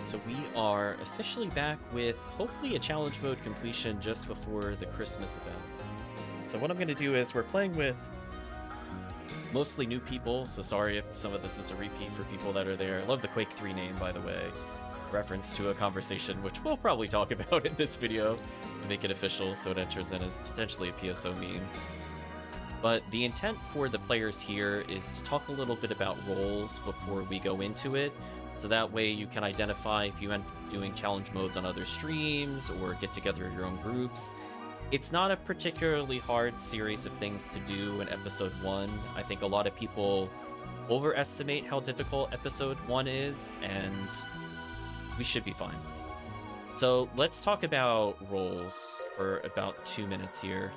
So we are officially back with hopefully a challenge mode completion just before the Christmas event. So what I'm going to do is we're playing with mostly new people, so sorry if some of this is a repeat for people that are there. I love the Quake 3 name, by the way. Reference to a conversation which we'll probably talk about in this video to make it official so it enters in as potentially a PSO meme. But the intent for the players here is to talk a little bit about roles before we go into it. So that way you can identify if you end up doing challenge modes on other streams or get together your own groups. It's not a particularly hard series of things to do in episode 1. I think a lot of people overestimate how difficult episode 1 is, and we should be fine. So let's talk about roles for about 2 minutes here.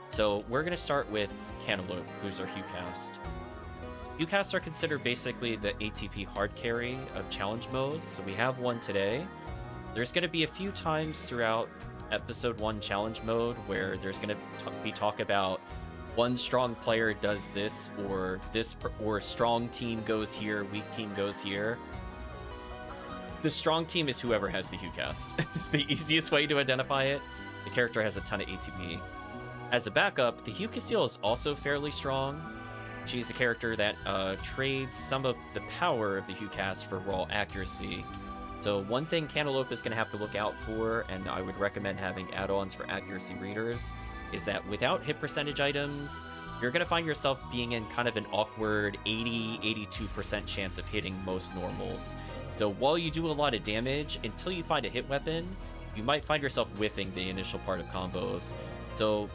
So we're going to start with Cantaloupe, who's our HuCast. HuCasts are considered basically the ATP hard carry of challenge modes, so we have one today. There's going to be a few times throughout episode 1 challenge mode where there's going to be talk about one strong player does this, or strong team goes here, weak team goes here. The strong team is whoever has the HuCast. It's the easiest way to identify it. The character has a ton of ATP. As a backup, the HuCaseel is also fairly strong. She's a character that trades some of the power of the HuCast for raw accuracy. So one thing Cantaloupe is going to have to look out for, and I would recommend having add-ons for accuracy readers, is that without hit percentage items, you're going to find yourself being in kind of an awkward 80-82% chance of hitting most normals. So while you do a lot of damage, until you find a hit weapon, you might find yourself whiffing the initial part of combos. So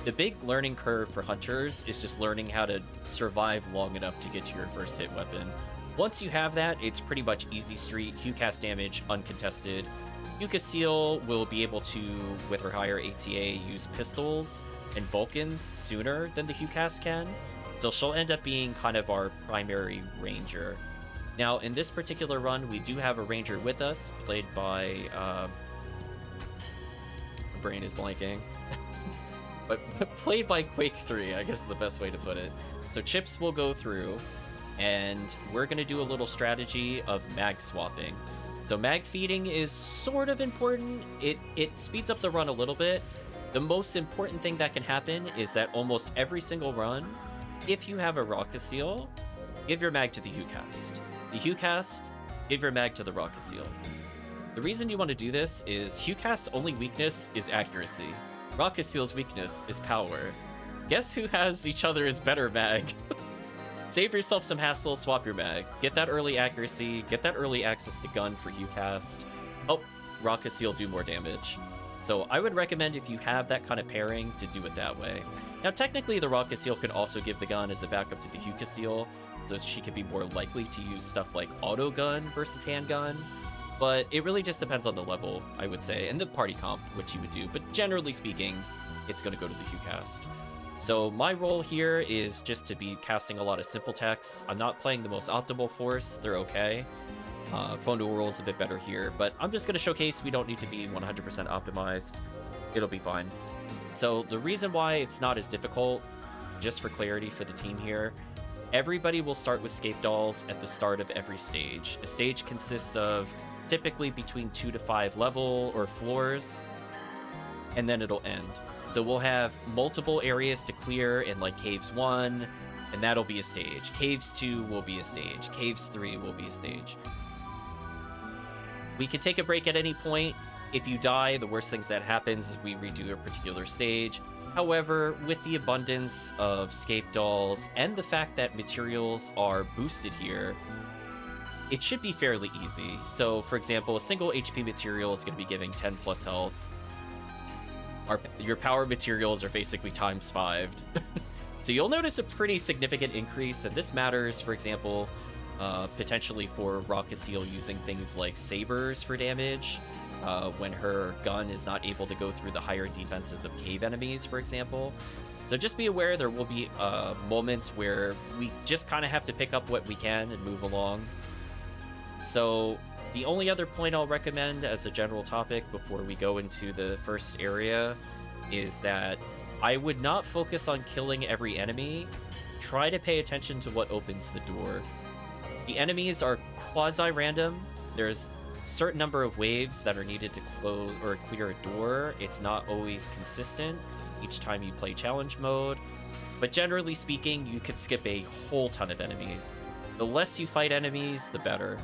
the big learning curve for hunters is just learning how to survive long enough to get to your first hit weapon. Once you have that, it's pretty much easy street, HuCast damage, uncontested. HuCaseel will be able to, with her higher ATA, use pistols and Vulcans sooner than the HuCast can, so she'll end up being kind of our primary ranger. Now, in this particular run, we do have a ranger with us, played by... my brain is blanking. But played by Quake 3, I guess is the best way to put it. So Chips will go through, and we're going to do a little strategy of mag swapping. So mag feeding is sort of important. It speeds up the run a little bit. The most important thing that can happen is that almost every single run, if you have a HuCaseel, give your mag to the HuCast. The HuCast, give your mag to the HuCaseel. The reason you want to do this is HuCast's only weakness is accuracy. HuCaseel's weakness is power. Guess who has each other's better mag? Save yourself some hassle, swap your mag. Get that early accuracy, get that early access to gun for HuCast. Oh, HuCaseel do more damage. So I would recommend, if you have that kind of pairing, to do it that way. Now technically the HuCaseel could also give the gun as a backup to the HuCaseel, so she could be more likely to use stuff like auto gun versus handgun. But it really just depends on the level, I would say, and the party comp, which you would do. But generally speaking, it's going to go to the HuCast. So my role here is just to be casting a lot of simple techs. I'm not playing the most optimal force. They're okay. FOnewman rolls a bit better here. But I'm just going to showcase we don't need to be 100% optimized. It'll be fine. So the reason why it's not as difficult, just for clarity for the team here, everybody will start with scape dolls at the start of every stage. A stage consists of typically between 2 to 5 level or floors, and then it'll end. So we'll have multiple areas to clear in like Caves 1, and that'll be a stage. Caves 2 will be a stage. Caves 3 will be a stage. We can take a break at any point. If you die, the worst things that happens is we redo a particular stage. However, with the abundance of scape dolls and the fact that materials are boosted here, it should be fairly easy. So, for example, a single HP material is going to be giving 10 plus health. Your power materials are basically times 5. So you'll notice a pretty significant increase, and this matters, for example, potentially for HuCaseel using things like sabers for damage, when her gun is not able to go through the higher defenses of cave enemies, for example. So just be aware there will be moments where we just kind of have to pick up what we can and move along. So the only other point I'll recommend as a general topic before we go into the first area is that I would not focus on killing every enemy. Try to pay attention to what opens the door. The enemies are quasi-random. There's certain number of waves that are needed to close or clear a door. It's not always consistent each time you play challenge mode, but generally speaking, you could skip a whole ton of enemies. The less you fight enemies, the better.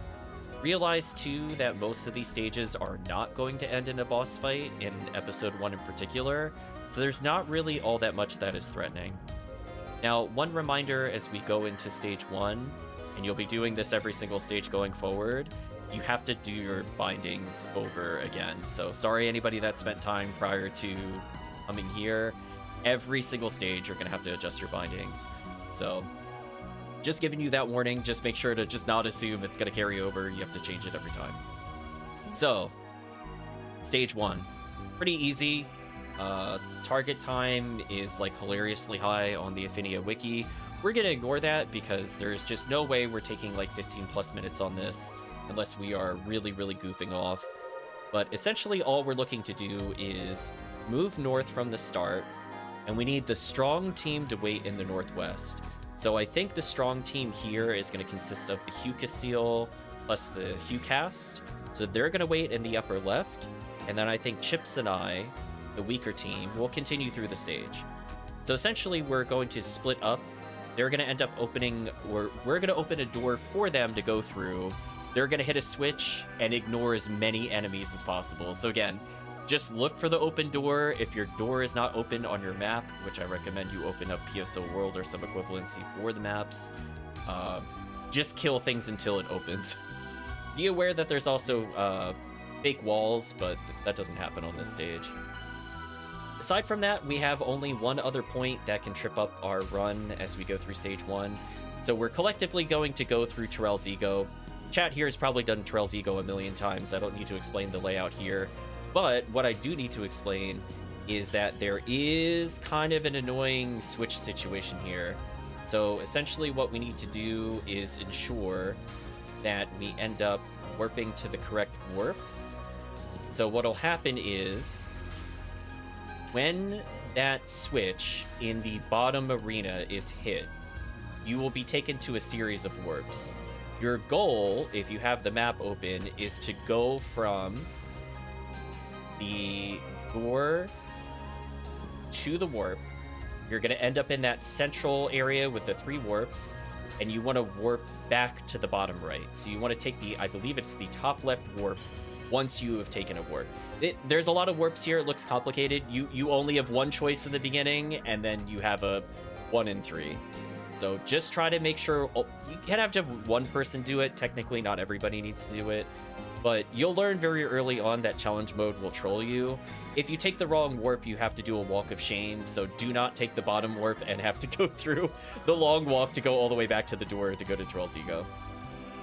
Realize too that most of these stages are not going to end in a boss fight, in episode 1 in particular, so there's not really all that much that is threatening. Now, one reminder as we go into stage 1, and you'll be doing this every single stage going forward, you have to do your bindings over again. So sorry anybody that spent time prior to coming here. Every single stage you're going to have to adjust your bindings. So just giving you that warning, just make sure to just not assume it's going to carry over. You have to change it every time. So stage 1, pretty easy. Target time is like hilariously high on the Ephinea wiki. We're going to ignore that because there's just no way we're taking like 15 plus minutes on this unless we are really, really goofing off. But essentially all we're looking to do is move north from the start, and we need the strong team to wait in the northwest. So I think the strong team here is going to consist of the Hugh plus the Hughcast. So they're going to wait in the upper left, and then I think Chips and I, the weaker team, will continue through the stage. So essentially we're going to split up. They're going to end up opening, or we're going to open a door for them to go through. They're going to hit a switch and ignore as many enemies as possible. So again, just look for the open door. If your door is not open on your map, which I recommend you open up PSO World or some equivalency for the maps, just kill things until it opens. Be aware that there's also fake walls, but that doesn't happen on this stage. Aside from that, we have only one other point that can trip up our run as we go through stage 1. So we're collectively going to go through Terrell's Ego. Chat here has probably done Terrell's Ego a million times. I don't need to explain the layout here. But what I do need to explain is that there is kind of an annoying switch situation here. So essentially what we need to do is ensure that we end up warping to the correct warp. So what'll happen is, when that switch in the bottom arena is hit, you will be taken to a series of warps. Your goal, if you have the map open, is to go from the door to the warp. You're going to end up in that central area with the 3 warps, and you want to warp back to the bottom right. So you want to take the, I believe it's the top left warp once you have taken a warp. There's a lot of warps here. It looks complicated. You only have one choice in the beginning, and then you have a 1 in 3. So just try to make sure, you can have to have one person do it. Technically, not everybody needs to do it. But you'll learn very early on that challenge mode will troll you. If you take the wrong warp, you have to do a walk of shame. So do not take the bottom warp and have to go through the long walk to go all the way back to the door to go to Terrell's Ego.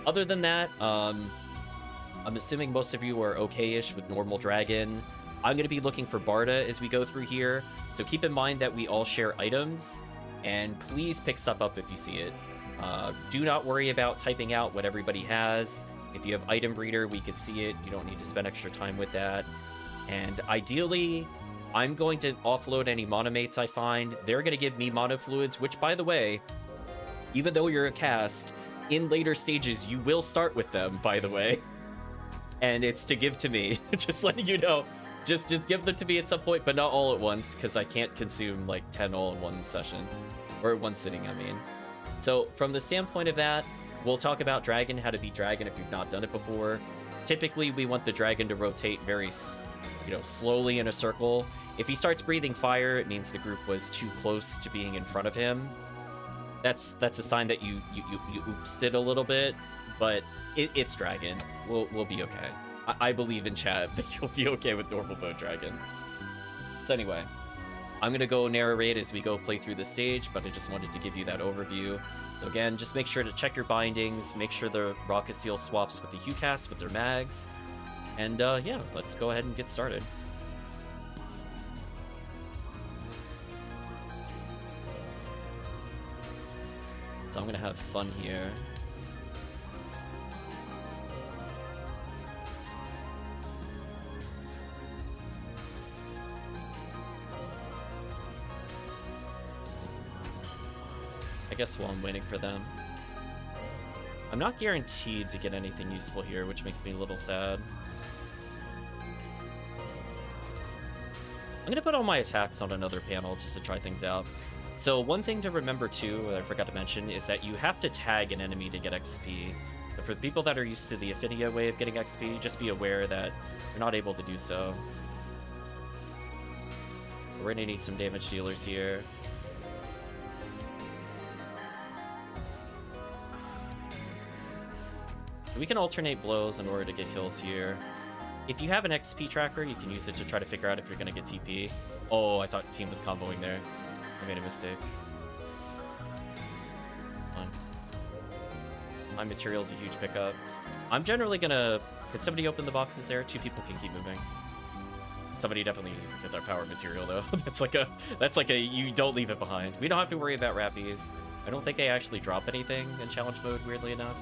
Other than that, I'm assuming most of you are okay-ish with normal dragon. I'm going to be looking for Barda as we go through here. So keep in mind that we all share items. And please pick stuff up if you see it. Do not worry about typing out what everybody has. If you have item reader, we could see it. You don't need to spend extra time with that. And ideally, I'm going to offload any monomates I find. They're going to give me mono fluids, which, by the way, even though you're a cast, in later stages, you will start with them, by the way. And it's to give to me. Just letting you know. Just give them to me at some point, but not all at once, because I can't consume like 10 all in one session. Or one sitting, I mean. So from the standpoint of that, we'll talk about dragon, how to beat dragon if you've not done it before. Typically, we want the dragon to rotate very, slowly in a circle. If he starts breathing fire, it means the group was too close to being in front of him. That's a sign that you oopsed it a little bit, but it's dragon. We'll be okay. I believe in chat that you'll be okay with normal mode dragon. So anyway, I'm going to go narrate as we go play through the stage, but I just wanted to give you that overview. So again, just make sure to check your bindings, make sure the Rocket Seal swaps with the Hughcast with their mags, and yeah, let's go ahead and get started. So I'm going to have fun here. I guess while I'm waiting for them. I'm not guaranteed to get anything useful here, which makes me a little sad. I'm gonna put all my attacks on another panel just to try things out. So one thing to remember too, that I forgot to mention, is that you have to tag an enemy to get XP. But for people that are used to the Ephinea way of getting XP, just be aware that you're not able to do so. We're gonna need some damage dealers here. We can alternate blows in order to get kills here. If you have an XP tracker, you can use it to try to figure out if you're gonna get TP. Oh, I thought team was comboing there. I made a mistake. My material's a huge pickup. I'm generally gonna... Could somebody open the boxes there? 2 people can keep moving. Somebody definitely needs to get their power material though. That's like a you don't leave it behind. We don't have to worry about Rappies. I don't think they actually drop anything in challenge mode, weirdly enough.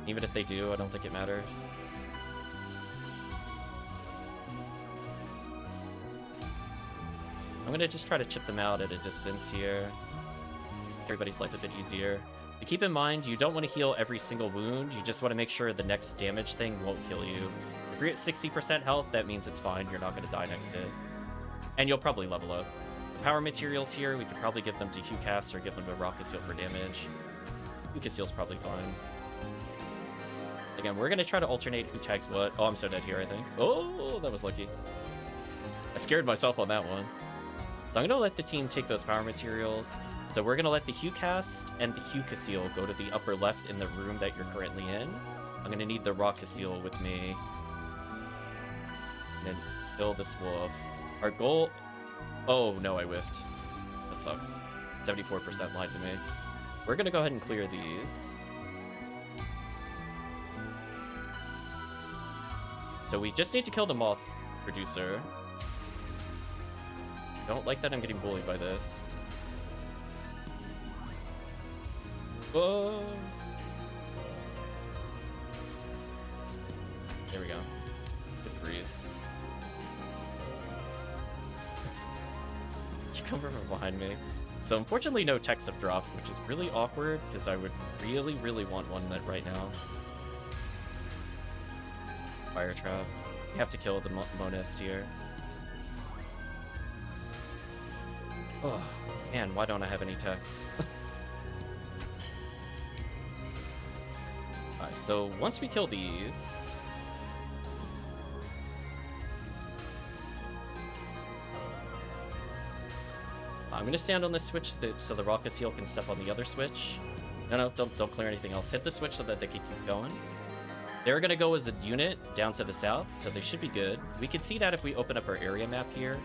Even if they do, I don't think it matters. I'm gonna just try to chip them out at a distance here. Make everybody's life a bit easier. But keep in mind, you don't want to heal every single wound. You just want to make sure the next damage thing won't kill you. If you're at 60% health, that means it's fine. You're not going to die next hit. And you'll probably level up. The power materials here, we could probably give them to HuCast or give them to Rocket Seal for damage. HuCast Seal's probably fine. Again, we're going to try to alternate who tags what. Oh, I'm so dead here, I think. Oh, that was lucky. I scared myself on that one. So I'm going to let the team take those power materials. So we're going to let the HuCast and the HuCasil go to the upper left in the room that you're currently in. I'm going to need the Rockcasil with me. And then kill this wolf. Our goal... Oh, no, I whiffed. That sucks. 74% lied to me. We're going to go ahead and clear these. So we just need to kill the moth producer. Don't like that I'm getting bullied by this. Whoa. There we go. Good freeze. You come from behind me. So unfortunately no techs have dropped, which is really awkward because I would really, really want one that right now. Fire trap. You have to kill the monist here. Oh, man, why don't I have any techs? Alright, so once we kill these... I'm going to stand on this switch so the Rockcasil can step on the other switch. No, don't clear anything else. Hit the switch so that they can keep going. They're going to go as a unit down to the south, so they should be good. We can see that if we open up our area map here.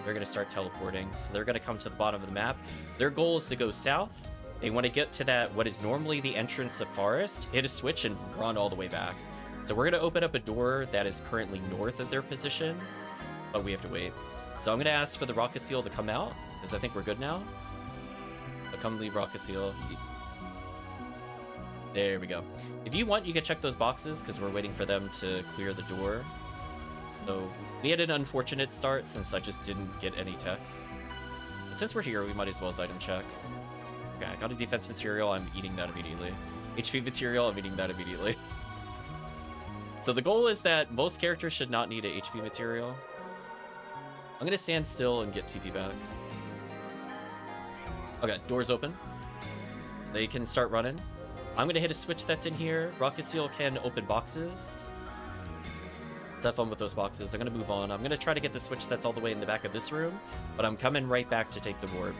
They're going to start teleporting, so they're going to come to the bottom of the map. Their goal is to go south. They want to get to that, what is normally the entrance of Forest, hit a switch, and run all the way back. So we're going to open up a door that is currently north of their position, but we have to wait. So I'm going to ask for the Rockcasil to come out, because I think we're good now. So come leave Rockcasil. There we go. If you want, you can check those boxes, because we're waiting for them to clear the door. So we had an unfortunate start since I just didn't get any techs. But since we're here, we might as well as item check. Okay, I got a defense material, I'm eating that immediately. HP material, I'm eating that immediately. So the goal is that most characters should not need a HP material. I'm gonna stand still and get TP back. Okay, doors open. They can start running. I'm gonna hit a switch that's in here. Rockcasil can open boxes. Let's have fun with those boxes. I'm gonna move on. I'm gonna try to get the switch that's all the way in the back of this room, but I'm coming right back to take the warp.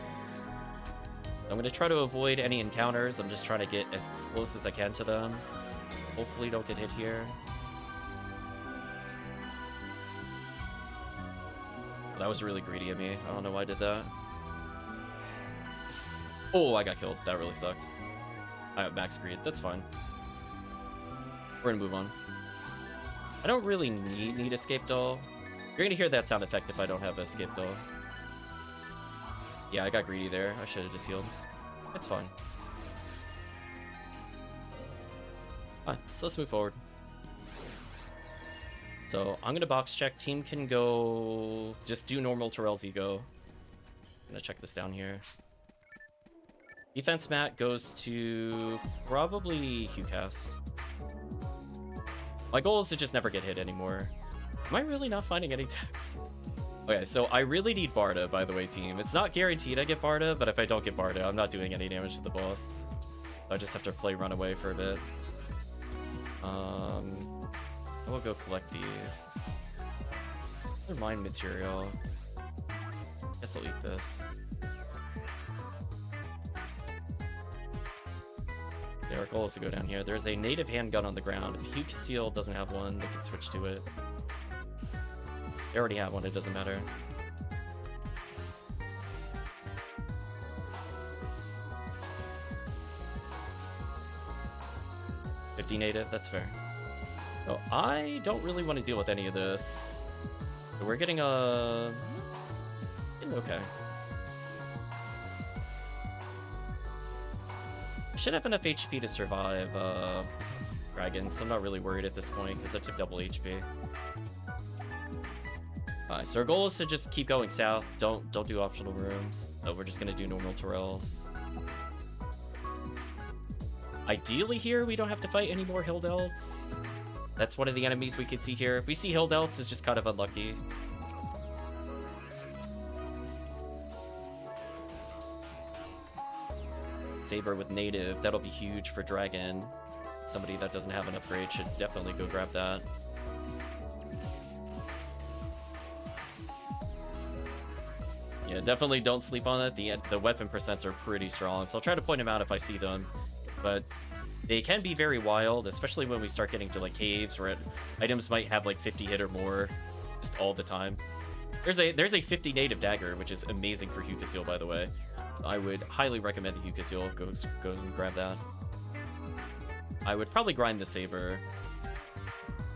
I'm gonna try to avoid any encounters. I'm just trying to get as close as I can to them. Hopefully don't get hit here. That was really greedy of me. I don't know why I did that. Oh, I got killed. That really sucked. I have max greed. That's fine. We're gonna move on. I don't really need escape doll. You're gonna hear that sound effect if I don't have escape doll. Yeah, I got greedy there. I should have just healed. It's fine. Alright, so let's move forward. So I'm gonna box check. Team can go. Just do normal Terrell's ego. I'm gonna check this down here. Defense mat goes to probably HuCast. My goal is to just never get hit anymore. Am I really not finding any techs? Okay, so I really need Barda, by the way, team. It's not guaranteed I get Barda, but if I don't get Barda, I'm not doing any damage to the boss. I just have to play runaway for a bit. I will go collect these. They're mine material. Guess I'll eat this. Yeah, our goal is to go down here. There's a native handgun on the ground. If HuCast doesn't have one, they can switch to it. They already have one, it doesn't matter. $50 native, that's fair. So I don't really want to deal with any of this. So we're getting a... okay. I should have enough HP to survive Dragon, so I'm not really worried at this point because I took double HP. Alright, so our goal is to just keep going south. Don't do optional rooms. We're just gonna do normal Terrells. Ideally here, we don't have to fight any more Hildelts. That's one of the enemies we can see here. If we see Hildelts, it's just kind of unlucky. Saber with native, that'll be huge for Dragon. Somebody that doesn't have an upgrade should definitely go grab that. Yeah, definitely don't sleep on it. The weapon percents are pretty strong, so I'll try to point them out if I see them. But they can be very wild, especially when we start getting to like caves where items might have like 50 hit or more just all the time. There's a 50 native dagger, which is amazing for HuCast, by the way. I would highly recommend the HuCast go and grab that. I would probably grind the saber.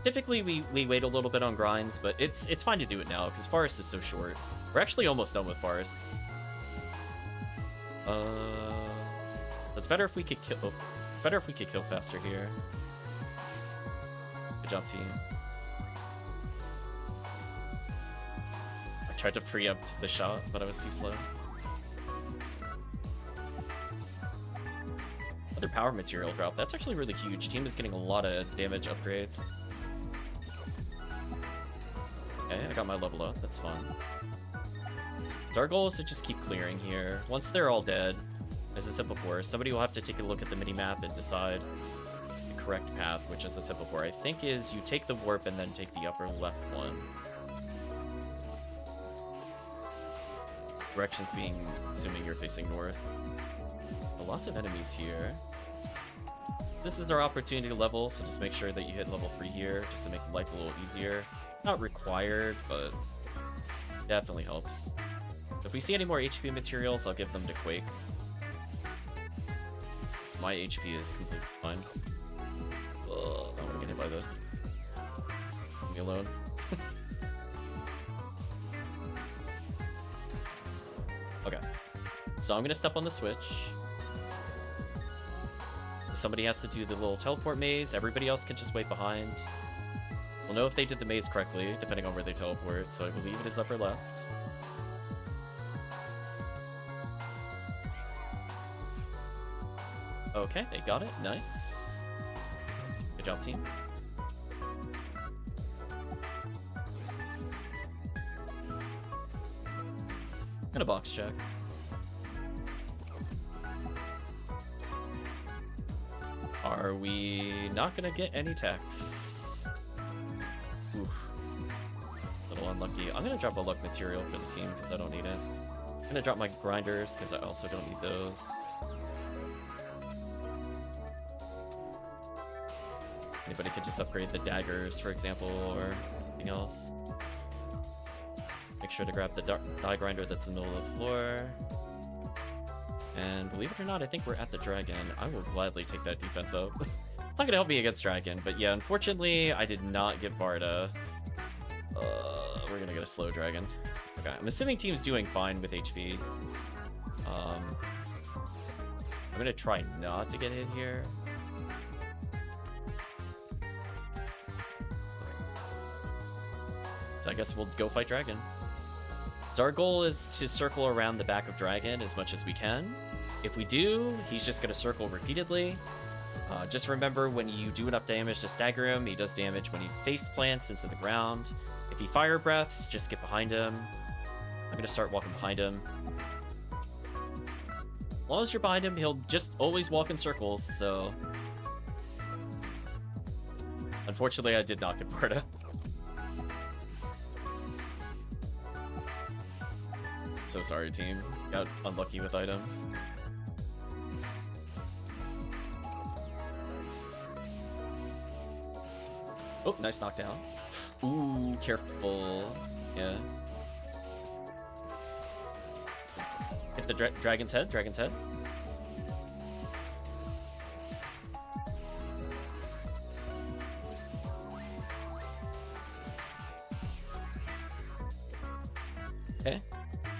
Typically we wait a little bit on grinds, but it's fine to do it now because Forest is so short. We're actually almost done with Forest. It's better if we could kill. Oh, it's better if we could kill faster here. Good job, team. I tried to preempt the shot, but I was too slow. Other power material drop. That's actually really huge. Team is getting a lot of damage upgrades. Okay, I got my level up. That's fun. So our goal is to just keep clearing here. Once they're all dead, as I said before, somebody will have to take a look at the mini-map and decide the correct path, which, as I said before, I think is you take the warp and then take the upper left one. Directions being, assuming you're facing north. But lots of enemies here. This is our opportunity to level, so just make sure that you hit level 3 here, just to make life a little easier. Not required, but definitely helps. If we see any more HP materials, I'll give them to Quake. My HP is completely fine. Ugh, I don't want to get hit by this. Leave me alone. Okay. So I'm going to step on the switch. Somebody has to do the little teleport maze. Everybody else can just wait behind. We'll know if they did the maze correctly, depending on where they teleport. So I believe it is upper left. Okay, they got it. Nice. Good job, team. And a box check. Are we not gonna get any techs? Oof. A little unlucky. I'm gonna drop a luck material for the team because I don't need it. I'm gonna drop my grinders because I also don't need those. Anybody could just upgrade the daggers, for example, or anything else. Make sure to grab the die grinder that's in the middle of the floor. And believe it or not, I think we're at the dragon. I will gladly take that defense up. It's not gonna help me against dragon, but yeah, unfortunately, I did not get Barda. We're gonna get a slow dragon. Okay, I'm assuming team's doing fine with HP. I'm gonna try not to get hit here. So I guess we'll go fight dragon. So our goal is to circle around the back of Dragon as much as we can. If we do, he's just going to circle repeatedly. Just remember, when you do enough damage to stagger him, he does damage when he face plants into the ground. If he fire breaths, just get behind him. I'm going to start walking behind him. As long as you're behind him, he'll just always walk in circles, so... Unfortunately, I did not get Barda. So sorry, team. Got unlucky with items. Oh, nice knockdown. Ooh, careful. Yeah. Hit the dragon's head, dragon's head. Okay.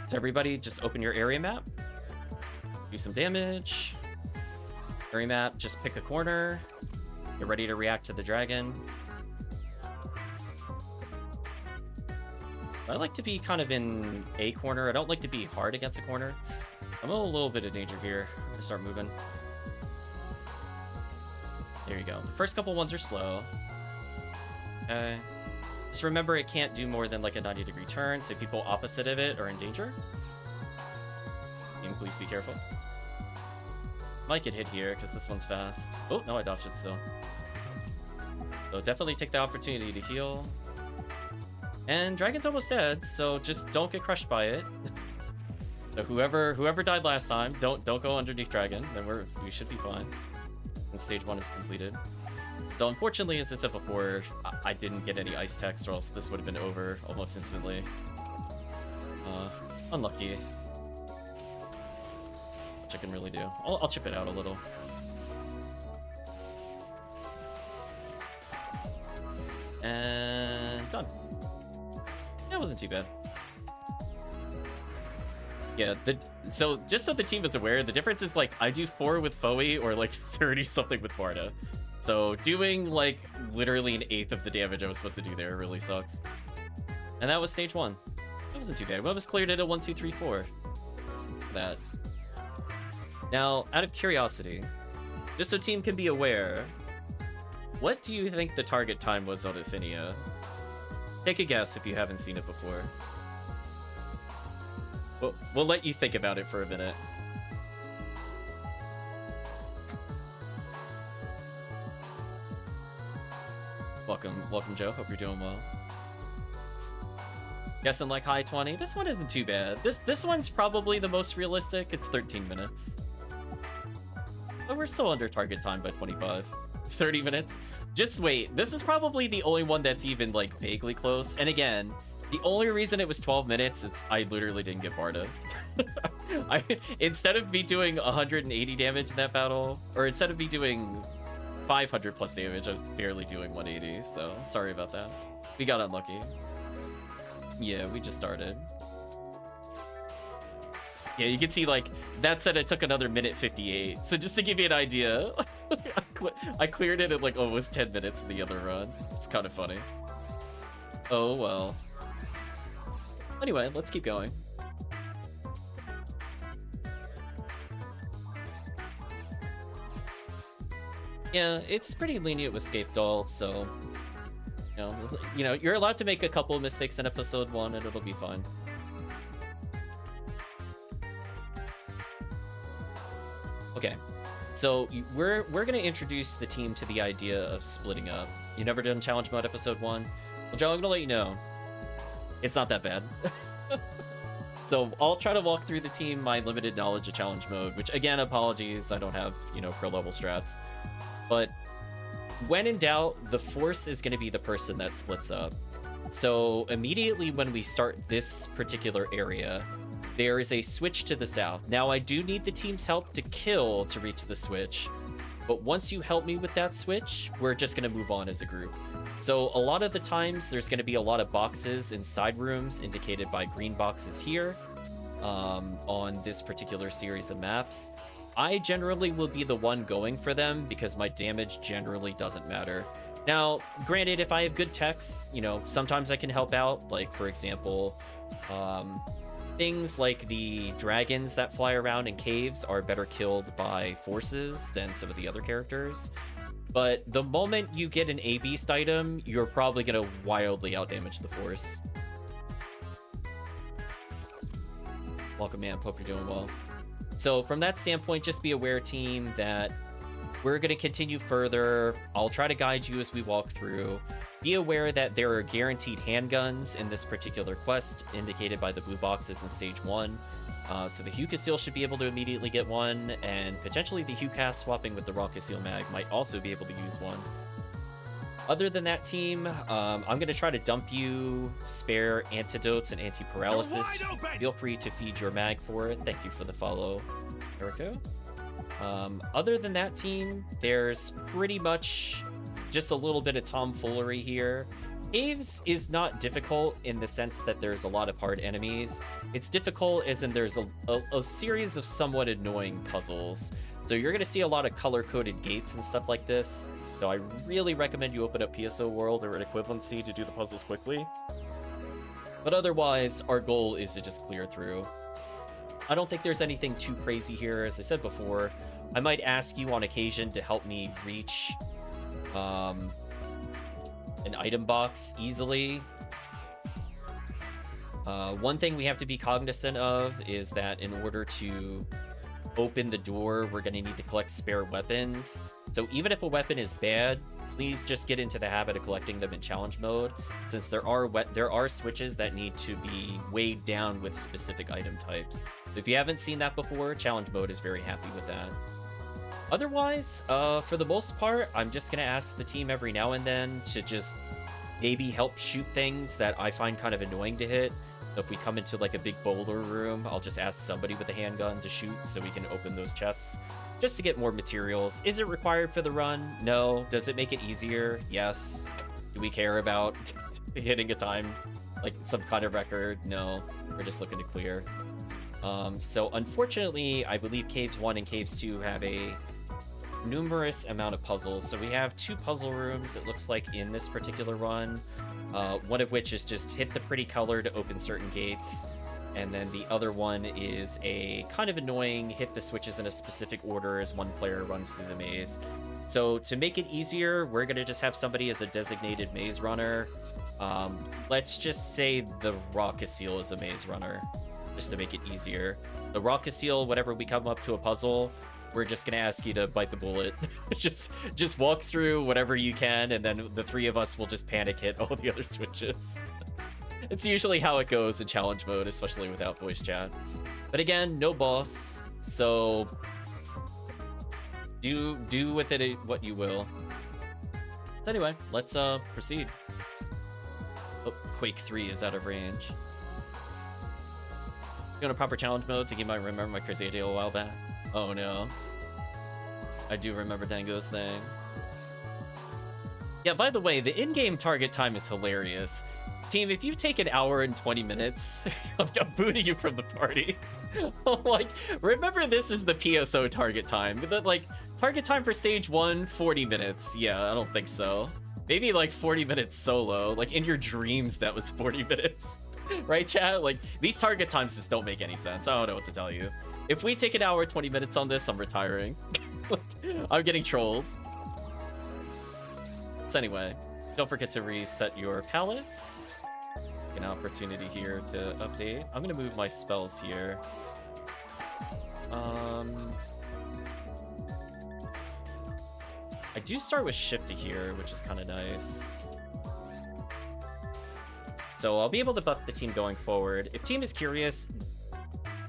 So everybody just open your area map. Do some damage. Area map, just pick a corner. Get ready to react to the dragon. I like to be kind of in a corner. I don't like to be hard against a corner. I'm in a little bit of danger here. I'm gonna start moving. There you go. The first couple ones are slow. Okay. Just remember, it can't do more than like a 90-degree turn, so people opposite of it are in danger. And please be careful. Might get hit here, because this one's fast. Oh, no, I dodged it still. So definitely take the opportunity to heal. And Dragon's almost dead, so just don't get crushed by it. So whoever died last time, don't go underneath Dragon, then we should be fine. And stage 1 is completed. So unfortunately, as I said before, I didn't get any ice text, or else this would have been over almost instantly. Unlucky. Which I can really do. I'll chip it out a little. And done. That wasn't too bad. Yeah, so just so the team is aware, the difference is like I do 4 with Foe or like 30 something with Barda. So doing like literally an 1/8 of the damage I was supposed to do there really sucks. And that was stage 1. That wasn't too bad. We almost cleared it at 1, 2, 3, 4. That. Now, out of curiosity, just so team can be aware, what do you think the target time was on Ephinea? Take a guess if you haven't seen it before. We'll let you think about it for a minute. Welcome, Joe. Hope you're doing well. Guessing like high 20. This one isn't too bad. This one's probably the most realistic. It's 13 minutes. But we're still under target time by 25. 30 minutes. Just wait. This is probably the only one that's even like vaguely close. And again, the only reason it was 12 minutes is I literally didn't get Barda. Instead of me doing 180 damage in that battle, or instead of me doing 500 plus damage, I was barely doing 180. So sorry about that. We got unlucky. Yeah, we just started. Yeah, you can see like that said it took another minute 58. So just to give you an idea, I cleared it at like almost 10 minutes in the other run. It's kind of funny. Oh well. Anyway, let's keep going. Yeah, it's pretty lenient with Scape Doll, so you know, you're allowed to make a couple of mistakes in episode 1 and it'll be fine. Okay, so we're gonna introduce the team to the idea of splitting up. You never done challenge mode episode 1? Well, Joe, I'm gonna let you know. It's not that bad. So I'll try to walk through the team my limited knowledge of challenge mode, which again, apologies, I don't have, pro level strats. But when in doubt, the Force is going to be the person that splits up. So immediately when we start this particular area, there is a switch to the south. Now I do need the team's help to kill to reach the switch, but once you help me with that switch, we're just going to move on as a group. So a lot of the times there's going to be a lot of boxes in side rooms indicated by green boxes here on this particular series of maps. I generally will be the one going for them because my damage generally doesn't matter. Now, granted, if I have good techs, sometimes I can help out. Like, for example, Things like the dragons that fly around in caves are better killed by forces than some of the other characters. But the moment you get an A-Beast item, you're probably going to wildly outdamage the force. Welcome, man. Hope you're doing well. So from that standpoint, just be aware, team, that we're going to continue further. I'll try to guide you as we walk through. Be aware that there are guaranteed handguns in this particular quest, indicated by the blue boxes in stage 1. So the Hugh should be able to immediately get one, and potentially the Hugh swapping with the Rocket Seal mag might also be able to use one. Other than that, team, I'm going to try to dump you spare antidotes and anti-paralysis. Feel free to feed your mag for it. Thank you for the follow, Erico. Other than that, team, there's pretty much just a little bit of tomfoolery here. Caves is not difficult in the sense that there's a lot of hard enemies. It's difficult as in there's a series of somewhat annoying puzzles. So you're going to see a lot of color-coded gates and stuff like this. So I really recommend you open up PSO World or an equivalency to do the puzzles quickly. But otherwise, our goal is to just clear through. I don't think there's anything too crazy here. As I said before, I might ask you on occasion to help me reach an item box easily. One thing we have to be cognizant of is that in order to open the door, we're going to need to collect spare weapons. So even if a weapon is bad, please just get into the habit of collecting them in challenge mode, since there are switches that need to be weighed down with specific item types. If you haven't seen that before, challenge mode is very happy with that. Otherwise, for the most part, I'm just going to ask the team every now and then to just maybe help shoot things that I find kind of annoying to hit. So if we come into like a big boulder room, I'll just ask somebody with a handgun to shoot so we can open those chests just to get more materials. Is it required for the run? No. Does it make it easier? Yes. Do we care about hitting a time, like some kind of record? No. We're just looking to clear. So unfortunately, I believe Caves 1 and Caves 2 have a numerous amount of puzzles. So we have 2 puzzle rooms, it looks like, in this particular run. One of which is just hit the pretty color to open certain gates. And then the other one is a kind of annoying hit the switches in a specific order as one player runs through the maze. So to make it easier, we're going to just have somebody as a designated maze runner. Let's just say the Rocket Seal is a maze runner, just to make it easier. The Rocket Seal, whenever we come up to a puzzle, we're just going to ask you to bite the bullet. just walk through whatever you can, and then the 3 of us will just panic hit all the other switches. It's usually how it goes in challenge mode, especially without voice chat. But again, no boss, so do with it what you will. So anyway, let's proceed. Oh, Quake 3 is out of range. Going to proper challenge mode, so you might remember my crazy idea a while back. Oh no. I do remember Dango's thing. Yeah, by the way, the in-game target time is hilarious. Team, if you take an hour and 20 minutes, I'm booting you from the party. Like, remember this is the PSO target time. Like, target time for stage 1, 40 minutes. Yeah, I don't think so. Maybe like 40 minutes solo. Like, in your dreams, that was 40 minutes. Right, chat? Like, these target times just don't make any sense. I don't know what to tell you. If we take an hour, 20 minutes on this, I'm retiring. I'm getting trolled. So anyway, don't forget to reset your palettes. An opportunity here to update. I'm gonna move my spells here. I do start with Shifty here, which is kind of nice. So I'll be able to buff the team going forward. If team is curious,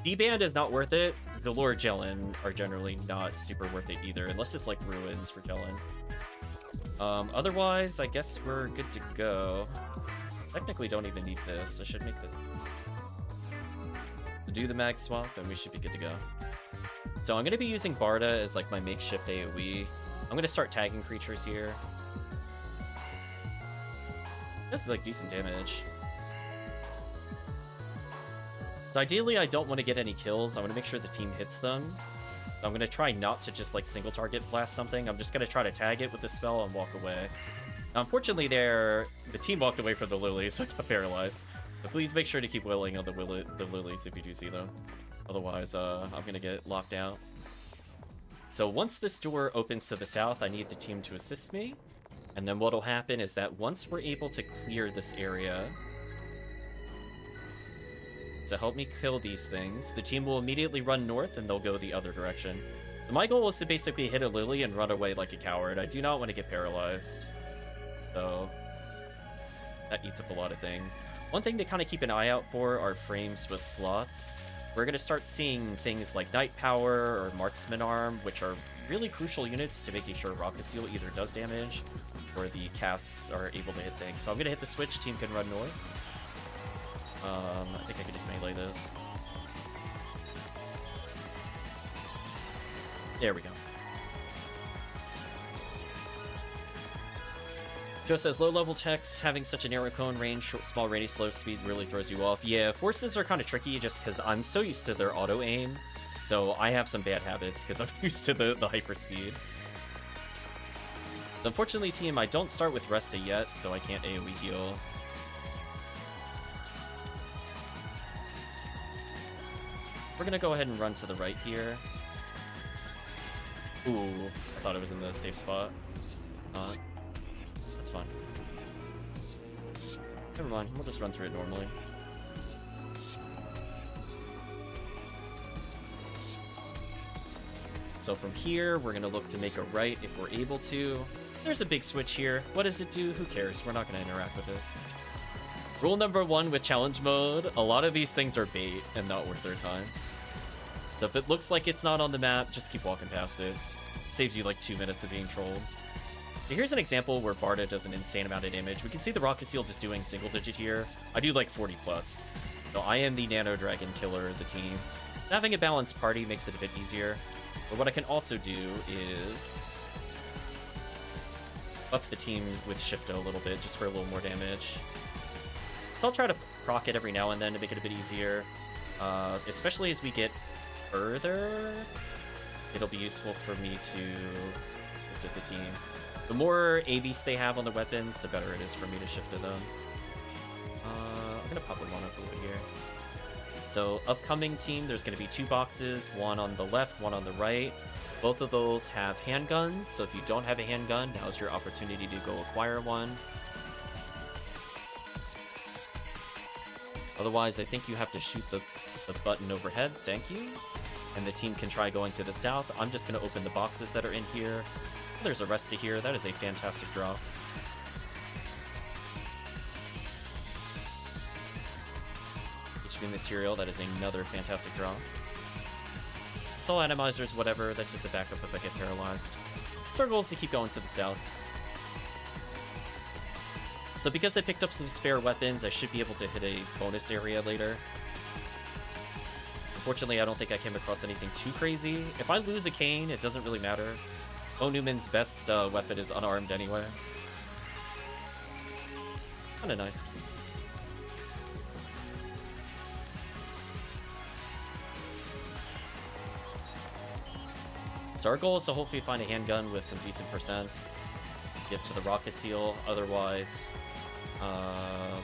D-Band is not worth it. Zalor Jellin are generally not super worth it either, unless it's like Ruins for Jellin. Otherwise, I guess we're good to go. Technically don't even need this. I should make this. To do the mag swap, and we should be good to go. So I'm going to be using Barda as like my makeshift AoE. I'm going to start tagging creatures here. That's like decent damage. So ideally, I don't want to get any kills. I want to make sure the team hits them. So I'm going to try not to just like single target blast something. I'm just going to try to tag it with the spell and walk away. Now, unfortunately, the team walked away from the Lily, so I got paralyzed. But please make sure to keep willing on the lilies if you do see them. Otherwise, I'm gonna get locked out. So once this door opens to the south, I need the team to assist me. And then what'll happen is that once we're able to clear this area to help me kill these things, the team will immediately run north and they'll go the other direction. My goal is to basically hit a lily and run away like a coward. I do not want to get paralyzed. So that eats up a lot of things. One thing to kind of keep an eye out for are frames with slots. We're going to start seeing things like Night Power or Marksman Arm, which are really crucial units to making sure Rocket Seal either does damage or the casts are able to hit things. So I'm going to hit the switch. Team can run north. I think I can just melee this. There we go. Joe says, low-level techs having such a narrow cone range, small radius, slow speed really throws you off. Yeah, forces are kind of tricky just because I'm so used to their auto-aim. So I have some bad habits because I'm used to the hyper speed. Unfortunately, team, I don't start with Resta yet, so I can't AoE heal. We're going to go ahead and run to the right here. Ooh, I thought it was in the safe spot. That's fine. Never mind, we'll just run through it normally. So from here, we're going to look to make a right if we're able to. There's a big switch here. What does it do? Who cares? We're not going to interact with it. Rule number 1 with challenge mode, a lot of these things are bait and not worth their time. So if it looks like it's not on the map, just keep walking past it. Saves you like 2 minutes of being trolled. So here's an example where Barda does an insane amount of damage. We can see the Rocket Seal just doing single digit here. I do like 40 plus. So I am the Nano Dragon killer of the team. Having a balanced party makes it a bit easier. But what I can also do is buff the team with Shifto a little bit just for a little more damage. So I'll try to proc it every now and then to make it a bit easier. Especially as we get further, it'll be useful for me to shift at the team. The more ABs they have on the weapons, the better it is for me to shift to them. I'm gonna pop one up over here. So upcoming team, there's gonna be 2 boxes, one on the left, one on the right. Both of those have handguns, so if you don't have a handgun, now's your opportunity to go acquire one. Otherwise, I think you have to shoot the button overhead. Thank you. And the team can try going to the south. I'm just going to open the boxes that are in here. There's a Resta here. That is a fantastic drop. HP material. That is another fantastic drop. It's all atomizers, whatever. That's just a backup if I get paralyzed. Our goal is to keep going to the south. So because I picked up some spare weapons, I should be able to hit a bonus area later. Unfortunately, I don't think I came across anything too crazy. If I lose a cane, it doesn't really matter. FOnewman's best weapon is unarmed anyway. Kinda nice. So our goal is to hopefully find a handgun with some decent percents. Get to the Rocket Seal. Otherwise,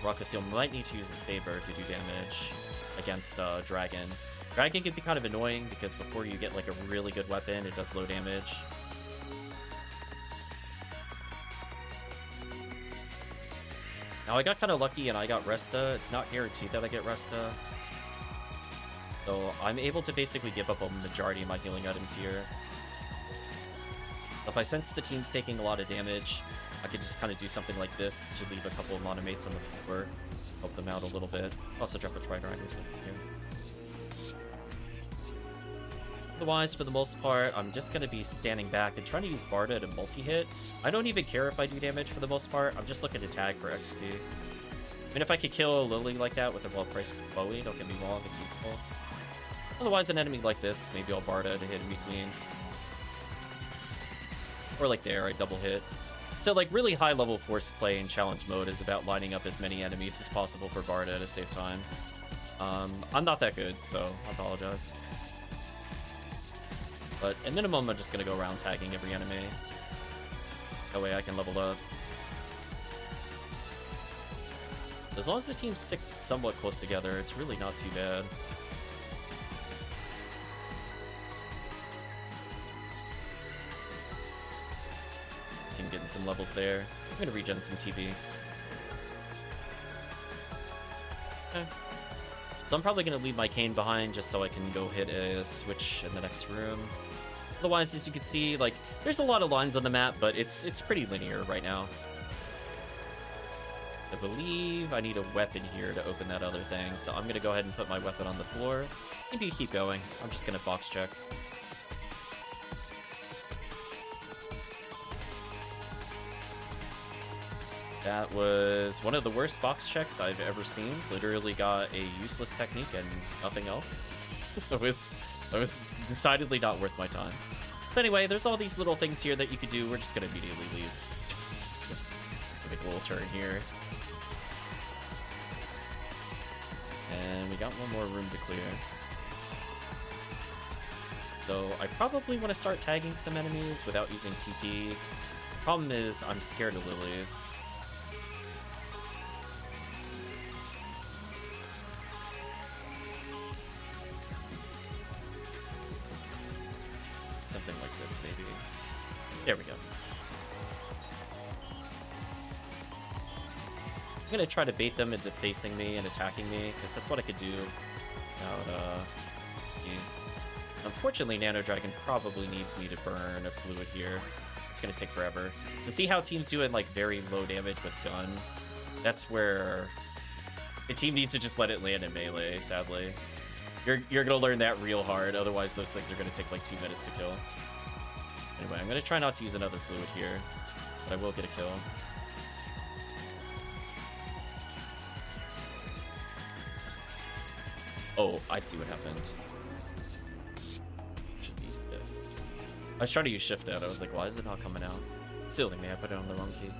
Rocket Seal might need to use a Saber to do damage against Dragon. Dragon can be kind of annoying because before you get like a really good weapon, it does low damage. Now I got kind of lucky and I got Resta. It's not guaranteed that I get Resta. So I'm able to basically give up a majority of my healing items here. If I sense the team's taking a lot of damage, I could just kind of do something like this to leave a couple of monomates on the floor. Help them out a little bit. Also drop a Tridrider or something here. Otherwise, for the most part, I'm just going to be standing back and trying to use Barda to multi-hit. I don't even care if I do damage for the most part. I'm just looking to tag for XP. I mean, if I could kill a Lily like that with a well-priced Bowie, don't get me wrong, it's useful. Otherwise, an enemy like this, maybe I'll Barda to hit in between. Or like there, I double hit. So like really high level force play in challenge mode is about lining up as many enemies as possible for Barda to save time. I'm not that good, so I apologize. But at minimum, I'm just going to go around tagging every enemy. That way I can level up. As long as the team sticks somewhat close together, it's really not too bad. Team getting some levels there. I'm gonna regen some TP. Okay. So I'm probably gonna leave my cane behind just so I can go hit a switch in the next room. Otherwise, as you can see, like, there's a lot of lines on the map, but it's pretty linear right now. I believe I need a weapon here to open that other thing, so I'm gonna go ahead and put my weapon on the floor. Maybe you keep going. I'm just gonna box check. That was one of the worst box checks I've ever seen. Literally got a useless technique and nothing else. It was decidedly not worth my time. So anyway, there's all these little things here that you could do. We're just gonna immediately leave. Just gonna make a little turn here. And we got one more room to clear. So I probably want to start tagging some enemies without using TP. The problem is I'm scared of lilies. Something like this, maybe. There we go. I'm gonna try to bait them into facing me and attacking me, because that's what I could do. Unfortunately, Nano Dragon probably needs me to burn a fluid here. It's gonna take forever. To see how teams do it like very low damage with gun, that's where the team needs to just let it land in melee, sadly. You're gonna learn that real hard, otherwise those things are gonna take like 2 minutes to kill. Anyway, I'm gonna try not to use another fluid here, but I will get a kill. Oh, I see what happened. Should be this. I was trying to use shift out. I was like, why is it not coming out? Silly me, I put it on the wrong key.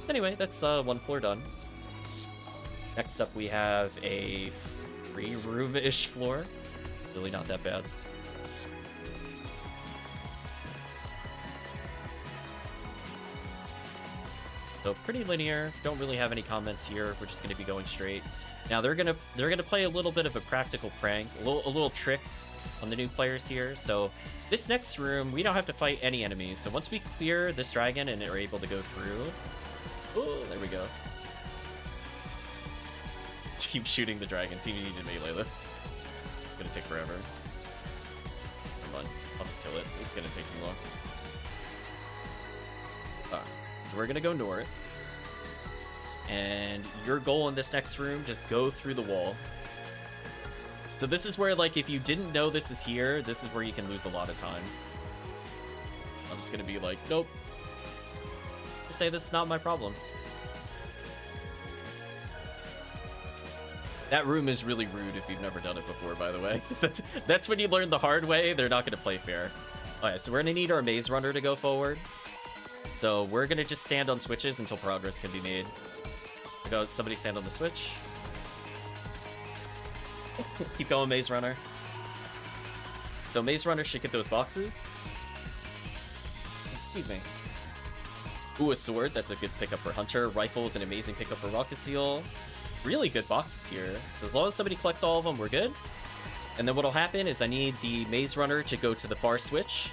Anyway, that's one floor done. Next up, we have a free room-ish floor. Really not that bad. So pretty linear. Don't really have any comments here. We're just going to be going straight. Now they're gonna play a little bit of a practical prank, a little trick on the new players here. So this next room, we don't have to fight any enemies. So once we clear this dragon and are able to go through, oh, there we go. Team shooting the dragon. Team need to melee this. It's gonna take forever. Come on, I'll just kill it. It's gonna take too long. Alright, so we're gonna go north. And your goal in this next room, just go through the wall. So this is where, like, if you didn't know this is here, this is where you can lose a lot of time. I'm just gonna be like, nope. Just say this is not my problem. That room is really rude if you've never done it before, by the way. That's when you learn the hard way. They're not gonna play fair. Alright, so we're gonna need our maze runner to go forward. So we're gonna just stand on switches until progress can be made. Go, somebody stand on the switch. Keep going, Maze Runner. So Maze Runner should get those boxes. Excuse me. Ooh, a sword. That's a good pickup for Hunter. Rifle is an amazing pickup for Rocket Seal. Really good boxes here. So as long as somebody collects all of them, we're good. And then what'll happen is I need the Maze Runner to go to the far switch.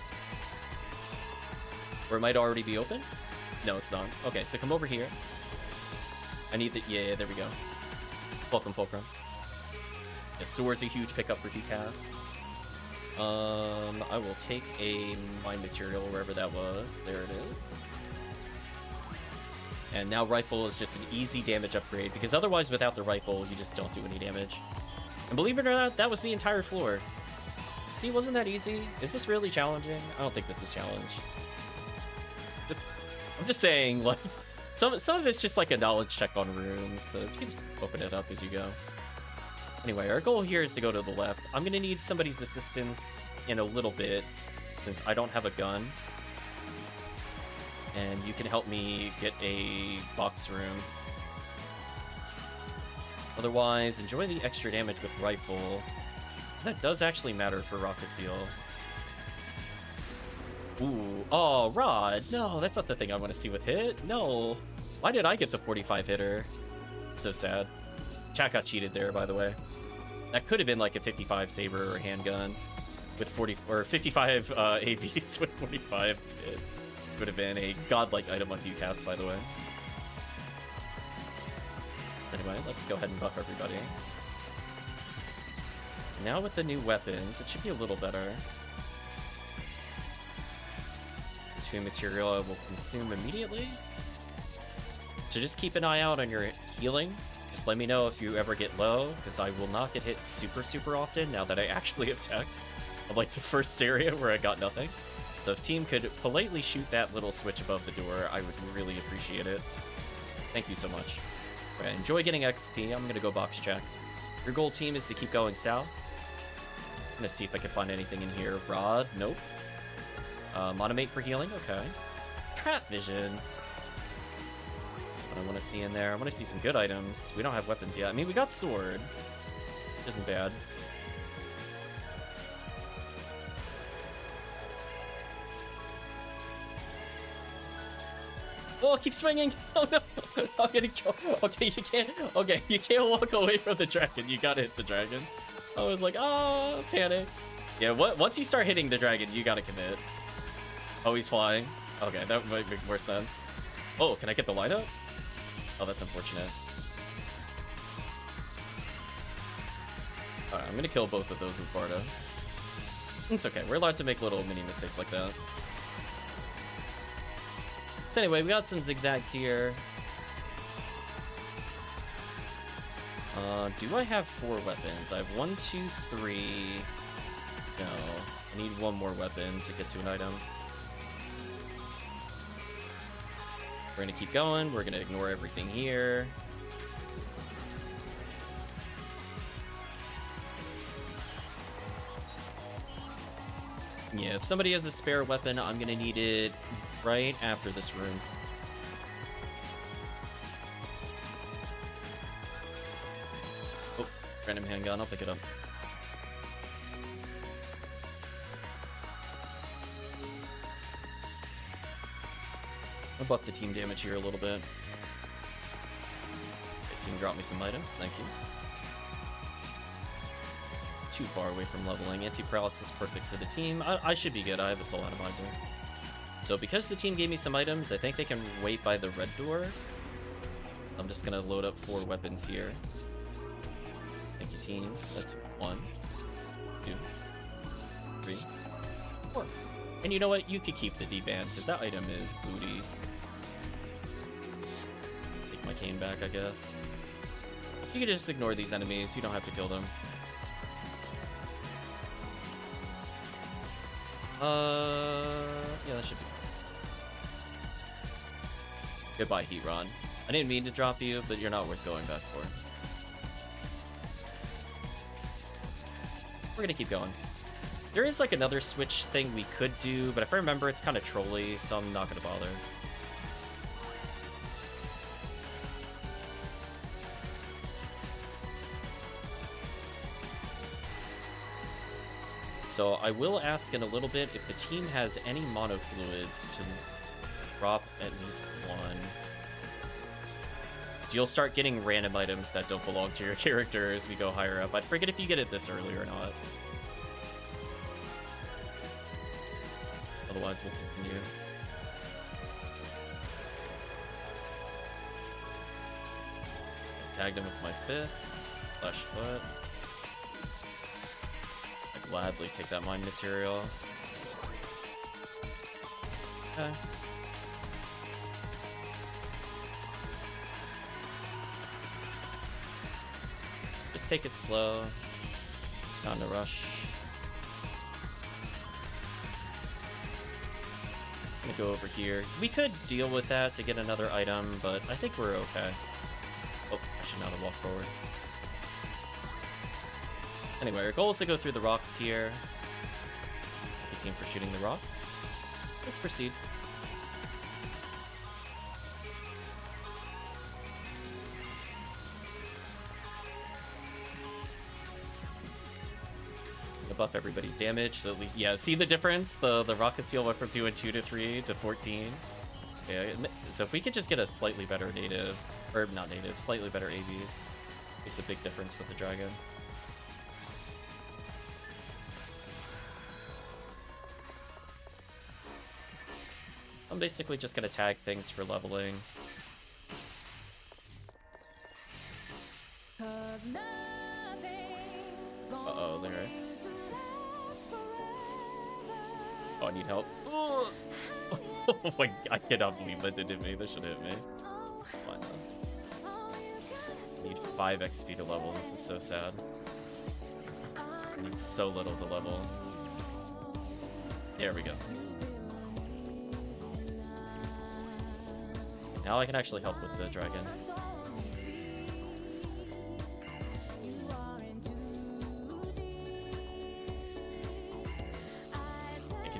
Or it might already be open. No, it's not. Okay, so come over here. I need the... Yeah, there we go. Welcome, Fullcrum. Yeah, sword's a huge pickup for DCast. I will take a mine material wherever that was. There it is. And now rifle is just an easy damage upgrade, because otherwise without the rifle, you just don't do any damage. And believe it or not, that was the entire floor. See, wasn't that easy? Is this really challenging? I don't think this is challenge. I'm just saying, like... Some of it's just like a knowledge check on rooms, so you can just open it up as you go. Anyway, our goal here is to go to the left. I'm gonna need somebody's assistance in a little bit, since I don't have a gun. And you can help me get a box room. Otherwise, enjoy the extra damage with rifle. So that does actually matter for Rocket Seal. Ooh, oh, Rod. No, that's not the thing I want to see with hit. No. Why did I get the 45 hitter? So sad. Chat got cheated there, by the way. That could have been like a 55 saber or handgun with 40 or 55 ABs with 45. It would have been a godlike item on Viewcast, by the way. So anyway, let's go ahead and buff everybody. Now with the new weapons, it should be a little better. 2 material I will consume immediately. So just keep an eye out on your healing. Just let me know if you ever get low, because I will not get hit super often now that I actually have techs. Of like the first area where I got nothing. So if team could politely shoot that little switch above the door, I would really appreciate it. Thank you so much. Right, enjoy getting XP. I'm gonna go box check. Your goal, team, is to keep going south. I'm gonna see if I can find anything in here. Rod, nope. Monomate for healing, okay. Trap vision. What I want to see in there. I want to see some good items. We don't have weapons yet. I mean, we got sword. Isn't bad. Oh, keep swinging! Oh no! I'm getting killed. Okay, you can't walk away from the dragon. You gotta hit the dragon. I was like, oh, panic. Yeah, once you start hitting the dragon, you gotta commit. Oh, he's flying. Okay, that might make more sense. Oh, can I get the lineup? Oh, that's unfortunate. Alright, I'm gonna kill both of those with Barda. It's okay, we're allowed to make little mini mistakes like that. So anyway, we got some zigzags here. Do I have 4 weapons? I have 1, 2, 3. No, I need 1 more weapon to get to an item. We're gonna keep going. We're gonna ignore everything here. Yeah, if somebody has a spare weapon, I'm gonna need it right after this room. Oh, random handgun. I'll pick it up. I'll buff the team damage here a little bit. Okay, team drop me some items, thank you. Too far away from leveling. Anti-paralysis perfect for the team. I should be good, I have a soul atomizer. So because the team gave me some items, I think they can wait by the red door. I'm just gonna load up 4 weapons here. Thank you, teams. That's 1, 2, 3, 4. And you know what? You could keep the D-band, because that item is booty. Take my cane back, I guess. You can just ignore these enemies. You don't have to kill them. Yeah, that should be fine. Goodbye, Heatron. I didn't mean to drop you, but you're not worth going back for. We're gonna keep going. There is like another switch thing we could do, but if I remember, it's kind of trolly, so I'm not gonna bother. So I will ask in a little bit if the team has any mono fluids to drop at least 1. You'll start getting random items that don't belong to your character as we go higher up. I'd forget if you get it this early or not. Otherwise, we'll continue. Tagged him with my fist. Flesh foot. I'd gladly take that mine material. Okay. Just take it slow. Not in a rush. I'm gonna go over here. We could deal with that to get another item, but I think we're okay. Oh, I should not have walked forward. Anyway, our goal is to go through the rocks here. Thank you, team, for shooting the rocks. Let's proceed. Buff everybody's damage, so at least, yeah, see the difference? The rocket seal went from doing 2 to 3 to 14. Yeah, so if we could just get a slightly better native, or not native, slightly better ABs, makes a big difference with the dragon. I'm basically just gonna tag things for leveling. Uh-oh, lyrics. Oh, I need help. Oh my, I cannot believe that did hit me. That should hit me. Come on, I need 5 XP to level. This is so sad. I need so little to level. There we go. Now I can actually help with the dragon.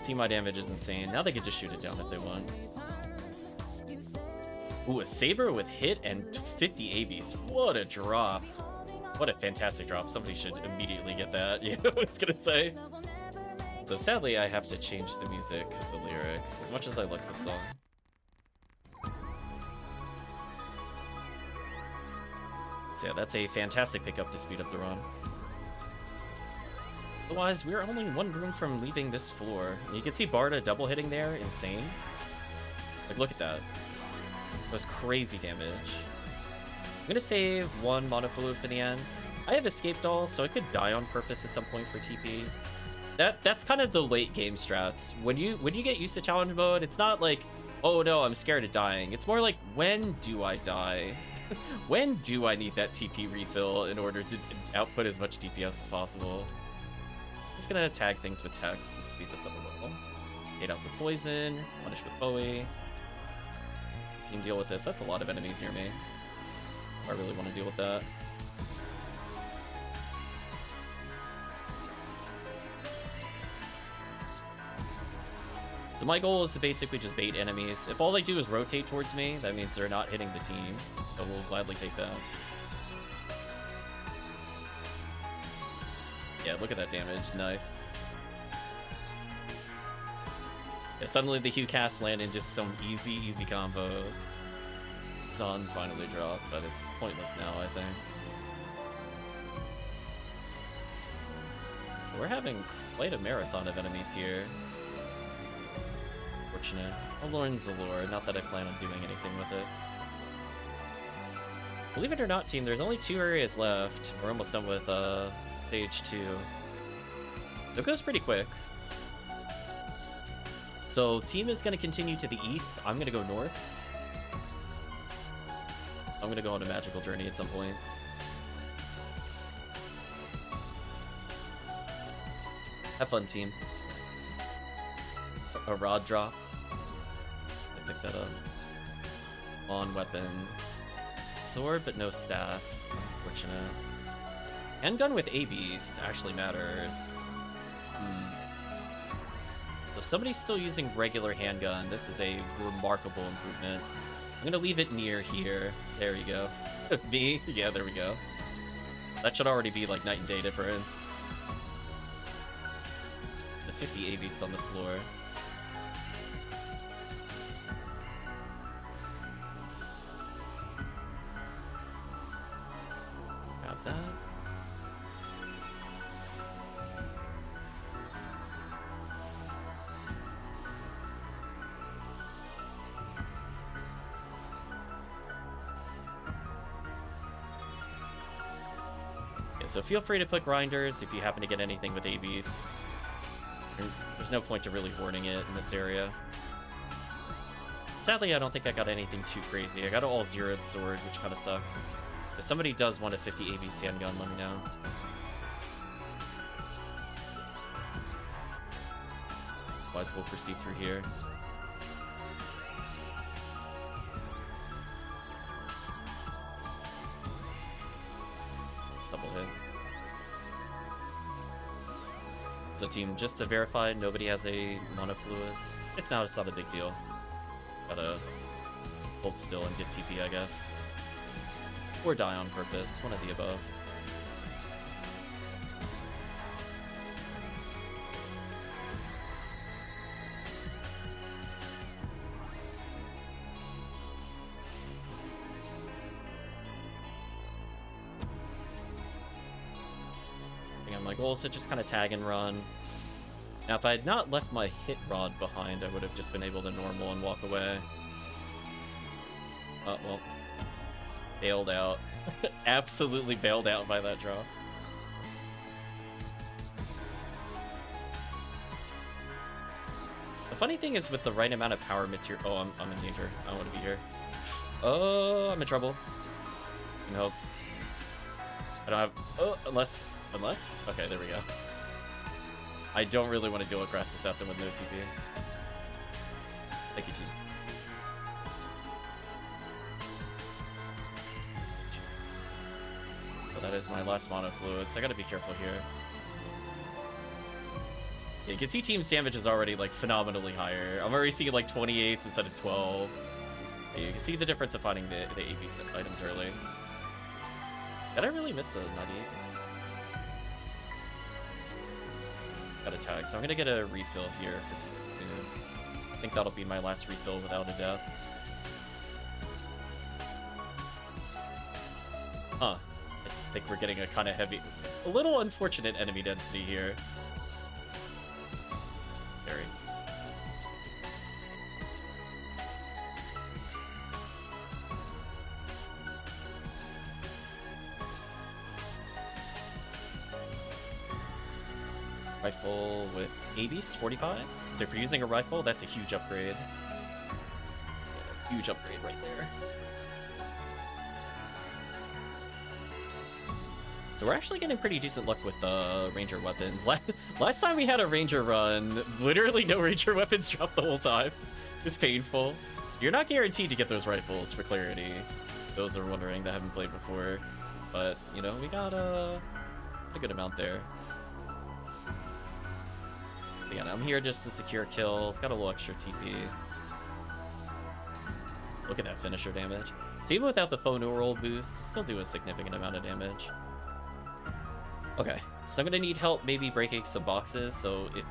See, my damage is insane. Now they could just shoot it down if they want. Ooh, a saber with hit and 50 ABs. What a drop. What a fantastic drop. Somebody should immediately get that. You know what I was gonna say? So sadly, I have to change the music because of the lyrics, as much as I like this song. So yeah, that's a fantastic pickup to speed up the run. Otherwise, we're only one room from leaving this floor. And you can see Barda double hitting there, insane. Like, look at that. That was crazy damage. I'm gonna save 1 Mono Fluid for the end. I have Escape Doll, so I could die on purpose at some point for TP. That's kind of the late game strats. When you get used to challenge mode, it's not like, oh no, I'm scared of dying. It's more like, when do I die? When do I need that TP refill in order to output as much DPS as possible? Just gonna tag things with text to speed this up a little. Hate out the poison, punish with Foe. Team deal with this. That's a lot of enemies near me. I really want to deal with that. So my goal is to basically just bait enemies. If all they do is rotate towards me, that means they're not hitting the team. So we'll gladly take that. Yeah, look at that damage. Nice. Yeah, suddenly the Hugh cast land in just some easy combos. Sun finally dropped, but it's pointless now, I think. We're having quite a marathon of enemies here. Fortunate. Alorn's the lore, not that I plan on doing anything with it. Believe it or not, team, there's only 2 areas left. We're almost done with stage 2. So it goes pretty quick. So team is going to continue to the east. I'm going to go north. I'm going to go on a magical journey at some point. Have fun, team. A rod dropped. I picked that up. On weapons. Sword, but no stats. Unfortunate. Handgun with ABs actually matters. If somebody's still using regular handgun, this is a remarkable improvement. I'm gonna leave it near here. There you go. Me? Yeah, there we go. That should already be like night and day difference. The 50 ABs on the floor. Got that. So feel free to put grinders if you happen to get anything with ABs. There's no point to really hoarding it in this area. Sadly, I don't think I got anything too crazy. I got all zeroed sword, which kind of sucks. If somebody does want a 50 ABs handgun, let me know. Otherwise, we'll proceed through here. Double hit. So team, just to verify, nobody has a mono fluids. If not, it's not a big deal. Gotta hold still and get TP, I guess. Or die on purpose, one of the above. again. My goal is to just kind of tag and run. Now, if I had not left my hit rod behind, I would have just been able to normal and walk away. Oh, well. Bailed out. Absolutely bailed out by that draw. The funny thing is with the right amount of power material... Oh, I'm in danger. I don't want to be here. Oh, I'm in trouble. I can hope. I don't have... Oh, unless... Okay, there we go. I don't really want to deal with Grass Assassin with no TP. Thank you, team. Oh, that is my last mana fluid, so I gotta be careful here. Yeah, you can see team's damage is already, like, phenomenally higher. I'm already seeing, like, 28s instead of 12s. Yeah, you can see the difference of finding the AP items early. Did I really miss a 98? Got a tag, so I'm gonna get a refill here for soon. I think that'll be my last refill without a death. Huh. I think we're getting a kind of heavy... A little unfortunate enemy density here. Very. Rifle with ABs, 45. So if you're using a rifle, that's a huge upgrade. Yeah, huge upgrade right there. So we're actually getting pretty decent luck with the ranger weapons. Last time we had a ranger run, literally no ranger weapons dropped the whole time. It's painful. You're not guaranteed to get those rifles, for clarity. Those are wondering that haven't played before. But, you know, we got a good amount there. Again, I'm here just to secure kills. Got a little extra TP. Look at that finisher damage. So even without the Fullcrum boost, still do a significant amount of damage. Okay, so I'm gonna need help maybe breaking some boxes. So if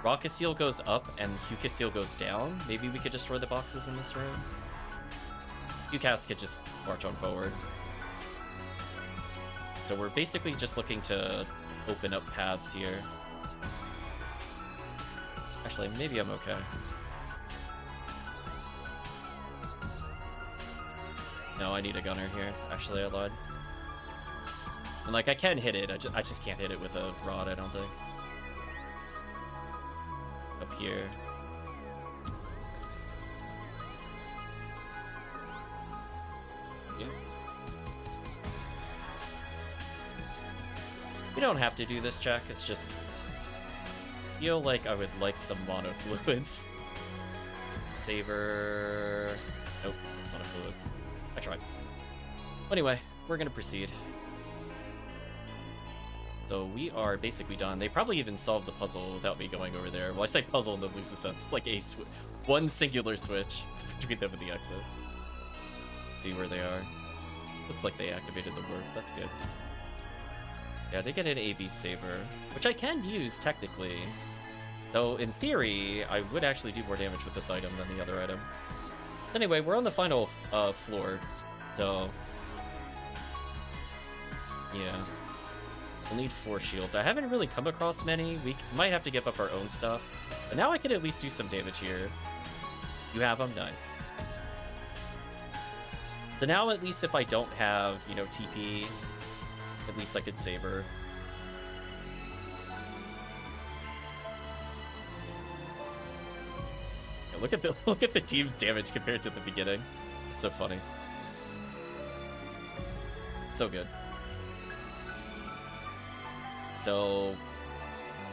Rocket Seal goes up and Hucus Seal goes down, maybe we could destroy the boxes in this room. UCAS could just march on forward. So we're basically just looking to open up paths here. Actually, maybe I'm okay. No, I need a gunner here. Actually, I lied. And, like, I can hit it. I just can't hit it with a rod, I don't think. Up here. Yeah. We don't have to do this check. It's just... feel like I would like some mono fluids. Saber. Nope, mono fluids. I tried. Anyway, we're gonna proceed. So we are basically done. They probably even solved the puzzle without me going over there. Well, I say puzzle in the loosest sense. It's like one singular switch between them and the exit. Let's see where they are. Looks like they activated the work. That's good. Yeah, they get an AB Saber, which I can use technically. Though, in theory, I would actually do more damage with this item than the other item. But anyway, we're on the final floor, so... yeah. We'll need 4 shields. I haven't really come across many. We might have to give up our own stuff. But now I can at least do some damage here. You have them? Nice. So now, at least if I don't have, you know, TP, at least I could Saber. Look at the team's damage compared to the beginning. It's so funny. So good. So,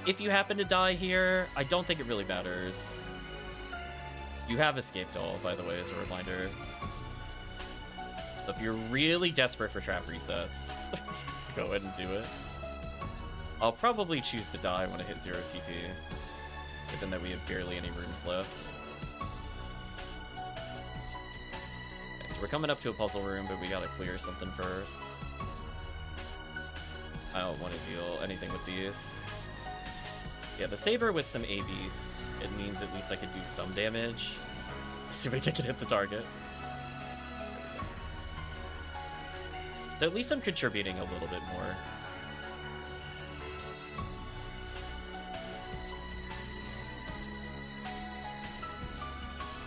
if you happen to die here, I don't think it really matters. You have escaped all, by the way, as a reminder. So if you're really desperate for trap resets, go ahead and do it. I'll probably choose to die when I hit 0 TP, given that we have barely any rooms left. Okay, so we're coming up to a puzzle room, but we gotta clear something first. I don't want to deal anything with these. Yeah, the Saber with some ABs, it means at least I could do some damage. Assuming I can hit the target. So at least I'm contributing a little bit more.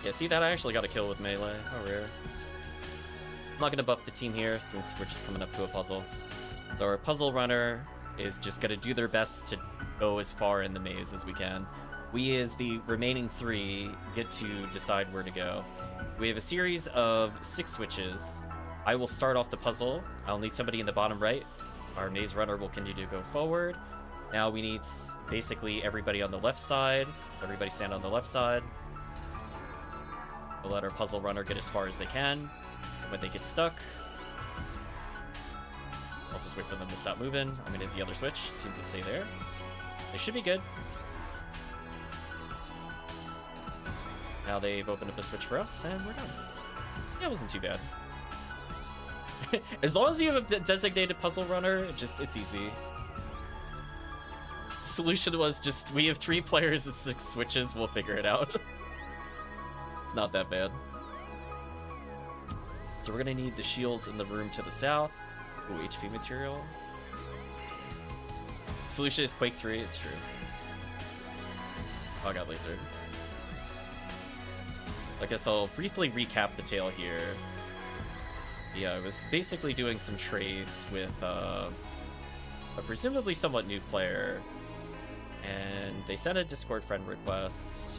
Yeah, see that? I actually got a kill with melee. How rare. I'm not gonna buff the team here since we're just coming up to a puzzle. So our puzzle runner is just gonna do their best to go as far in the maze as we can. We, as the remaining 3, get to decide where to go. We have a series of 6 switches. I will start off the puzzle. I'll need somebody in the bottom right. Our maze runner will continue to go forward. Now we need basically everybody on the left side. So everybody stand on the left side. We'll let our puzzle runner get as far as they can. And when they get stuck, I'll just wait for them to stop moving. I'm gonna hit the other switch. Team can stay there. They should be good. Now they've opened up a switch for us, and we're done. Yeah, it wasn't too bad. As long as you have a designated puzzle runner, it's easy. Solution was just, we have 3 players and 6 switches, we'll figure it out. It's not that bad. So we're gonna need the shields in the room to the south. Ooh, HP material. Solution is Quake 3, it's true. Oh, I got lasered. I guess I'll briefly recap the tale here. Yeah, I was basically doing some trades with a presumably somewhat new player, and they sent a Discord friend request.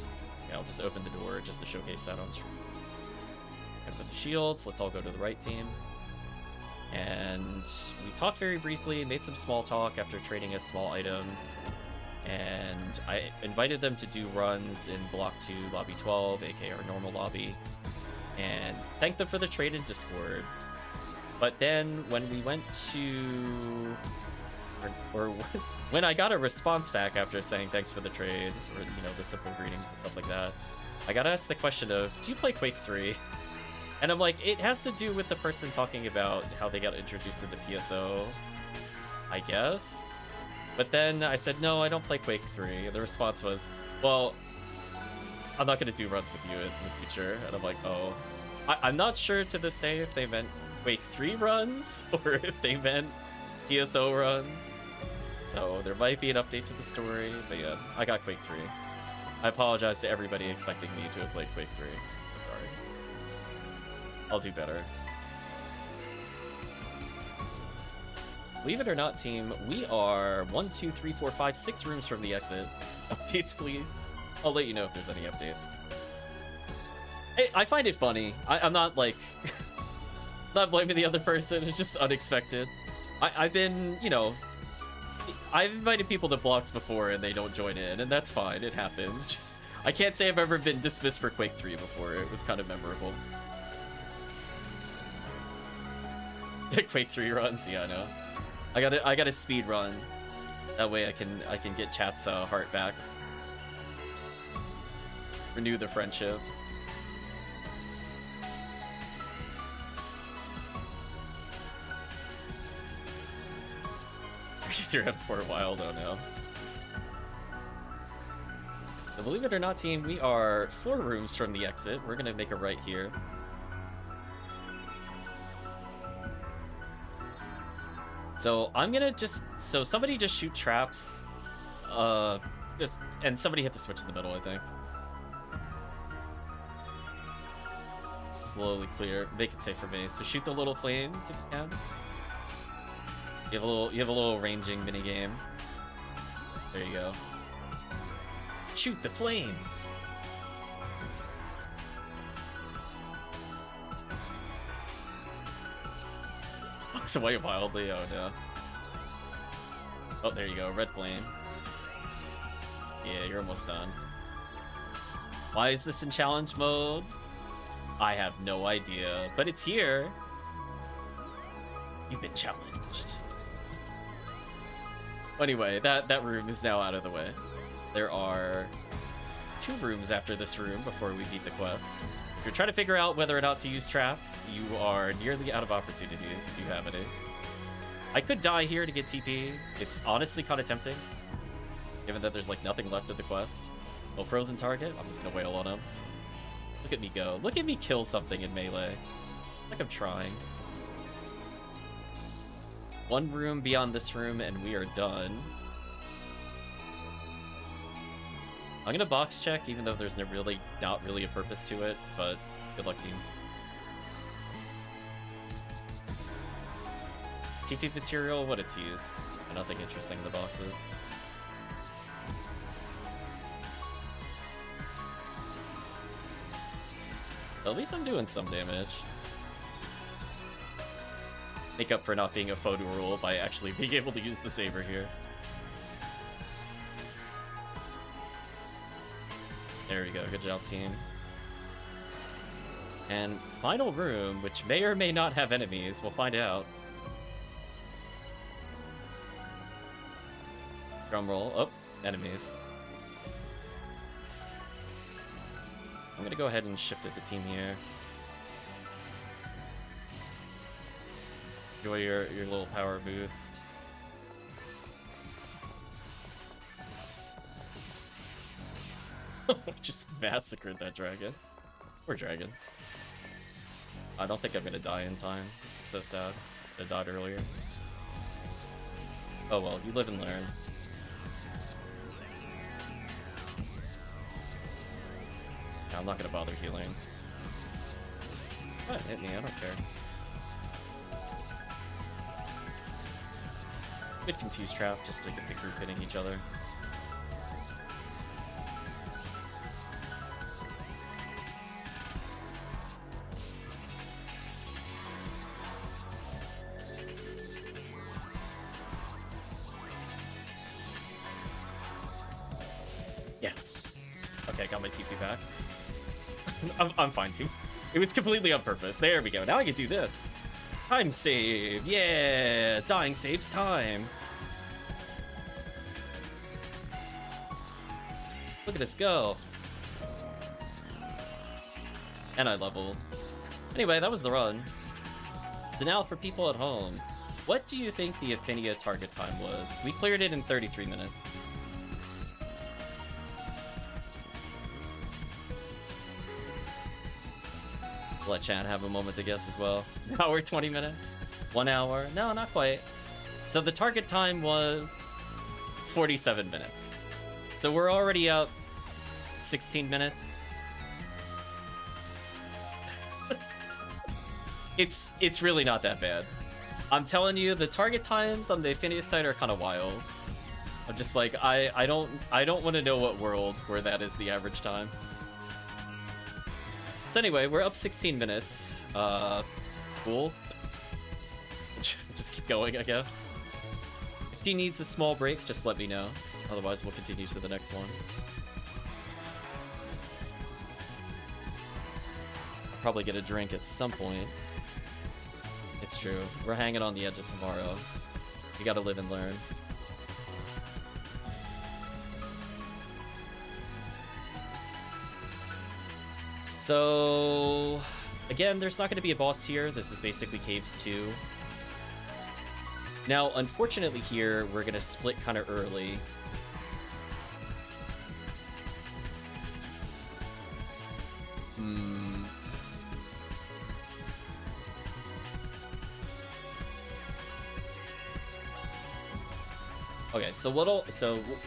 Yeah, I'll just open the door just to showcase that on stream. And for the shields, let's all go to the right team. And we talked very briefly, made some small talk after trading a small item, and I invited them to do runs in Block 2, Lobby 12, aka our normal lobby, and thanked them for the trade in Discord. But then when we went to, or when I got a response back after saying thanks for the trade, or, you know, the simple greetings and stuff like that, I got asked the question of, do you play Quake 3? And I'm like, it has to do with the person talking about how they got introduced into PSO, I guess. But then I said, no, I don't play Quake 3. The response was, well, I'm not going to do runs with you in the future. And I'm like, oh. I'm not sure to this day if they meant Quake 3 runs or if they meant PSO runs. So there might be an update to the story. But yeah, I got Quake 3. I apologize to everybody expecting me to have played Quake 3. I'm sorry. I'll do better. Believe it or not, team, we are 1, 2, 3, 4, 5, 6 rooms from the exit. Updates, please. I'll let you know if there's any updates. I find it funny. I'm not, like, not blaming the other person. It's just unexpected. I've been, you know, I've invited people to blocks before and they don't join in, and that's fine. It happens. Just, I can't say I've ever been dismissed for Quake 3 before. It was kind of memorable. Quake 3 runs, yeah, I know. I got a speed run. That way I can get chat's heart back. Renew the friendship. 3 out of 4 wild, oh no. But believe it or not, team, we are 4 rooms from the exit. We're gonna make a right here. So I'm gonna so somebody just shoot traps, and somebody hit the switch in the middle, I think. Slowly clear, make it safe for me. So shoot the little flames if you can. You have a little ranging mini game. There you go. Shoot the flame. Walks away wildly. Oh no. Oh, there you go. Red flame. Yeah, you're almost done. Why is this in challenge mode? I have no idea, but it's here. You've been challenged. Anyway, that room is now out of the way. There are 2 rooms after this room before we beat the quest. If you're trying to figure out whether or not to use traps, you are nearly out of opportunities if you have any. I could die here to get TP. It's honestly kind of tempting, given that there's like nothing left of the quest. No frozen target. I'm just gonna wail on him. Look at me go. Look at me kill something in melee. Like I'm trying. 1 room beyond this room and we are done. I'm gonna box check, even though there's not really a purpose to it, but good luck, team. TP material, what it's used. Nothing interesting in the boxes. At least I'm doing some damage. Make up for not being a foe to rule by actually being able to use the saber here. There we go, good job, team. And final room, which may or may not have enemies, we'll find out. Drum roll. Oh, enemies. I'm gonna go ahead and shift at the team here. Enjoy your little power boost. Just massacred that dragon. Poor dragon. I don't think I'm gonna die in time. This is so sad. I died earlier. Oh well, you live and learn. Yeah, I'm not gonna bother healing. What? Hit me, I don't care. Good confused trap just to get the group hitting each other. Yes. Okay, got my TP back. I'm fine too. It was completely on purpose. There we go. Now I can do this. Time save. Yeah, dying saves time. Look at us go. And I leveled. Anyway, that was the run. So now for people at home, what do you think the Ephinea target time was? We cleared it in 33 minutes. Let chat have a moment to guess as well. An hour, 20 minutes? 1 hour? No, not quite. So the target time was 47 minutes. So we're already up 16 minutes. It's really not that bad. I'm telling you, the target times on the Ephinea site are kind of wild. I'm just like, I don't want to know what world where that is the average time. So anyway, we're up 16 minutes. Cool. Just keep going, I guess. If he needs a small break, just let me know. Otherwise, we'll continue to the next one. I'll probably get a drink at some point. It's true. We're hanging on the edge of tomorrow. You gotta live and learn. So, again, there's not going to be a boss here. This is basically Caves 2. Now, unfortunately here, we're going to split kind of early. Okay, so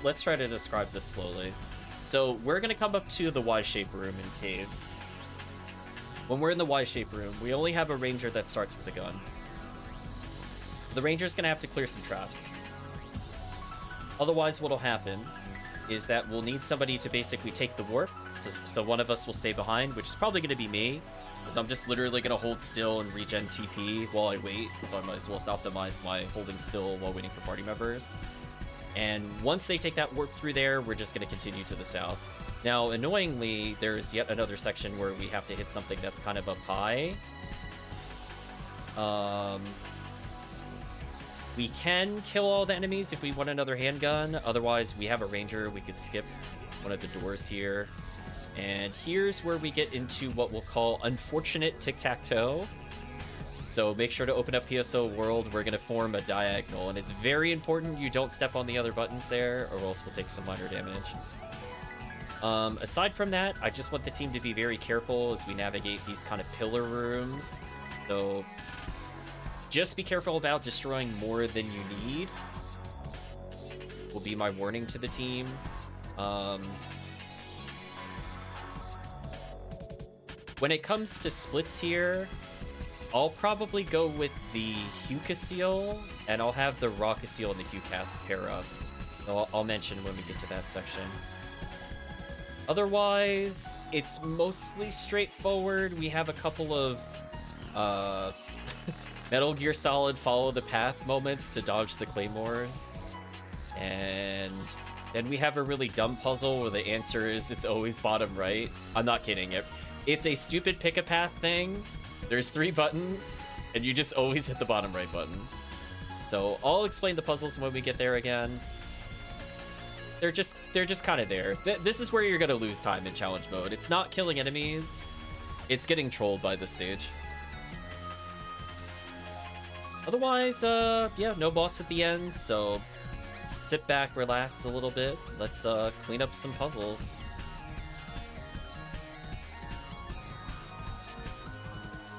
let's try to describe this slowly. So we're going to come up to the Y-shaped room in Caves. When we're in the Y-shaped room, we only have a ranger that starts with a gun. The ranger's gonna have to clear some traps. Otherwise, what'll happen is that we'll need somebody to basically take the warp, so one of us will stay behind, which is probably gonna be me, because I'm just literally gonna hold still and regen TP while I wait, so I might as well optimize my holding still while waiting for party members. And once they take that warp through there, we're just gonna continue to the south. Now, annoyingly, there's yet another section where we have to hit something that's kind of up high. We can kill all the enemies if we want another handgun. Otherwise, we have a ranger. We could skip one of the doors here. And here's where we get into what we'll call unfortunate tic-tac-toe. So make sure to open up PSO World. We're going to form a diagonal. And it's very important you don't step on the other buttons there, or else we'll take some minor damage. Aside from that, I just want the team to be very careful as we navigate these kind of pillar rooms. So just be careful about destroying more than you need, will be my warning to the team. When it comes to splits here, I'll probably go with the Hucasil, and I'll have the Rockasil and the Hucast pair up. I'll mention when we get to that section. Otherwise, it's mostly straightforward. We have a couple of Metal Gear Solid follow the path moments to dodge the claymores. And then we have a really dumb puzzle where the answer is it's always bottom right. I'm not kidding. It's a stupid pick a path thing. There's 3 buttons, and you just always hit the bottom right button. So I'll explain the puzzles when we get there again. They're just kind of there. This is where you're gonna lose time in challenge mode. It's not killing enemies. It's getting trolled by this stage. Otherwise, yeah, no boss at the end, so sit back, relax a little bit. Let's clean up some puzzles.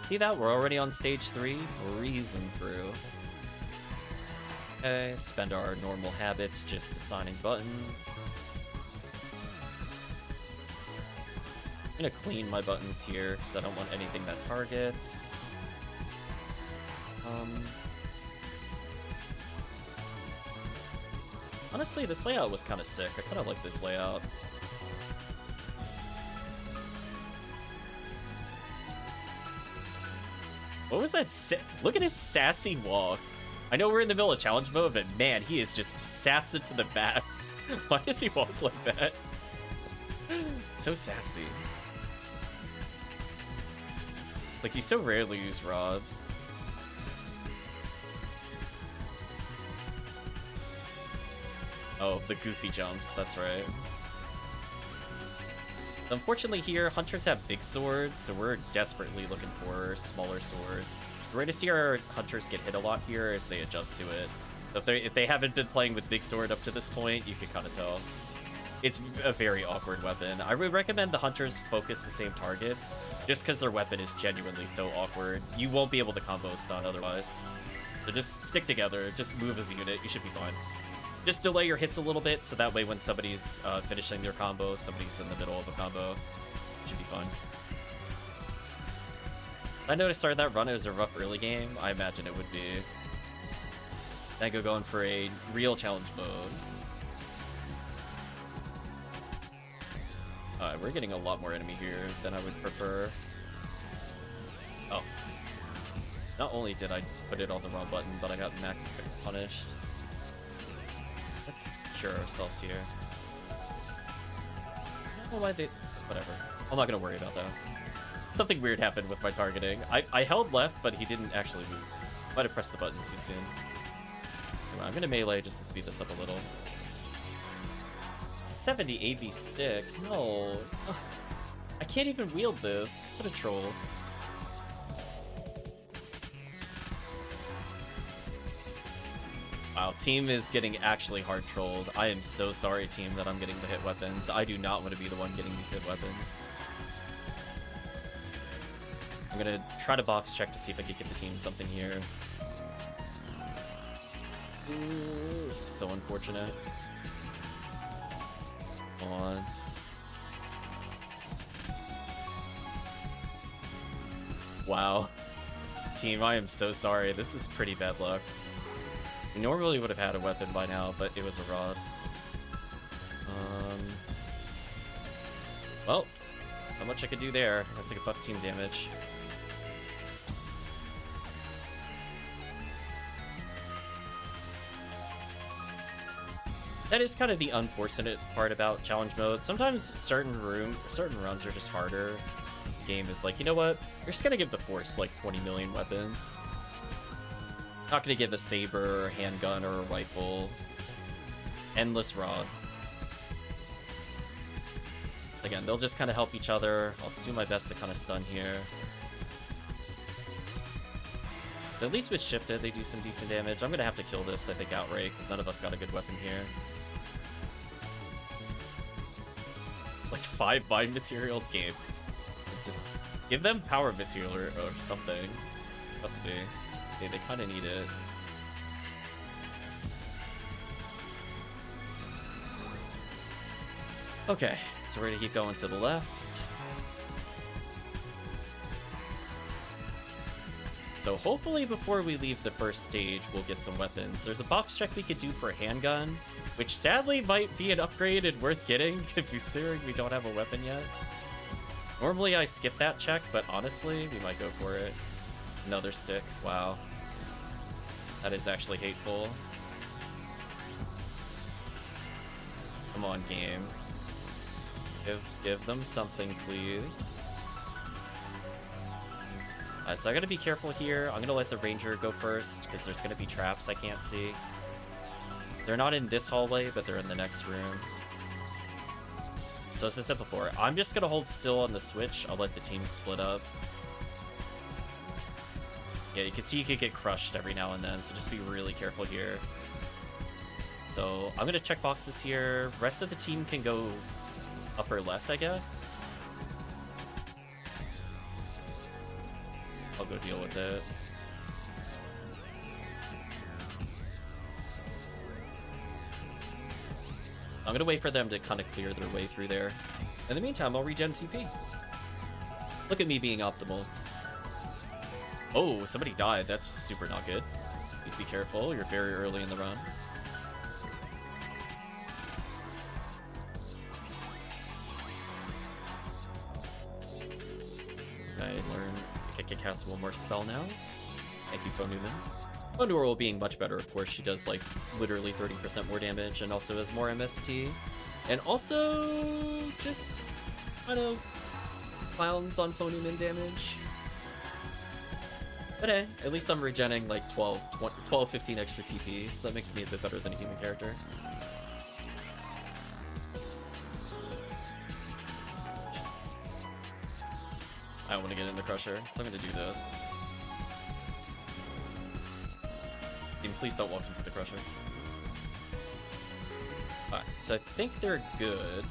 See that? We're already on stage 3, breezing through. Okay, spend our normal habits just assigning buttons. I'm gonna clean my buttons here because I don't want anything that targets. Honestly, this layout was kind of sick. I kind of like this layout. What was that? Look at his sassy walk. I know we're in the middle of challenge mode, but man, he is just sassy to the max. Why does he walk like that? So sassy. It's like you so rarely use rods. Oh, the goofy jumps, that's right. Unfortunately here, hunters have big swords, so we're desperately looking for smaller swords. We're going to see our hunters get hit a lot here as they adjust to it. So if they haven't been playing with big sword up to this point, you can kind of tell. It's a very awkward weapon. I would recommend the hunters focus the same targets, just because their weapon is genuinely so awkward. You won't be able to combo stun otherwise. So just stick together, just move as a unit, you should be fine. Just delay your hits a little bit, so that way when somebody's finishing their combo, somebody's in the middle of a combo. Should be fun. I noticed started that run, it was a rough early game. I imagine it would be. Then go going for a real challenge mode. We're getting a lot more enemy here than I would prefer. Oh. Not only did I put it on the wrong button, but I got max punished. Let's cure ourselves here. I don't know why they... Whatever. I'm not gonna worry about that. Something weird happened with my targeting. I held left, but he didn't actually move. Might have pressed the button too soon. Anyway, I'm gonna melee just to speed this up a little. 70 AV stick? No. Ugh. I can't even wield this. What a troll. Wow, team is getting actually hard trolled. I am so sorry, team, that I'm getting the hit weapons. I do not want to be the one getting these hit weapons. I'm gonna try to box check to see if I can get the team something here. Ooh, this is so unfortunate. Come on. Wow. Team, I am so sorry. This is pretty bad luck. We normally would have had a weapon by now, but it was a rod. Well, not much I could do there. I guess I could buff team damage. That is kind of the unfortunate part about challenge mode. Sometimes certain runs are just harder. The game is like, you know what? You're just gonna give the Force like 20 million weapons. Not gonna give a saber or a handgun or a rifle. Just endless rod. Again, they'll just kind of help each other. I'll do my best to kind of stun here. At least with shifted, they do some decent damage. I'm gonna have to kill this, I think, outright, because none of us got a good weapon here. Like 5 bind material game. Just give them power material or something. Must be. They kind of need it. Okay, so we're gonna keep going to the left. So hopefully before we leave the first stage, we'll get some weapons. There's a box check we could do for a handgun, which sadly might be an upgrade and worth getting, considering we don't have a weapon yet. Normally I skip that check, but honestly, we might go for it. Another stick, wow. That is actually hateful. Come on, game. Give them something, please. So I gotta be careful here. I'm gonna let the ranger go first, because there's gonna be traps I can't see. They're not in this hallway, but they're in the next room. So as I said before, I'm just gonna hold still on the switch. I'll let the team split up. Yeah, you can see you could get crushed every now and then, so just be really careful here. So I'm gonna check boxes here. Rest of the team can go upper left, I guess. I'll go deal with it. I'm gonna wait for them to kind of clear their way through there. In the meantime, I'll regen TP. Look at me being optimal. Oh, somebody died. That's super not good. Please be careful. You're very early in the run. I learned I can cast one more spell now. Thank you, FOnewman. FOnewman being much better, of course. She does like literally 30% more damage and also has more MST. And also just, I don't know, clowns on FOnewman damage. But hey, at least I'm regenning like 12, 15 extra TP, so that makes me a bit better than a human character. I don't want to get in the crusher, so I'm going to do this. And please don't walk into the crusher. Alright, so I think they're good.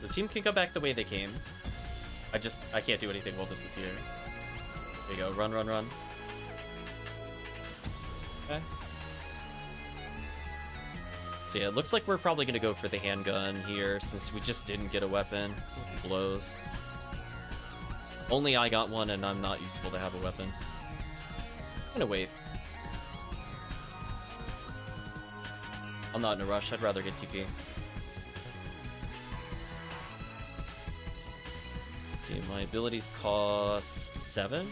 The team can go back the way they came. I can't do anything while this is here. There you go, run, run, run. Okay. So yeah, it looks like we're probably going to go for the handgun here, since we just didn't get a weapon. Blows. Only I got one, and I'm not useful to have a weapon. I'm gonna wait. I'm not in a rush. I'd rather get TP. Let's see, my abilities cost 7.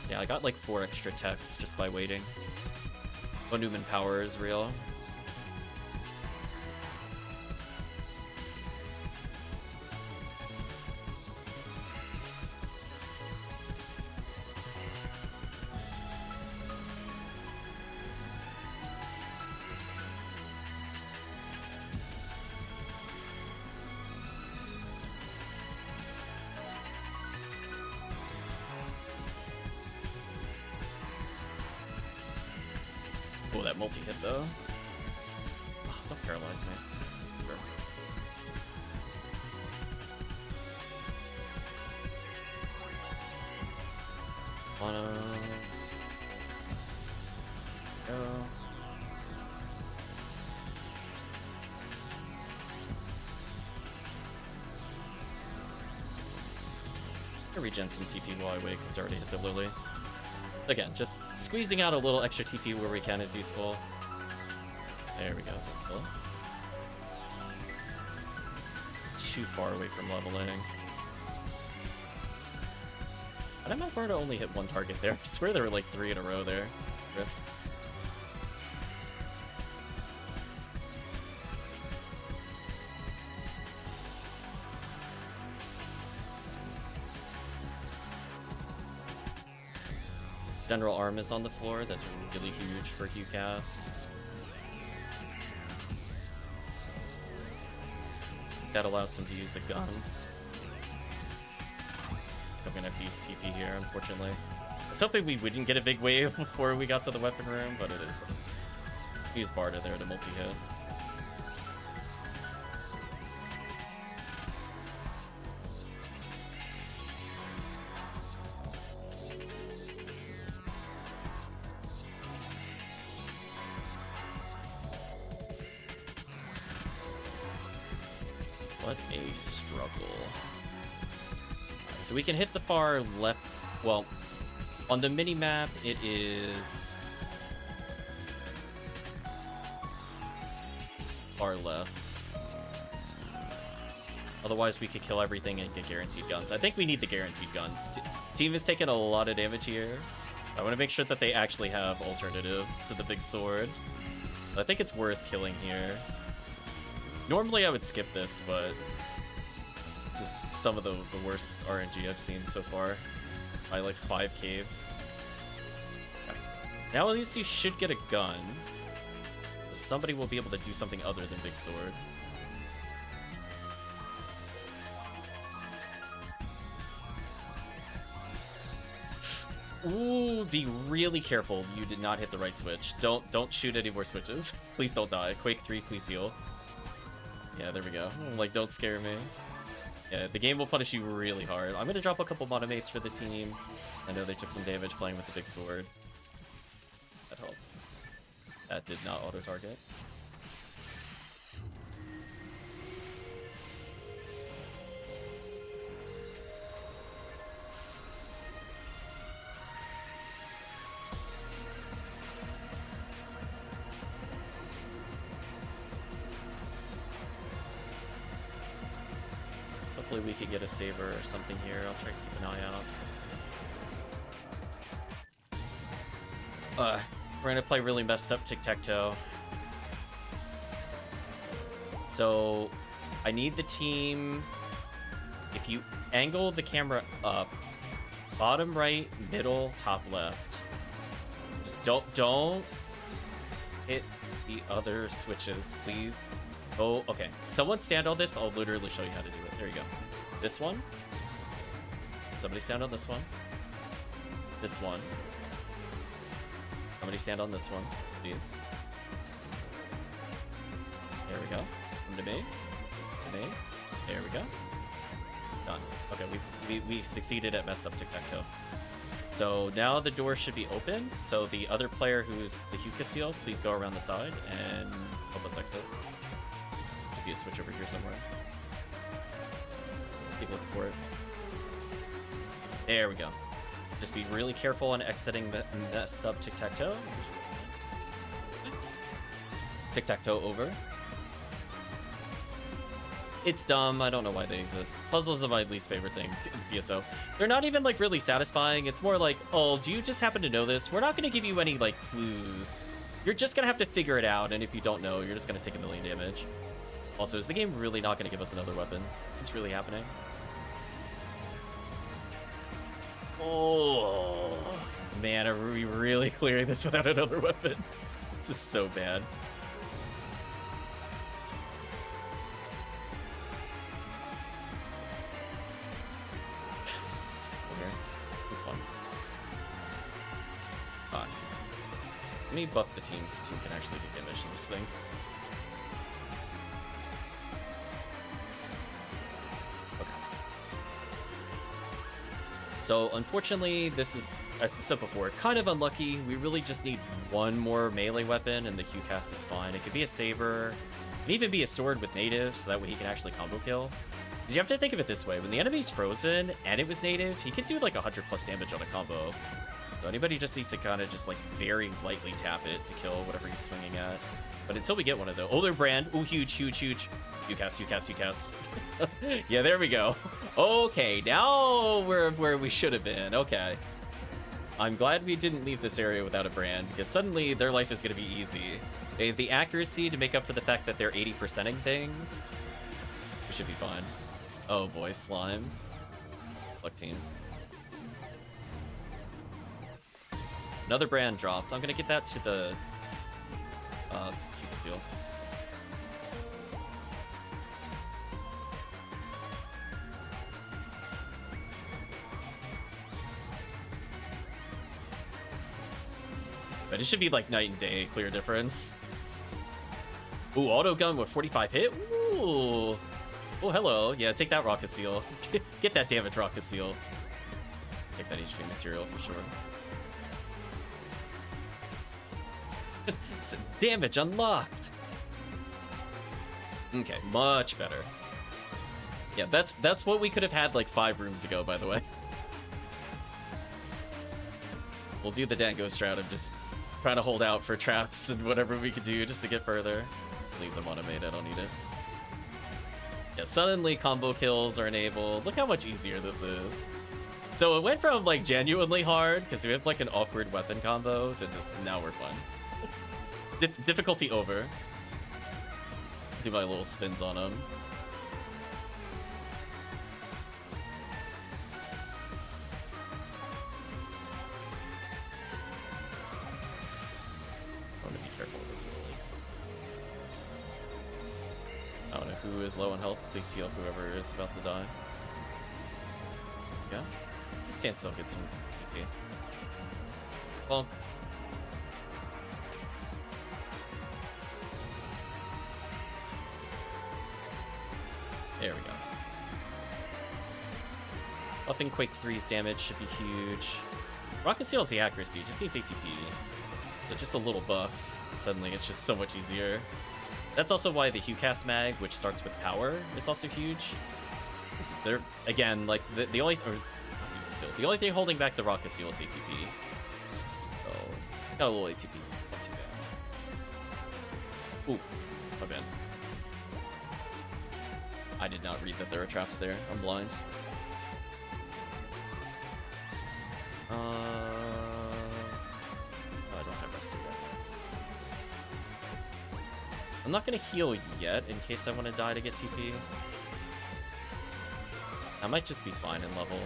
Yeah, I got like 4 extra techs just by waiting. FOnewman power is real. Oh, that multi-hit though. Oh, don't paralyze me. Sure. Wanna go. I regen some TP while I wait because I already hit the Lily. Again, just squeezing out a little extra TP where we can is useful. There we go. Too far away from leveling. Why did my Barda only hit 1 target there? I swear there were like 3 in a row there. Rip. General arm is on the floor. That's really huge for Qcast. That allows him to use a gun. I'm gonna have to use TP here, unfortunately. I was hoping we wouldn't get a big wave before we got to the weapon room, but it is what it is. Use Barda there to multi-hit. What a struggle. So we can hit the far left, well, On the mini-map, it is far left. Otherwise, we could kill everything and get guaranteed guns. I think we need the guaranteed guns. Team is taking a lot of damage here. I want to make sure that they actually have alternatives to the big sword. I think it's worth killing here. Normally, I would skip this, but this is some of the worst RNG I've seen so far. By like 5 caves. Okay. Now at least you should get a gun. Somebody will be able to do something other than big sword. Ooh, be really careful. You did not hit the right switch. Don't shoot any more switches. Please don't die. Quake 3, please heal. Yeah, there we go. Like, don't scare me. Yeah, the game will punish you really hard. I'm gonna drop a couple monomates for the team. I know they took some damage playing with the big sword. That helps. That did not auto-target. Hopefully we could get a saber or something here. I'll try to keep an eye out. We're gonna play really messed up tic-tac-toe. So I need the team. If you angle the camera up, bottom right, middle, top left. Just don't hit the other switches, please. Oh, okay. Someone stand on this. I'll literally show you how to do it. There you go. This one. Somebody stand on this one. This one. Somebody stand on this one, please. There we go. Come to me. To me. There we go. Done. Okay, we succeeded at messed up tic-tac-toe. So now the door should be open. So the other player who's the Huka seal, please go around the side and help us exit. Should be a switch over here somewhere. Keep looking for it. There we go. Just be really careful on exiting the messed up tic-tac-toe. Tic-tac-toe over. It's dumb. I don't know why they exist. Puzzles are my least favorite thing in PSO. They're not even like really satisfying. It's more like, oh, do you just happen to know this? We're not going to give you any like clues. You're just going to have to figure it out. And if you don't know, you're just going to take 1,000,000 damage. Also, is the game really not going to give us another weapon? Is this really happening? Oh, man, are we really clearing this without another weapon? This is so bad. Okay, it's fun. Let me buff the team so the team can actually do damage to this thing. So unfortunately, this is, as I said before, kind of unlucky. We really just need one more melee weapon, and the Q-cast is fine. It could be a saber, it can even be a sword with native, so that way he can actually combo kill. Because you have to think of it this way: when the enemy's frozen and it was native, he could do like 100+ damage on a combo. So anybody just needs to kind of just like very lightly tap it to kill whatever he's swinging at. But until we get one of those, oh, they're brand, oh, huge, huge, huge. You cast. Yeah, there we go. Okay, now we're where we should have been. Okay. I'm glad we didn't leave this area without a brand, because suddenly their life is going to be easy. They have the accuracy to make up for the fact that they're 80%ing things. We should be fine. Oh boy, slimes. Luck team. Another brand dropped. I'm going to get that to the seal. But it should be like night and day, clear difference. Ooh, auto gun with 45 hit. Ooh. Oh, hello. Yeah, take that rocket seal. Get that damage rocket seal. Take that HP material for sure. Damage unlocked. Okay, much better. Yeah, that's what we could have had like 5 rooms ago, by the way. We'll do the Dango strat of just trying to hold out for traps and whatever we could do just to get further. Leave them automated, I don't need it. Yeah, suddenly combo kills are enabled. Look how much easier this is. So it went from like genuinely hard, because we have like an awkward weapon combo, to just now we're fun. Difficulty over. Do my little spins on him. I don't know who is low on health. Please heal whoever is about to die. Yeah. Stand still, get some TP. Well. There we go. Upping Quake 3's damage should be huge. Rocket Seal's the accuracy, just needs ATP. So just a little buff. Suddenly it's just so much easier. That's also why the HuCast mag, which starts with power, is also huge. They're, again, like, the only thing holding back the Rocket Seal is ATP. So, got a little ATP. Not too bad. Ooh, my bad. I did not read that there are traps there. I'm blind. I don't have rested yet. I'm not gonna heal yet in case I want to die to get TP. I might just be fine in level.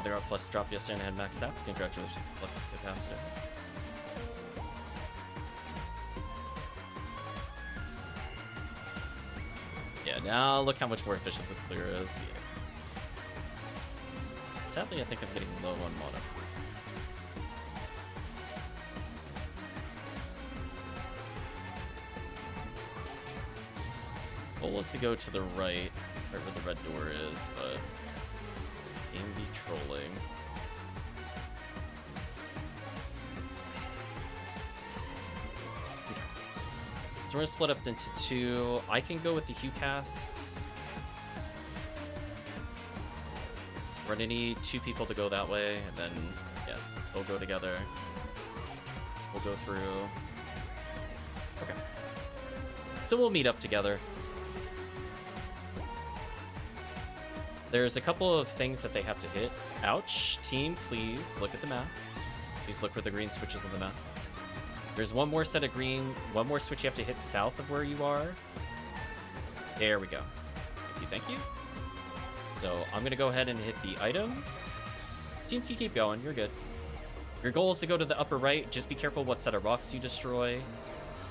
There are plus drop yesterday and I had max stats. Congratulations, Flux Capacitor. Yeah, now look how much more efficient this clear is. Yeah. Sadly, I think I'm getting low on mana. Goal is to go to the right, right where the red door is, but game be trolling. Okay. So we're gonna split up into two. I can go with the HuCast. We're gonna need two people to go that way, and then, yeah, they'll go together. We'll go through. Okay. So we'll meet up together. There's a couple of things that they have to hit. Ouch. Team, please look at the map. Please look for the green switches on the map. There's one more set of green, one more switch you have to hit south of where you are. There we go. Thank you, thank you. So I'm going to go ahead and hit the items. Team, you keep going. You're good. Your goal is to go to the upper right. Just be careful what set of rocks you destroy.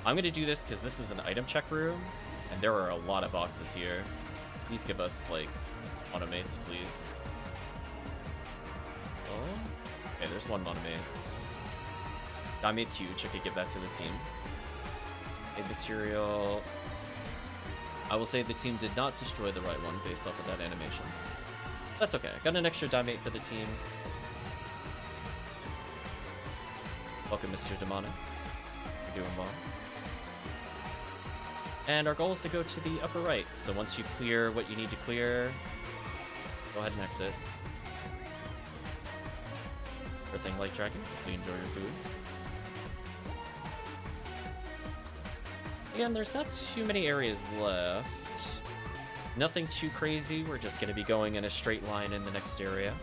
I'm going to do this because this is an item check room, and there are a lot of boxes here. Please give us, like, monomates, please. Oh, okay, there's one monomate. Dimate's huge. I could give that to the team. A material. I will say the team did not destroy the right one based off of that animation. That's okay. Got an extra dimate for the team. Welcome, Mr. Demona. You're doing well. And our goal is to go to the upper right. So once you clear what you need to clear, go ahead and exit. For thing like tracking, hopefully enjoy your food. Again, there's not too many areas left. Nothing too crazy. We're just going to be going in a straight line in the next area.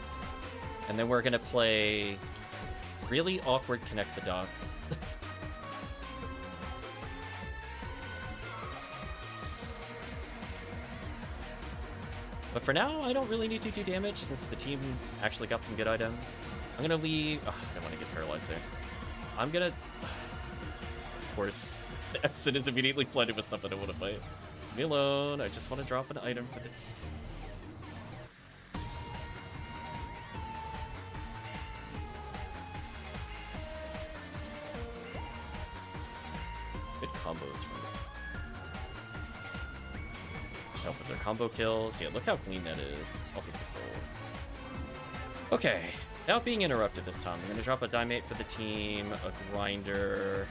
And then we're going to play really awkward connect the dots. But for now, I don't really need to do damage since the team actually got some good items. I'm going to leave... Oh, I don't want to get paralyzed there. I'm going to... Of course, the Epson is immediately flooded with stuff I don't want to fight. Leave me alone. I just want to drop an item for the... Good combos for me. Just help with Their combo kills. Yeah, look how clean that is. I'll take the soul. Okay. Without being interrupted this time, I'm going to drop a Dimate for the team, a Grinder.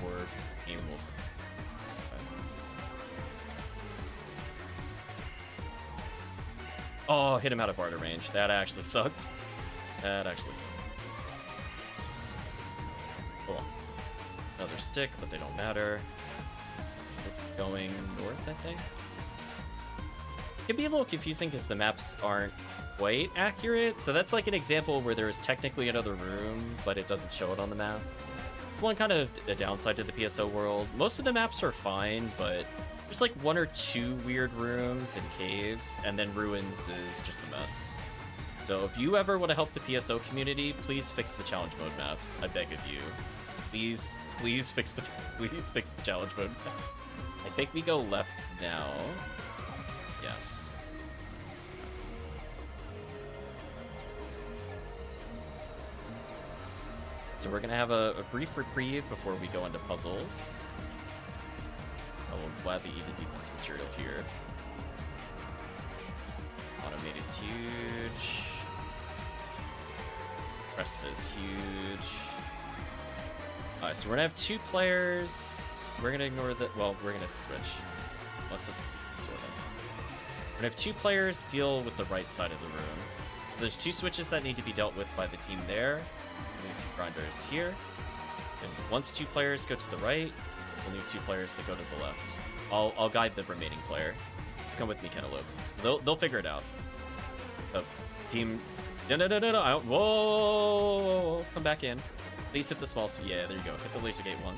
Or aim will. Oh, hit him out of barter range. That actually sucked. That actually sucked. Cool. Another stick, but they don't matter. Going north, I think. It'd be a little confusing because the maps aren't quite accurate. So that's like an example where there is technically another room, but it doesn't show it on the map. It's one kind of a downside to the PSO world. Most of the maps are fine, but there's like 1 or 2 weird rooms and caves, and then ruins is just a mess. So if you ever want to help the PSO community, please fix the challenge mode maps. I beg of you. Please fix the challenge mode maps. I think we go left now. Yes. So we're gonna have a brief reprieve before we go into puzzles. I will gladly eat the defense material here. Automate is huge. Rest is huge. Alright, so we're gonna have 2 players. We're gonna ignore the. Well, we're gonna switch. Let's have the sword then. We're gonna have 2 players deal with the right side of the room. There's 2 switches that need to be dealt with by the team there. We need 2 grinders here. And once 2 players go to the right, we'll need 2 players to go to the left. I'll guide the remaining player. Come with me, Cantaloupe. So they'll figure it out. Oh, team. No. Whoa! Come back in. Please hit the small. Yeah, there you go. Hit the laser gate 1.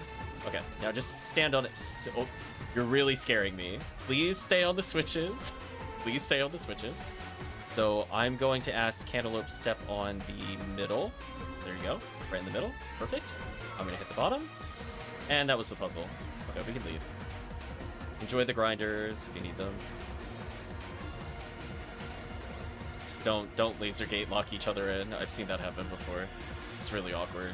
Okay, now just stand on it. Oh, you're really scaring me. Please stay on the switches. Please stay on the switches. So I'm going to ask Cantaloupe step on the middle. There you go. Right in the middle. Perfect. I'm going to hit the bottom. And that was the puzzle. Okay, we can leave. Enjoy the grinders if you need them. Just don't laser gate lock each other in. I've seen that happen before. It's really awkward.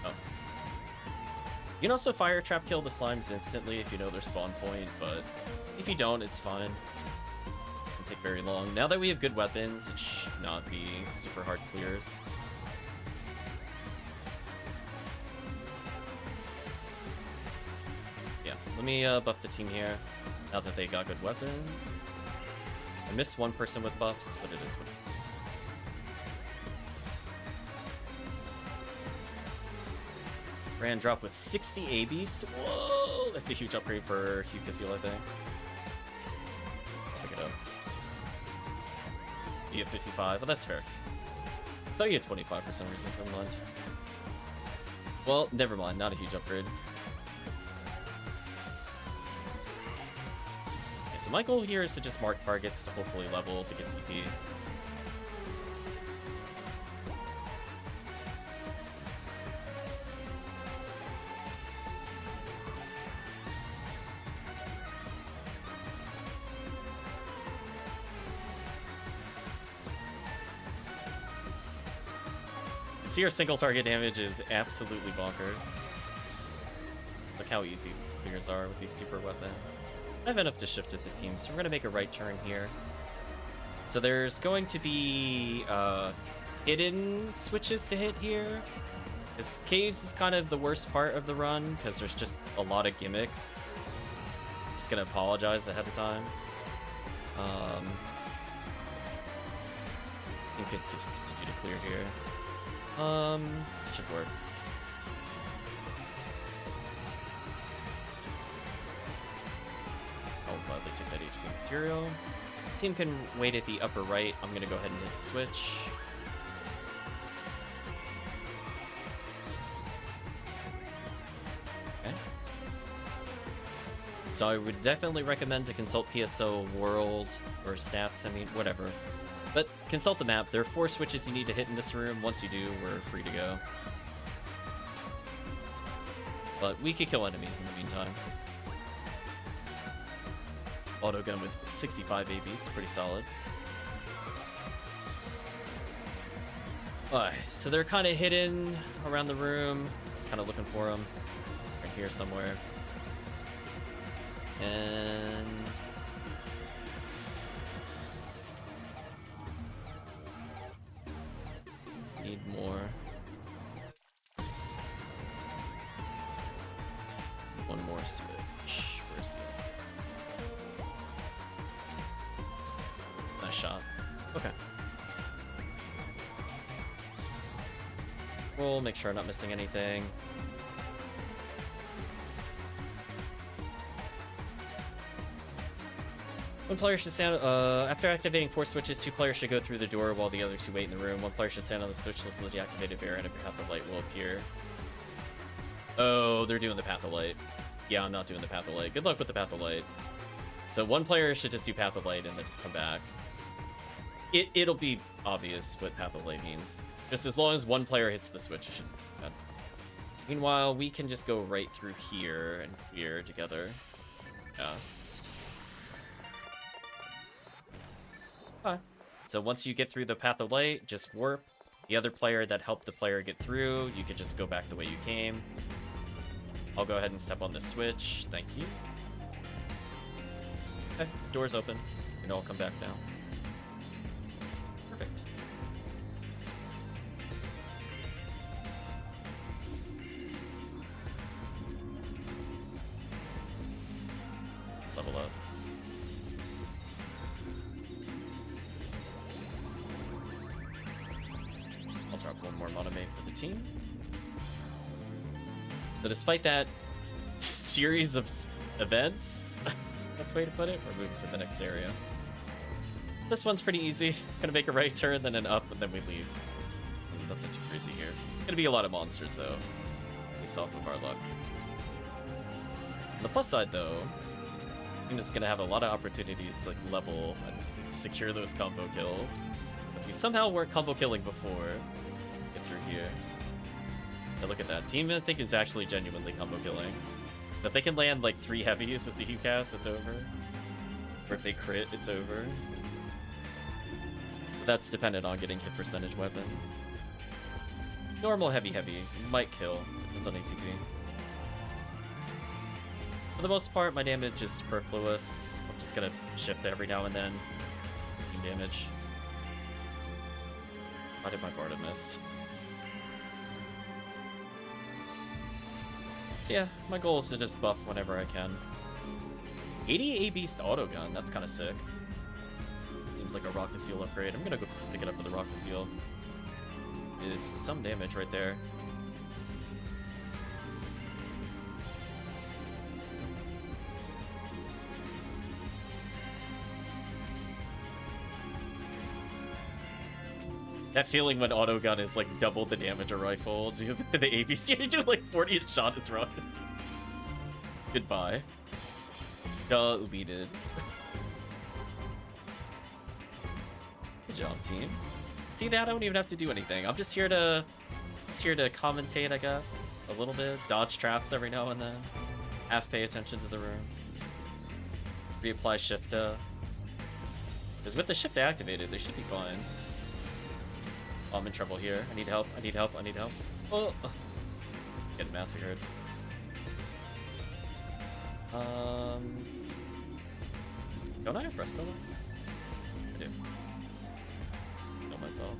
Oh. You can also fire trap kill the slimes instantly if you know their spawn point, but if you don't, it's fine. It won't take very long. Now that we have good weapons, it should not be super hard clears. Yeah, let me buff the team here, now that they got good weapons. I missed 1 person with buffs, but it is what it is. Brand drop with 60 A-Beast. Whoa! That's a huge upgrade for Hugh Casil, I think. Pick it up. You get 55. Well, that's fair. I thought you had 25 for some reason from lunch. Well, never mind. Not a huge upgrade. Okay, so my goal here is to just mark targets to hopefully level to get TP. See, our single target damage is absolutely bonkers. Look how easy the clears are with these super weapons. I have enough to shift at the team, so we're going to make a right turn here. So there's going to be hidden switches to hit here. Because caves is kind of the worst part of the run, because there's just a lot of gimmicks. I'm just going to apologize ahead of time. I think it could just continue to clear here. It should work. I'll gladly take that HP material. Team can wait at the upper right. I'm gonna go ahead and hit the switch. Okay. So I would definitely recommend to consult PSO World or stats, I mean, whatever. But consult the map. There are 4 switches you need to hit in this room. Once you do, we're free to go. But we could kill enemies in the meantime. Auto gun with 65 ABs, pretty solid. Alright, so they're kind of hidden around the room. Kind of looking for them. Right here somewhere. And... need more. One more switch. Where's the... Nice shot. Okay. We'll make sure I'm not missing anything. One player should stand... after activating 4 switches, 2 players should go through the door while the other 2 wait in the room. 1 player should stand on the switch till the deactivated barrier and a path of light will appear. Oh, they're doing the path of light. Yeah, I'm not doing the path of light. Good luck with the path of light. So 1 player should just do path of light and then just come back. It'll be obvious what path of light means. Just as long as 1 player hits the switch, it should be bad. Meanwhile, we can just go right through here and clear together. Yes. Okay. So once you get through the path of light, just warp. The other player that helped the player get through, you can just go back the way you came. I'll go ahead and step on the switch. Thank you. Okay, door's open. You can all come back now. Perfect. Let's level up. I'll drop 1 more monomate for the team. So despite that series of events, best way to put it, we're moving to the next area. This one's pretty easy. Gonna make a right turn, then an up, and then we leave. Nothing too crazy here. It's gonna be a lot of monsters, though, based off of our luck. On the plus side, though, I'm just gonna have a lot of opportunities to like level and secure those combo kills. If we somehow weren't combo killing before, get through here. Now look at that. Team, I think, is actually genuinely combo killing. If they can land like 3 heavies as a Q cast, it's over. Or if they crit, it's over. But that's dependent on getting hit percentage weapons. Normal heavy might kill. Depends on ATP. For the most part, my damage is superfluous. I'm just gonna shift every now and then. Team damage. Why did my Barda miss? So yeah, my goal is to just buff whenever I can. 80 A-Beast autogun, that's kind of sick. Seems like a Rock to Seal upgrade. I'm gonna go pick it up with the Rock to Seal. Is some damage right there. That feeling when autogun is like double the damage a rifle. Do the ABC, you do like 40 a shot as rockets. Goodbye. Deleted. Good job, team. See that? I don't even have to do anything. I'm just here to commentate, I guess, a little bit. Dodge traps every now and then. Half pay attention to the room. Reapply shift. Because with the shift activated, they should be fine. Oh, I'm in trouble here. I need help. I need help. I need help. Oh, getting massacred. Don't I have breast still? I do. Know myself.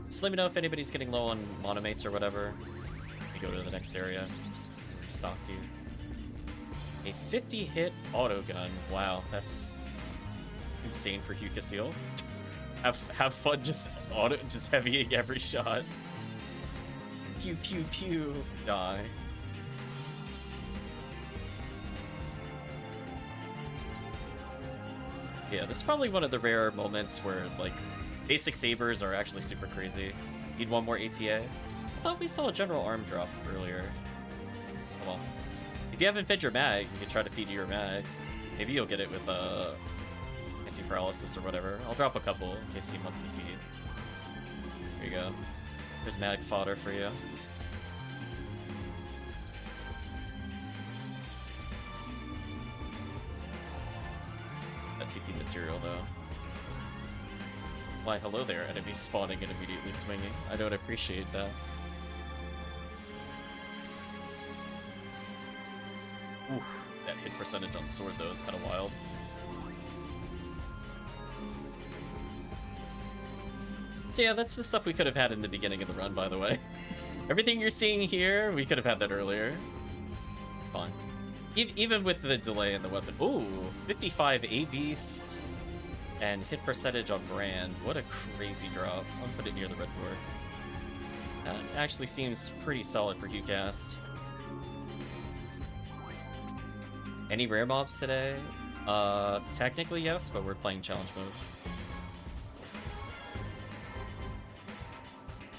Just let me know if anybody's getting low on monomates or whatever. We go to the next area. Stock you. A 50 hit autogun. Wow, that's insane for Hugh Casil. Have fun just heavying every shot. Pew pew pew. Die. Yeah, this is probably one of the rare moments where like basic sabers are actually super crazy. Need 1 more ATA. I thought we saw a general arm drop earlier. Oh well. If you haven't fed your mag, you can try to feed your mag. Maybe you'll get it with anti-paralysis or whatever. I'll drop a couple in case he wants to feed. There you go. There's mag fodder for you. That TP material though. Why, hello there, enemy spawning and immediately swinging. I don't appreciate that. Oof, that hit percentage on sword, though, is kind of wild. So yeah, that's the stuff we could have had in the beginning of the run, by the way. Everything you're seeing here, we could have had that earlier. It's fine. Even with the delay in the weapon. Ooh, 55 A-Beast and hit percentage on Brand. What a crazy drop. I'll put it near the red door. That actually seems pretty solid for HuCast. Any rare mobs today? Technically yes, but we're playing challenge mode.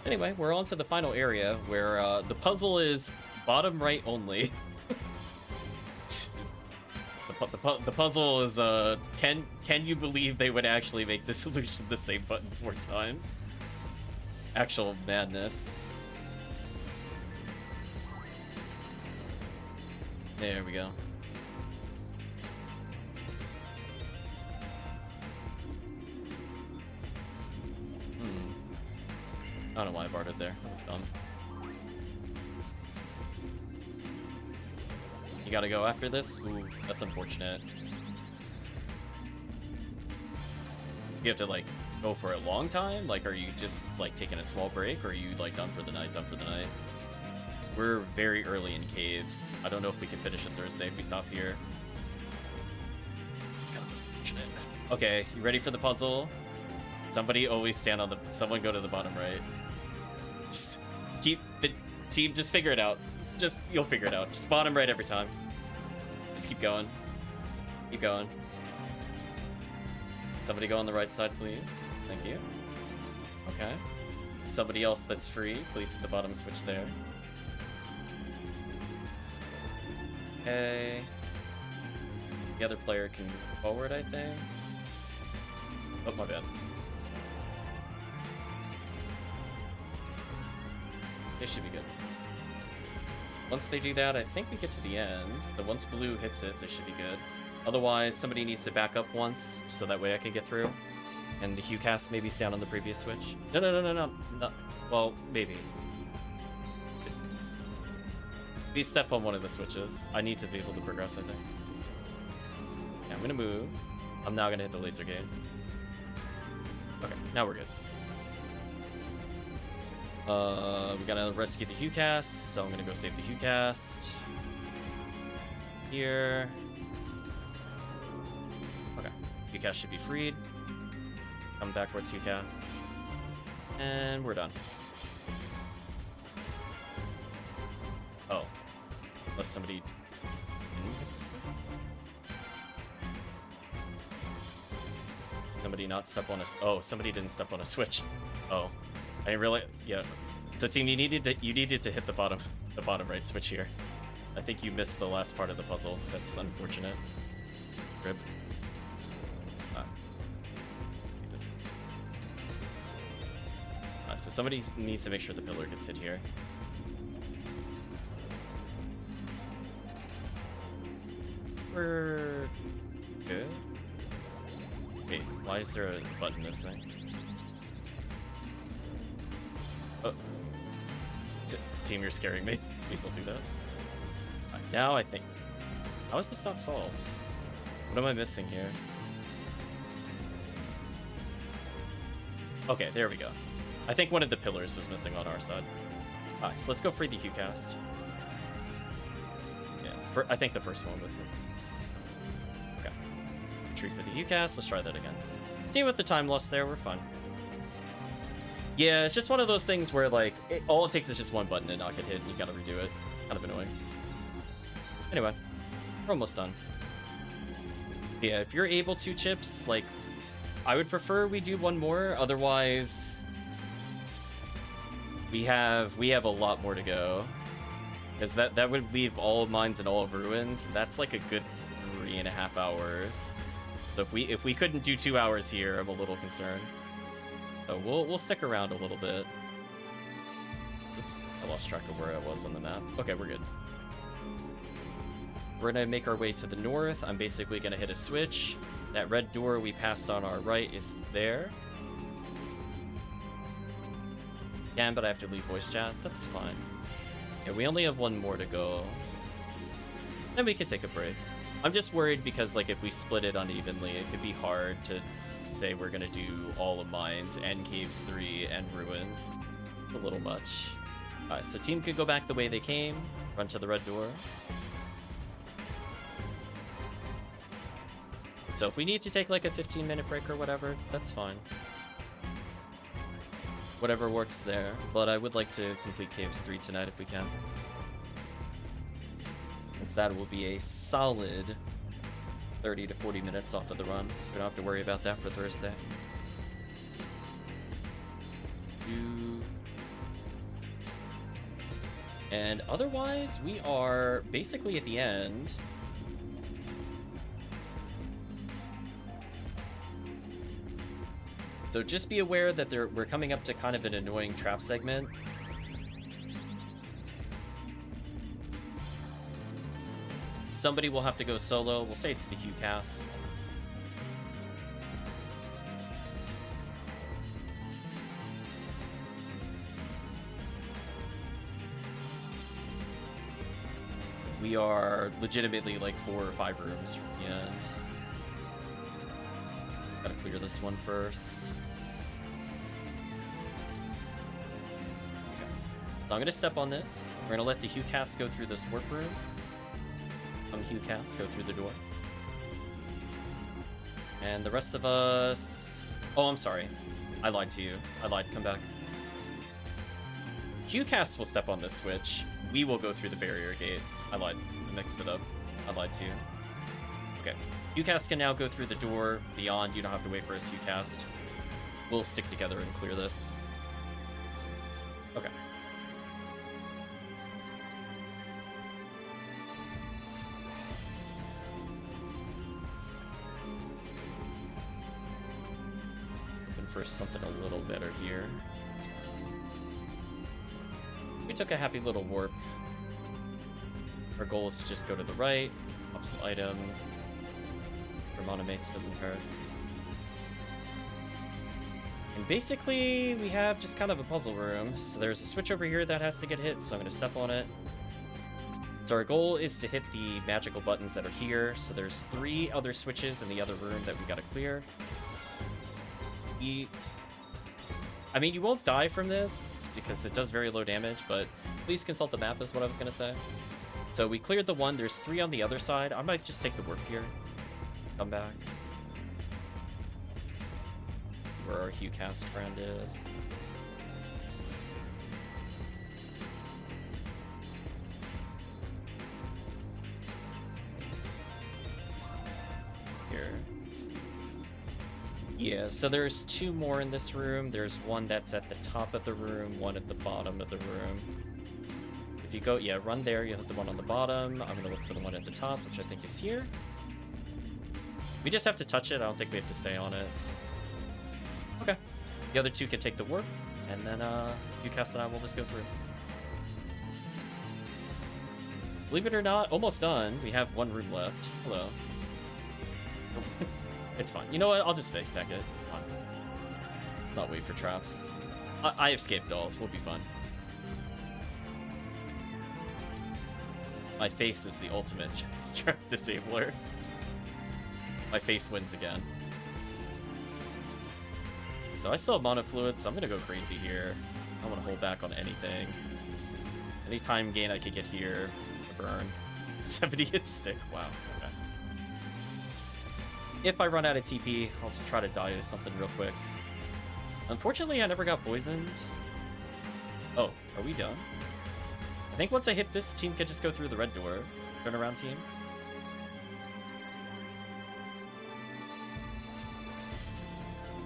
Anyway, we're on to the final area where the puzzle is bottom right only. The puzzle is, can you believe they would actually make the solution the same button 4 times? Actual madness. There we go. I don't know why I barred there. That was dumb. You gotta go after this? Ooh, that's unfortunate. You have to, like, go for a long time? Like, are you just, like, taking a small break? Or are you, like, done for the night, We're very early in caves. I don't know if we can finish it Thursday if we stop here. It's kind of unfortunate. Okay, you ready for the puzzle? Somebody always stand on the... Someone go to the bottom right. Just keep the team, just figure it out. Just, you'll figure it out. Just bottom right every time. Just keep going. Keep going. Somebody go on the right side, please. Thank you. Okay. Somebody else that's free, please hit the bottom switch there. Okay. The other player can move forward, I think. Oh, my bad. They should be good. Once they do that, I think we get to the end. So once blue hits it, they should be good. Otherwise, somebody needs to back up once, so that way I can get through. And the HuCast maybe stand on the previous switch. No. Well, maybe. Please step on one of the switches. I need to be able to progress, I think. Okay, I'm gonna move. I'm now gonna hit the laser gate. Okay, now we're good. We gotta rescue the HuCast, so I'm gonna go save the HuCast. Here. Okay, HuCast should be freed. Come backwards, HuCast. And we're done. Oh. Unless somebody... Somebody not step on a... Oh, somebody didn't step on a switch. Oh. I didn't really... Yeah. So team, you needed to hit the bottom right switch here. I think you missed the last part of the puzzle. That's unfortunate. Rib. So somebody needs to make sure the pillar gets hit here. We're good. Wait, why is there a button missing? Oh. Team, you're scaring me. Please don't do that. Right, now I think... How is this not solved? What am I missing here? Okay, there we go. I think one of the pillars was missing on our side. Alright, so let's go free the HuCast. Yeah, I think the first one was missing. Okay. Retreat for the HuCast. Let's try that again. See, with the time loss there, we're fine. Yeah, it's just one of those things where, like, all it takes is just one button to not get hit, and you gotta redo it. Kind of annoying. Anyway, we're almost done. Yeah, if you're able to, Chips, like, I would prefer we do one more, otherwise... We have a lot more to go. Because that would leave all of Mines and all of Ruins. That's like a good 3.5 hours. So if we couldn't do 2 hours here, I'm a little concerned. So we'll stick around a little bit. Oops, I lost track of where I was on the map. Okay, we're good. We're gonna make our way to the north. I'm basically gonna hit a switch. That red door we passed on our right is there. Can, but I have to leave voice chat. That's fine. Yeah, we only have one more to go. Then we can take a break. I'm just worried because, like, if we split it unevenly, it could be hard to say we're gonna do all of Mines and Caves 3 and Ruins. A little much. Alright, so team could go back the way they came. Run to the red door. So if we need to take like a 15-minute break or whatever, that's fine. Whatever works there. But I would like to complete Caves 3 tonight if we can. As that will be a solid 30 to 40 minutes off of the run, so we don't have to worry about that for Thursday. And otherwise, we are basically at the end. So just be aware that we're coming up to kind of an annoying trap segment. Somebody will have to go solo. We'll say it's the Hugh cast. We are legitimately like 4 or 5 rooms from the end. Gotta clear this one first. Okay. So I'm gonna step on this. We're gonna let the Hugh cast go through this work room. Hugh cast go through the door. And the rest of us... Oh, I'm sorry. I lied to you. I lied. Come back. Hugh cast will step on this switch. We will go through the barrier gate. I lied. I mixed it up. I lied to you. Okay. Hugh cast can now go through the door beyond. You don't have to wait for his Hugh cast. We'll stick together and clear this. Okay. For something a little better here. We took a happy little warp. Our goal is to just go to the right, pop some items. Monomates doesn't hurt. And basically, we have just kind of a puzzle room. So there's a switch over here that has to get hit, so I'm going to step on it. So our goal is to hit the magical buttons that are here. So there's 3 other switches in the other room that we got to clear. I mean, you won't die from this because it does very low damage, but please consult the map is what I was going to say. So we cleared the one. There's 3 on the other side. I might just take the warp here. Come back. Where our Hugh cast friend is. Here. Yeah, so there's 2 more in this room. There's one that's at the top of the room, one at the bottom of the room. If you go, yeah, run there, you'll hit the one on the bottom. I'm gonna look for the one at the top, which I think is here. We just have to touch it. I don't think we have to stay on it. Okay. The other 2 can take the warp, and then UCast and I will just go through. Believe it or not, almost done. We have 1 room left. Hello. It's fine. You know what? I'll just face tech it. It's fine. Let's not wait for traps. I escaped dolls. We'll be fine. My face is the ultimate trap disabler. My face wins again. So I still have mono fluid, so I'm gonna go crazy here. I don't want to hold back on anything. Any time gain I could get here, a burn. 70 hit stick. Wow. Okay. If I run out of TP, I'll just try to die to something real quick. Unfortunately, I never got poisoned. Oh, are we done? I think once I hit this, team could just go through the red door. Turn around, team.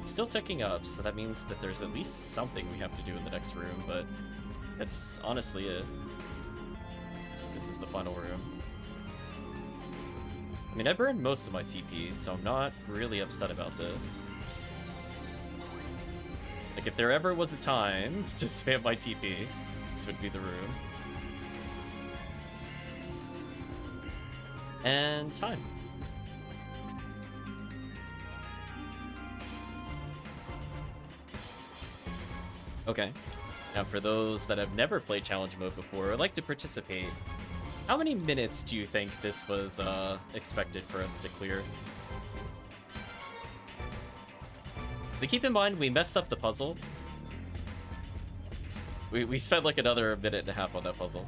It's still ticking up, so that means that there's at least something we have to do in the next room, but that's honestly it. This is the final room. I mean, I burned most of my TPs, so I'm not really upset about this. Like, if there ever was a time to spam my TP, this would be the room. And time. Okay. Now, for those that have never played challenge mode before or like to participate, how many minutes do you think this was expected for us to clear? So keep in mind, we messed up the puzzle. We spent like another minute and a half on that puzzle.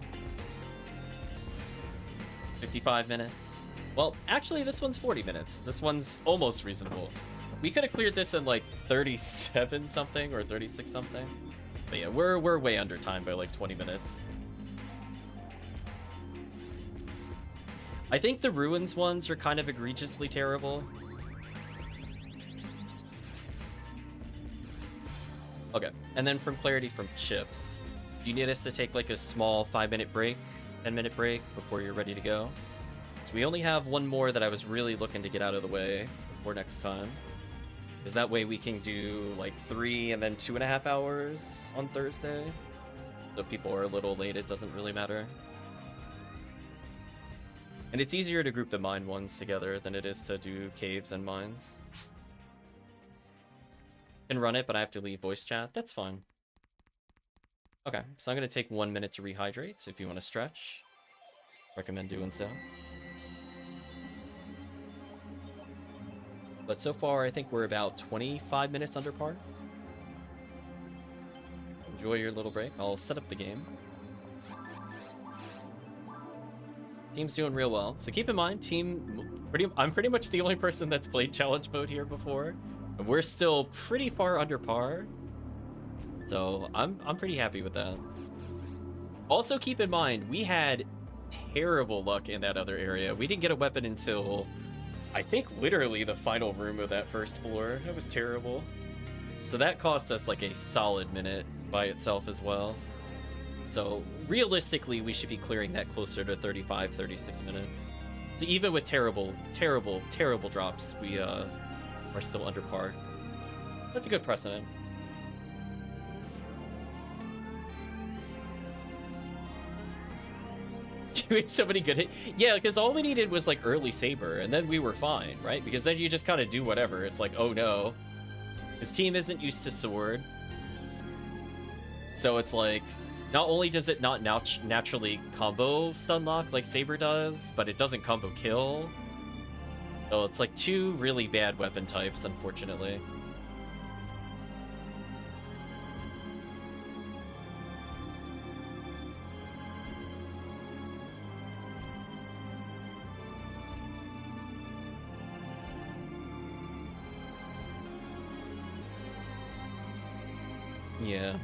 55 minutes. Well, actually, this one's 40 minutes. This one's almost reasonable. We could have cleared this in like 37 something or 36 something. But yeah, we're way under time by like 20 minutes. I think the ruins ones are kind of egregiously terrible. Okay, and then from clarity from Chips, you need us to take like a small 5-minute break, 10-minute break before you're ready to go. So we only have one more that I was really looking to get out of the way before next time. Because that way we can do like 3 and then 2.5 hours on Thursday. So if people are a little late, it doesn't really matter. And it's easier to group the mine ones together than it is to do caves and mines. Can run it, but I have to leave voice chat. That's fine. Okay, so I'm going to take 1 minute to rehydrate, so if you want to stretch, recommend doing so. But so far, I think we're about 25 minutes under par. Enjoy your little break. I'll set up the game. Team's doing real well. So keep in mind, I'm pretty much the only person that's played challenge mode here before. And we're still pretty far under par. So I'm pretty happy with that. Also keep in mind, we had terrible luck in that other area. We didn't get a weapon until, I think, literally the final room of that first floor. That was terrible. So that cost us like a solid minute by itself as well. So realistically, we should be clearing that closer to 35, 36 minutes. So even with terrible, terrible, terrible drops, we are still under par. That's a good precedent. You had so many good hits. Yeah, because all we needed was like early Saber, and then we were fine, right? Because then you just kind of do whatever. It's like, oh no. His team isn't used to sword. So it's like, not only does it not naturally combo stun lock like Saber does, but it doesn't combo kill. So it's like two really bad weapon types, unfortunately. Yeah.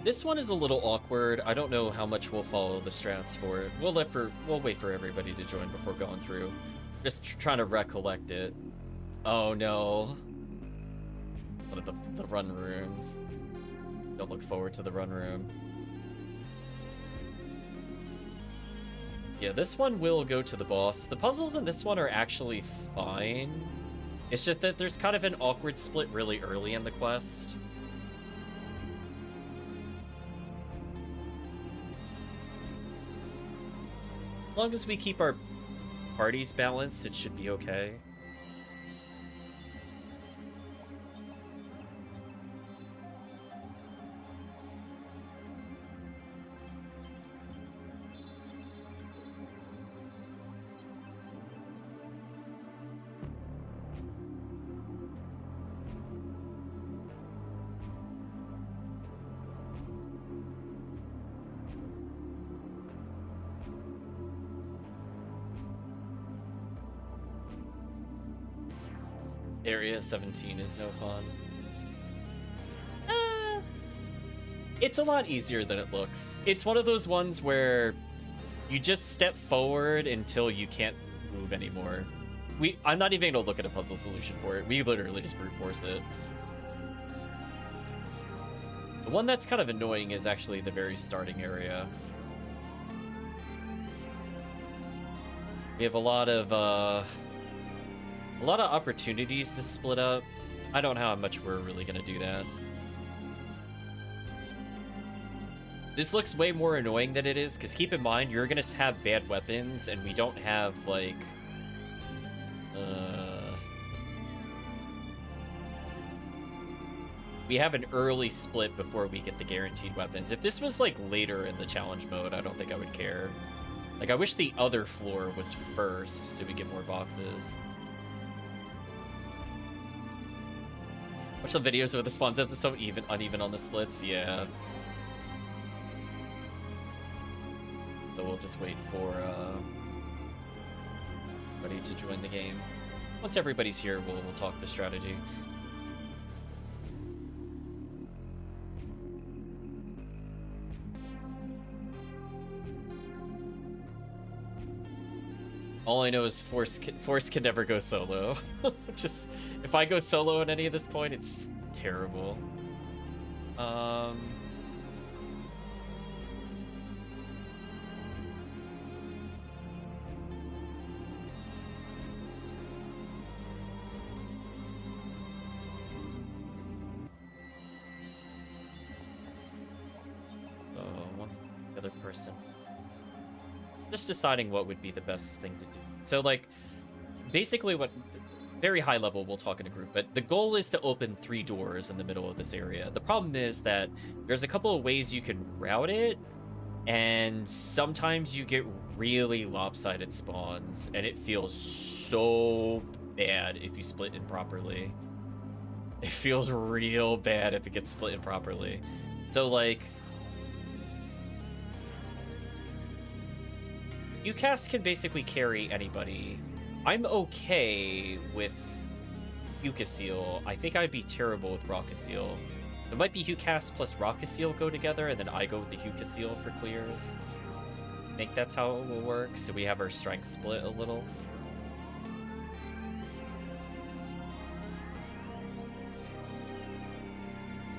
This one is a little awkward. I don't know how much we'll follow the strats for it. We'll wait for everybody to join before going through. Just trying to recollect it. Oh no. One of the run rooms. Don't look forward to the run room. Yeah, this one will go to the boss. The puzzles in this one are actually fine. It's just that there's kind of an awkward split really early in the quest. As long as we keep our parties balanced, it should be okay. Area 17 is no fun. It's a lot easier than it looks. It's one of those ones where you just step forward until you can't move anymore. I'm not even gonna look at a puzzle solution for it. We literally just brute force it. The one that's kind of annoying is actually the very starting area. We have a lot of opportunities to split up. I don't know how much we're really gonna do that. This looks way more annoying than it is, because keep in mind, you're gonna have bad weapons, and we don't have, like... we have an early split before we get the guaranteed weapons. If this was like later in the challenge mode, I don't think I would care. Like, I wish the other floor was first so we get more boxes. Watch the videos where the spawns are so uneven on the splits. Yeah. So we'll just wait for everybody to join the game. Once everybody's here, we'll talk the strategy. All I know is Force can never go solo. Just, if I go solo at any of this point, it's just terrible. Once the other person. Just deciding what would be the best thing to do. So, like, basically what... Very high level, we'll talk in a group, but the goal is to open 3 doors in the middle of this area. The problem is that there's a couple of ways you can route it, and sometimes you get really lopsided spawns, and it feels so bad if you split improperly. It feels real bad if it gets split improperly. So, like... UCAS can basically carry anybody. I'm okay with Hucasil. I think I'd be terrible with Rockasil. It might be Hucas plus Rockasil go together, and then I go with the Hucasil for clears. I think that's how it will work, so we have our strength split a little.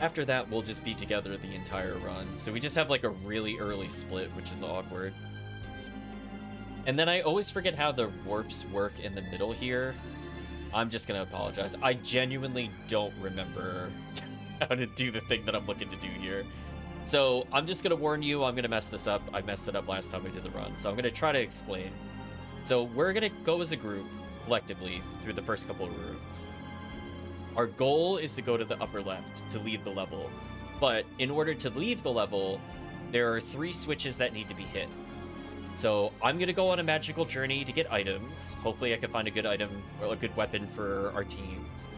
After that, we'll just be together the entire run. So we just have like a really early split, which is awkward. And then I always forget how the warps work in the middle here. I'm just going to apologize. I genuinely don't remember how to do the thing that I'm looking to do here. So I'm just going to warn you, I'm going to mess this up. I messed it up last time we did the run. So I'm going to try to explain. So we're going to go as a group, collectively, through the first couple of rooms. Our goal is to go to the upper left to leave the level. But in order to leave the level, there are 3 switches that need to be hit. So I'm going to go on a magical journey to get items. Hopefully I can find a good item or a good weapon for our teams.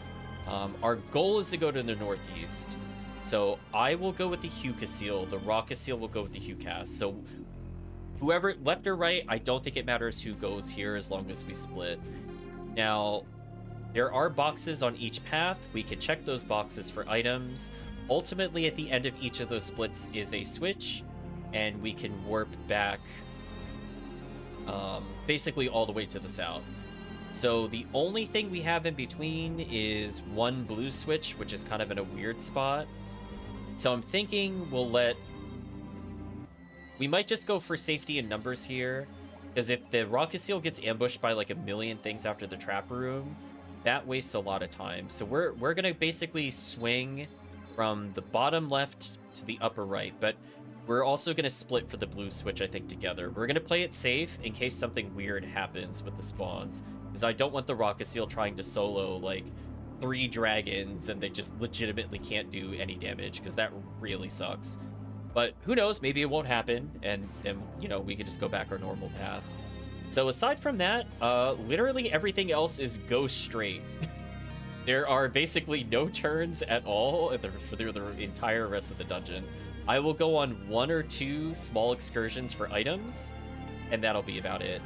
Our goal is to go to the northeast. So I will go with the Hucasil. The Rockasil will go with the Hucas. So whoever, left or right, I don't think it matters who goes here as long as we split. Now, there are boxes on each path. We can check those boxes for items. Ultimately, at the end of each of those splits is a switch, and we can warp back basically all the way to the south. So the only thing we have in between is 1 blue switch, which is kind of in a weird spot. So I'm thinking we might just go for safety in numbers here, because if the Rockasil gets ambushed by like a million things after the trap room, that wastes a lot of time. So we're gonna basically swing from the bottom left to the upper right, but we're also going to split for the blue switch, I think, together. We're going to play it safe in case something weird happens with the spawns, because I don't want the Rockasil trying to solo, like, 3 dragons and they just legitimately can't do any damage, because that really sucks. But who knows? Maybe it won't happen, and then, you know, we could just go back our normal path. So aside from that, literally everything else is go straight. There are basically no turns at all for the entire rest of the dungeon. I will go on 1 or 2 small excursions for items, and that'll be about it.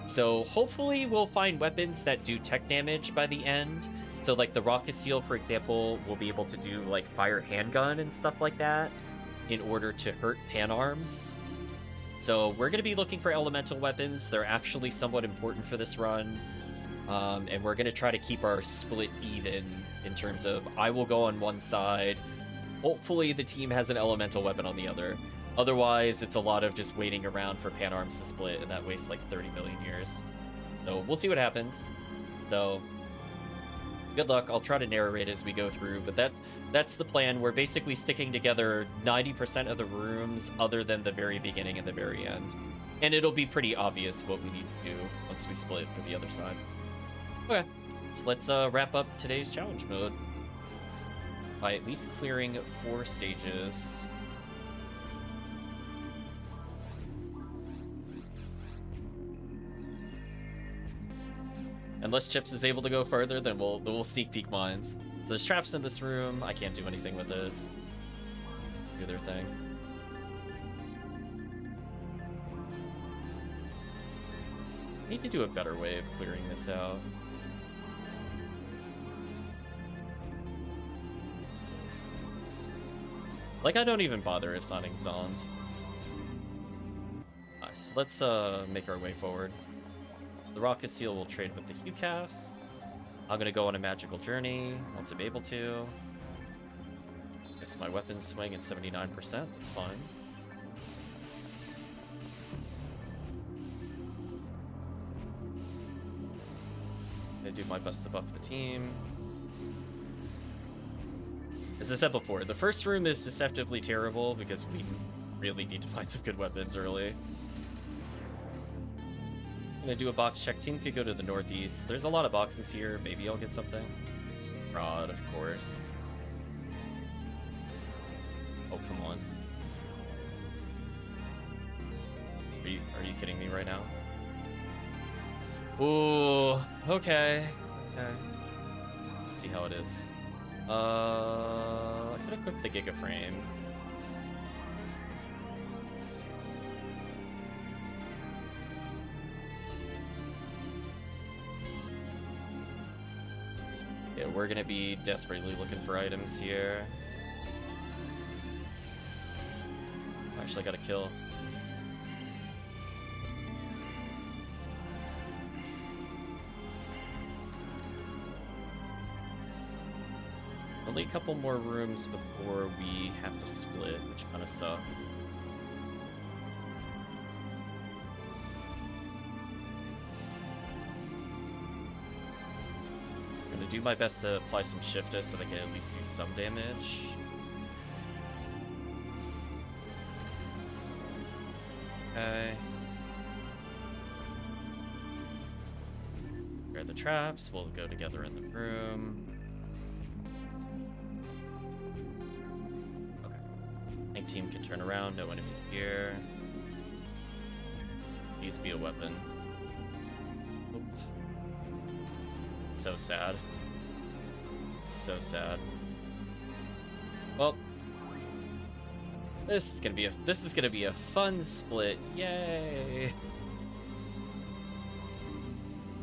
So hopefully we'll find weapons that do tech damage by the end. So like the Rockasil, for example, will be able to do like fire handgun and stuff like that in order to hurt pan arms. So we're going to be looking for elemental weapons. They're actually somewhat important for this run. And we're going to try to keep our split even in terms of I will go on one side. Hopefully the team has an elemental weapon on the other. Otherwise, it's a lot of just waiting around for pan arms to split, and that wastes like 30 million years. So we'll see what happens. So good luck. I'll try to narrate as we go through, but that's the plan. We're basically sticking together 90% of the rooms other than the very beginning and the very end. And it'll be pretty obvious what we need to do once we split for the other side. Okay. So let's wrap up today's challenge mode by at least clearing 4 stages. Unless Chips is able to go further, then we'll sneak peek mines. So there's traps in this room. I can't do anything with it. Do their thing. Need to do a better way of clearing this out. Like, I don't even bother assigning Zond. Alright, so let's make our way forward. The Rocket Seal will trade with the Hucast. I'm gonna go on a magical journey once I'm able to. Guess my weapon swing at 79%, that's fine. I do my best to buff the team. As I said before, the first room is deceptively terrible because we really need to find some good weapons early. I'm gonna do a box check. Team could go to the northeast. There's a lot of boxes here. Maybe I'll get something. Rod, of course. Oh, come on. Are you kidding me right now? Ooh, okay. Let's see how it is. I could equip the Giga Frame. Yeah, we're gonna be desperately looking for items here. Actually, I got a kill. Only a couple more rooms before we have to split, which kind of sucks. I'm gonna do my best to apply some shifter so they can at least do some damage. Okay. Prepare the traps, we'll go together in the room. Team can turn around, no enemies here. Please be a weapon. Oop. So sad. So sad. Well, this is gonna be a fun split. Yay!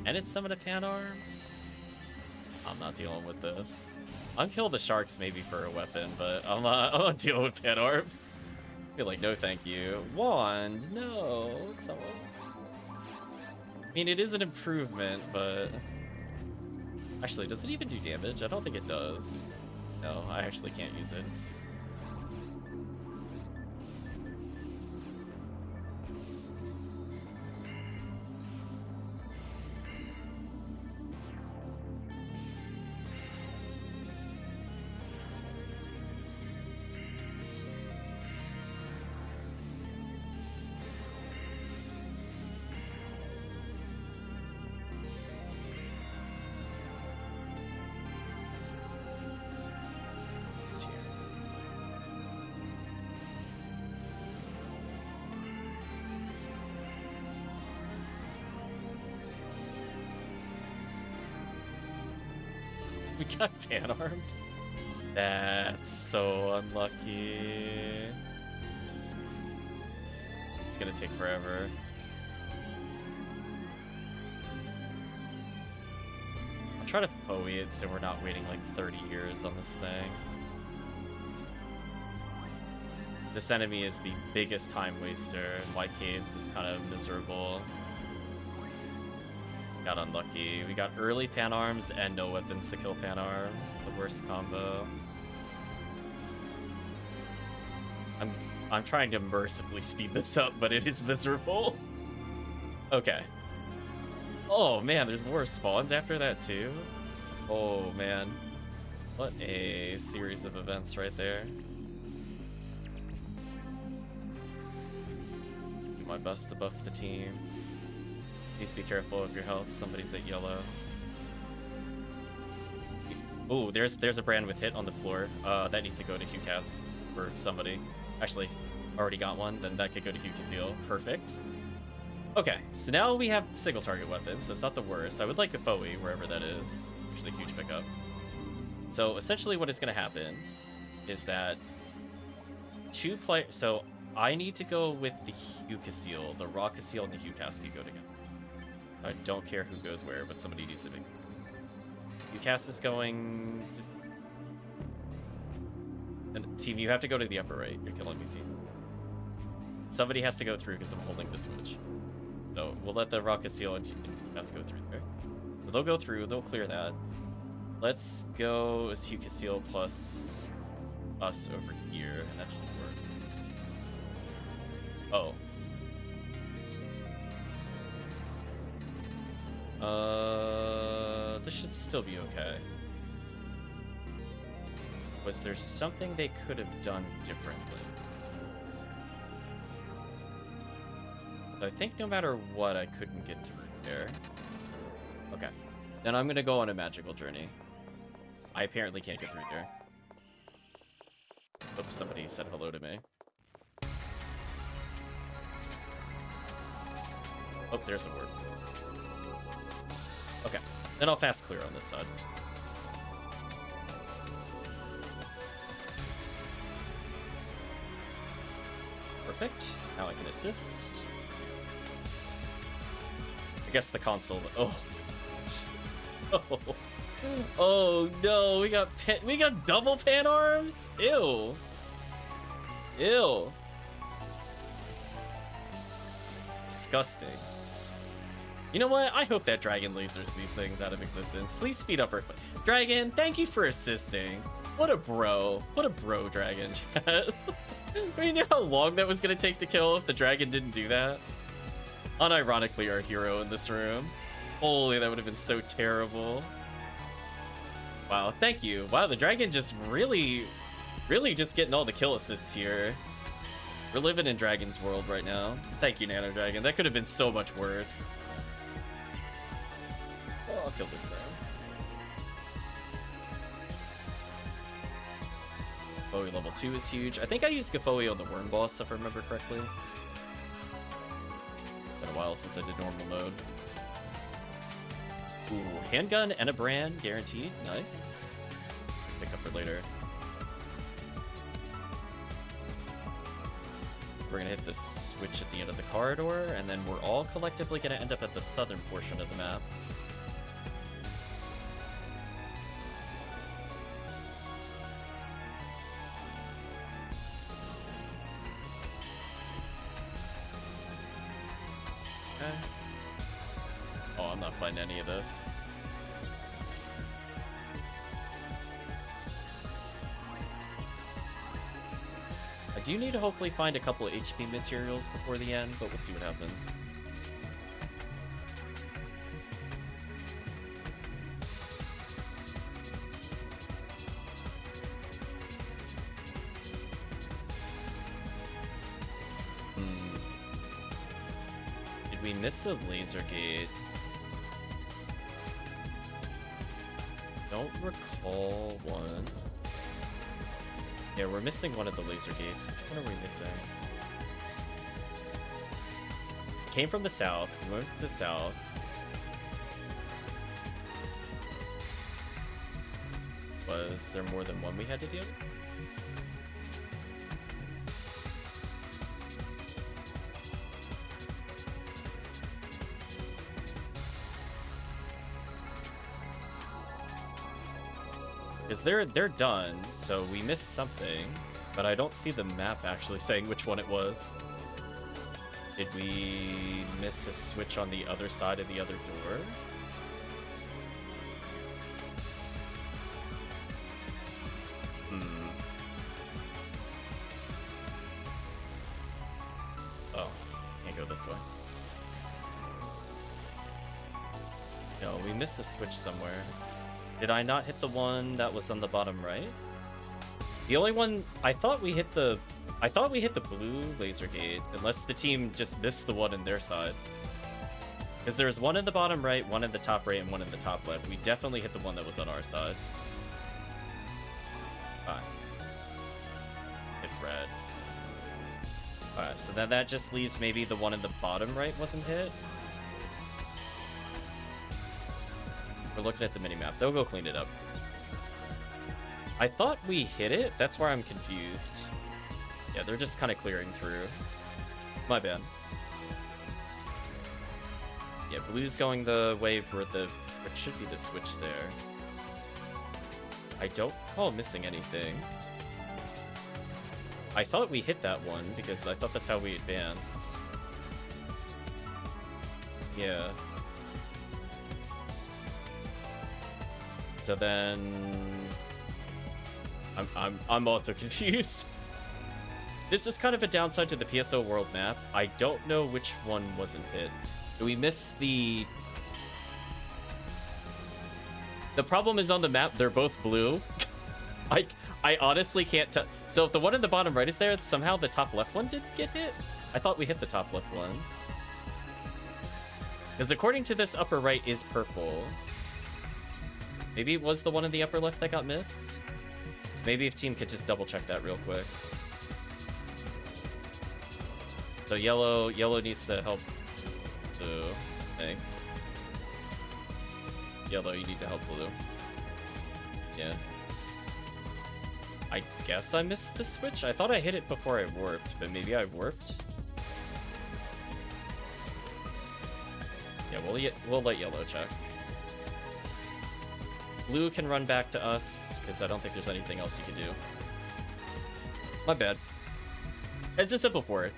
And it's some of the pan arms. I'm not dealing with this. I'll kill the sharks maybe for a weapon, but I'm not dealing with pan arms. I feel like, no thank you. Wand, no, someone. I mean, it is an improvement, but... Actually, does it even do damage? I don't think it does. No, I actually can't use it. It's... We got pan-armed? That's so unlucky. It's gonna take forever. I'll try to FOE it so we're not waiting like 30 years on this thing. This enemy is the biggest time waster, and White Caves is kind of miserable. Got unlucky. We got early pan arms and no weapons to kill pan arms. The worst combo. I'm trying to mercifully speed this up, but it is miserable. Okay. Oh man, there's more spawns after that too. Oh man. What a series of events right there. Do my best to buff the team. Please be careful of your health. Somebody's at yellow. Oh, there's a brand with hit on the floor. That needs to go to HuCast for somebody. Actually, already got one. Then that could go to HuCaseel. Perfect. Okay, so now we have single target weapons. So it's not the worst. I would like a FOE, wherever that is. Actually, huge pickup. So essentially what is going to happen is that two players... So I need to go with the HuCaseel. The RawCaseel and the HuCast can go together. I don't care who goes where, but somebody needs to be. HuCast is going... And team, you have to go to the upper right. You're killing me, team. Somebody has to go through because I'm holding the switch. So we'll let the RawCaseel and HuCast go through there. So they'll go through. They'll clear that. Let's go as HuCaseel plus us over here, and that should work. Oh. This should still be okay. Was there something they could have done differently? I think no matter what, I couldn't get through there. Okay. Then I'm gonna go on a magical journey. I apparently can't get through there. Oops, somebody said hello to me. Oh, there's a word. Okay. Then I'll fast clear on this side. Perfect. Now I can assist. I guess the console. Oh. Oh. Oh no, we got double pan arms? Ew. Ew. Disgusting. You know what? I hope that Dragon lasers these things out of existence. Please speed up our... Dragon, thank you for assisting. What a bro. What a bro, Dragon. I mean, you know how long that was going to take to kill if the Dragon didn't do that? Unironically, our hero in this room. Holy, that would have been so terrible. Wow, thank you. Wow, the Dragon just really just getting all the kill assists here. We're living in Dragon's world right now. Thank you, Nano Dragon. That could have been so much worse. Oh, I'll kill this thing. Foe level 2 is huge. I think I used Gafoe on the Worm Boss, if I remember correctly. Been a while since I did normal mode. Ooh, handgun and a brand, guaranteed. Nice. Pick up for later. We're gonna hit the switch at the end of the corridor, and then we're all collectively gonna end up at the southern portion of the map. Okay. Oh, I'm not finding any of this. I do need to hopefully find a couple of HP materials before the end, but we'll see what happens. Did we miss a laser gate? Don't recall one. Yeah, we're missing one of the laser gates. Which one are we missing? It came from the south. We went to the south. Was there more than one we had to do? Because they're done, so we missed something, but I don't see the map actually saying which one it was. Did we miss a switch on the other side of the other door? Oh, can't go this way. No, we missed a switch somewhere. Did I not hit the one that was on the bottom right? The only one I thought we hit the blue laser gate, unless the team just missed the one in their side. Because there's one in the bottom right, one in the top right, and one in the top left. We definitely hit the one that was on our side. So then that just leaves maybe the one in the bottom right wasn't hit. We're looking at the minimap. They'll go clean it up. I thought we hit it. That's where I'm confused. Yeah, they're just kind of clearing through. My bad. Yeah, blue's going the way for the... It should be the switch there. I don't recall missing anything. I thought we hit that one, because I thought that's how we advanced. Yeah. So then... I'm also confused. This is kind of a downside to the PSO world map. I don't know which one wasn't hit. We missed the... The problem is on the map, they're both blue. I honestly can't tell. So if the one in the bottom right is there, somehow the top left one did get hit? I thought we hit the top left one. Because according to this, upper right is purple. Maybe it was the one in the upper left that got missed? Maybe if team could just double check that real quick. So yellow needs to help blue, I think. Yellow, you need to help blue. Yeah. I guess I missed the switch? I thought I hit it before I warped, but maybe I warped? Yeah, we'll let yellow check. Blue can run back to us, because I don't think there's anything else you can do. My bad. As I said before,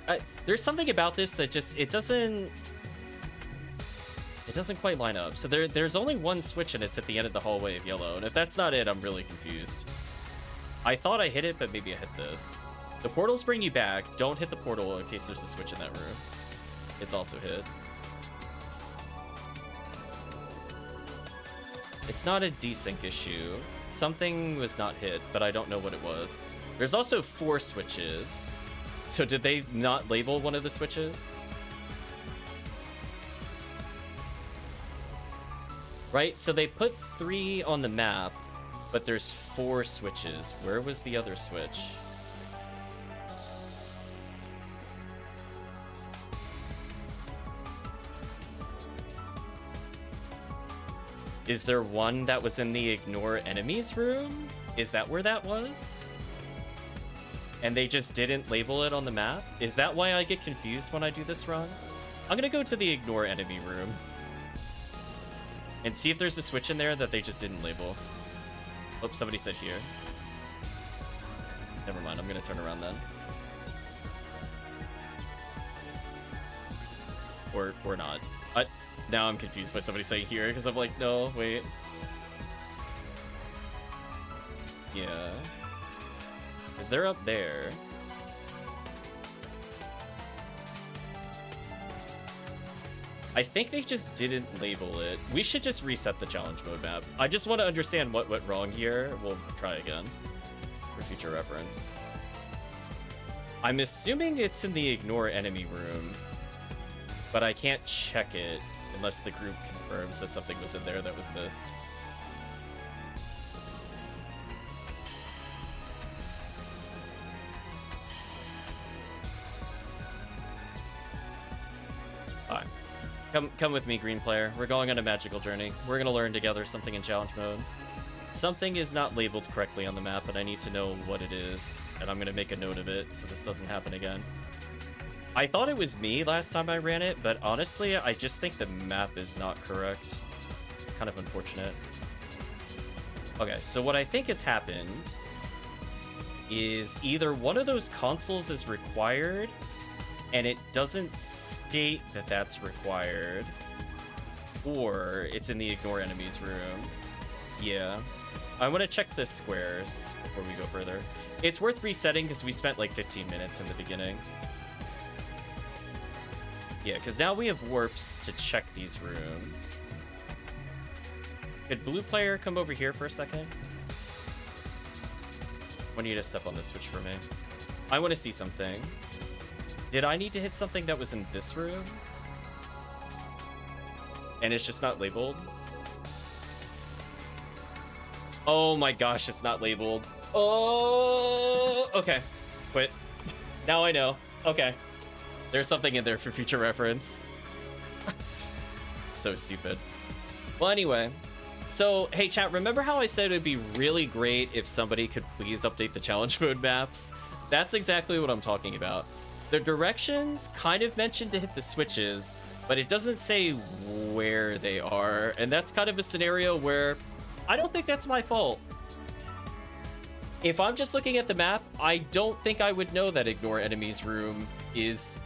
there's something about this that just, it doesn't quite line up. So there's only one switch and it's at the end of the hallway of yellow, and if that's not it, I'm really confused. I thought I hit it, but maybe I hit this. The portals bring you back. Don't hit the portal in case there's a switch in that room. It's also hit. It's not a desync issue. Something was not hit, but I don't know what it was. There's also 4 switches. So did they not label one of the switches? Right, so they put 3 on the map, but there's 4 switches. Where was the other switch? Is there one that was in the ignore enemies room? Is that where that was? And they just didn't label it on the map? Is that why I get confused when I do this run? I'm gonna go to the ignore enemy room and see if there's a switch in there that they just didn't label. Oops, somebody said here. Never mind, I'm gonna turn around then. Or not. Now I'm confused by somebody saying here, because I'm like, no, wait. Yeah. Is there up there? I think they just didn't label it. We should just reset the challenge mode map. I just want to understand what went wrong here. We'll try again for future reference. I'm assuming it's in the ignore enemy room, but I can't check it unless the group confirms that something was in there that was missed. Alright. Come with me, green player. We're going on a magical journey. We're gonna learn together something in challenge mode. Something is not labeled correctly on the map, but I need to know what it is, and I'm gonna make a note of it so this doesn't happen again. I thought it was me last time I ran it, but honestly, I just think the map is not correct. It's kind of unfortunate. Okay, so what I think has happened is either one of those consoles is required, and it doesn't state that that's required, or it's in the ignore enemies room. Yeah. I want to check the squares before we go further. It's worth resetting because we spent like 15 minutes in the beginning. Yeah, because now we have warps to check these rooms. Could blue player come over here for a second? I want you to step on this switch for me. I want to see something. Did I need to hit something that was in this room? And it's just not labeled? Oh my gosh, it's not labeled. Oh, okay. Quit. Now I know. Okay. There's something in there for future reference. So stupid. Well, anyway. So, hey, chat, remember how I said it'd be really great if somebody could please update the challenge mode maps? That's exactly what I'm talking about. The directions kind of mentioned to hit the switches, but it doesn't say where they are. And that's kind of a scenario where I don't think that's my fault. If I'm just looking at the map, I don't think I would know that Ignore Enemies room is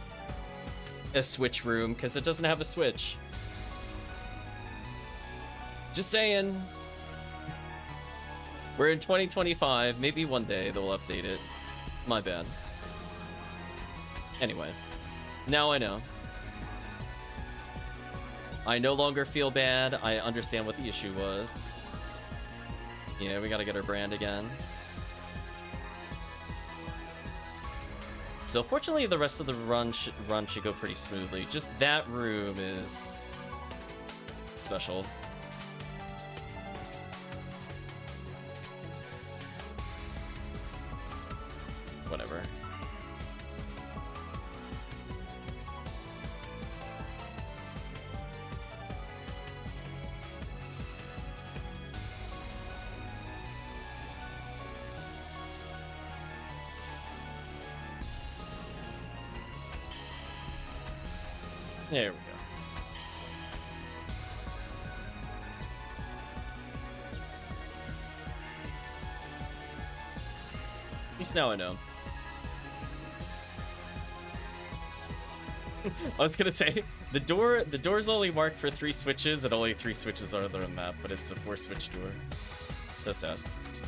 a switch room because it doesn't have a switch. Just saying. We're in 2025. Maybe one day they'll update it. My bad. Anyway, now I know. I no longer feel bad. I understand what the issue was. Yeah, we gotta get our brand again. So fortunately, the rest of the run should go pretty smoothly. Just that room is special. Whatever. There we go. At least now I know. I was gonna say the door's only marked for 3 switches, and only 3 switches are there on the map, but it's a 4-switch door. So sad.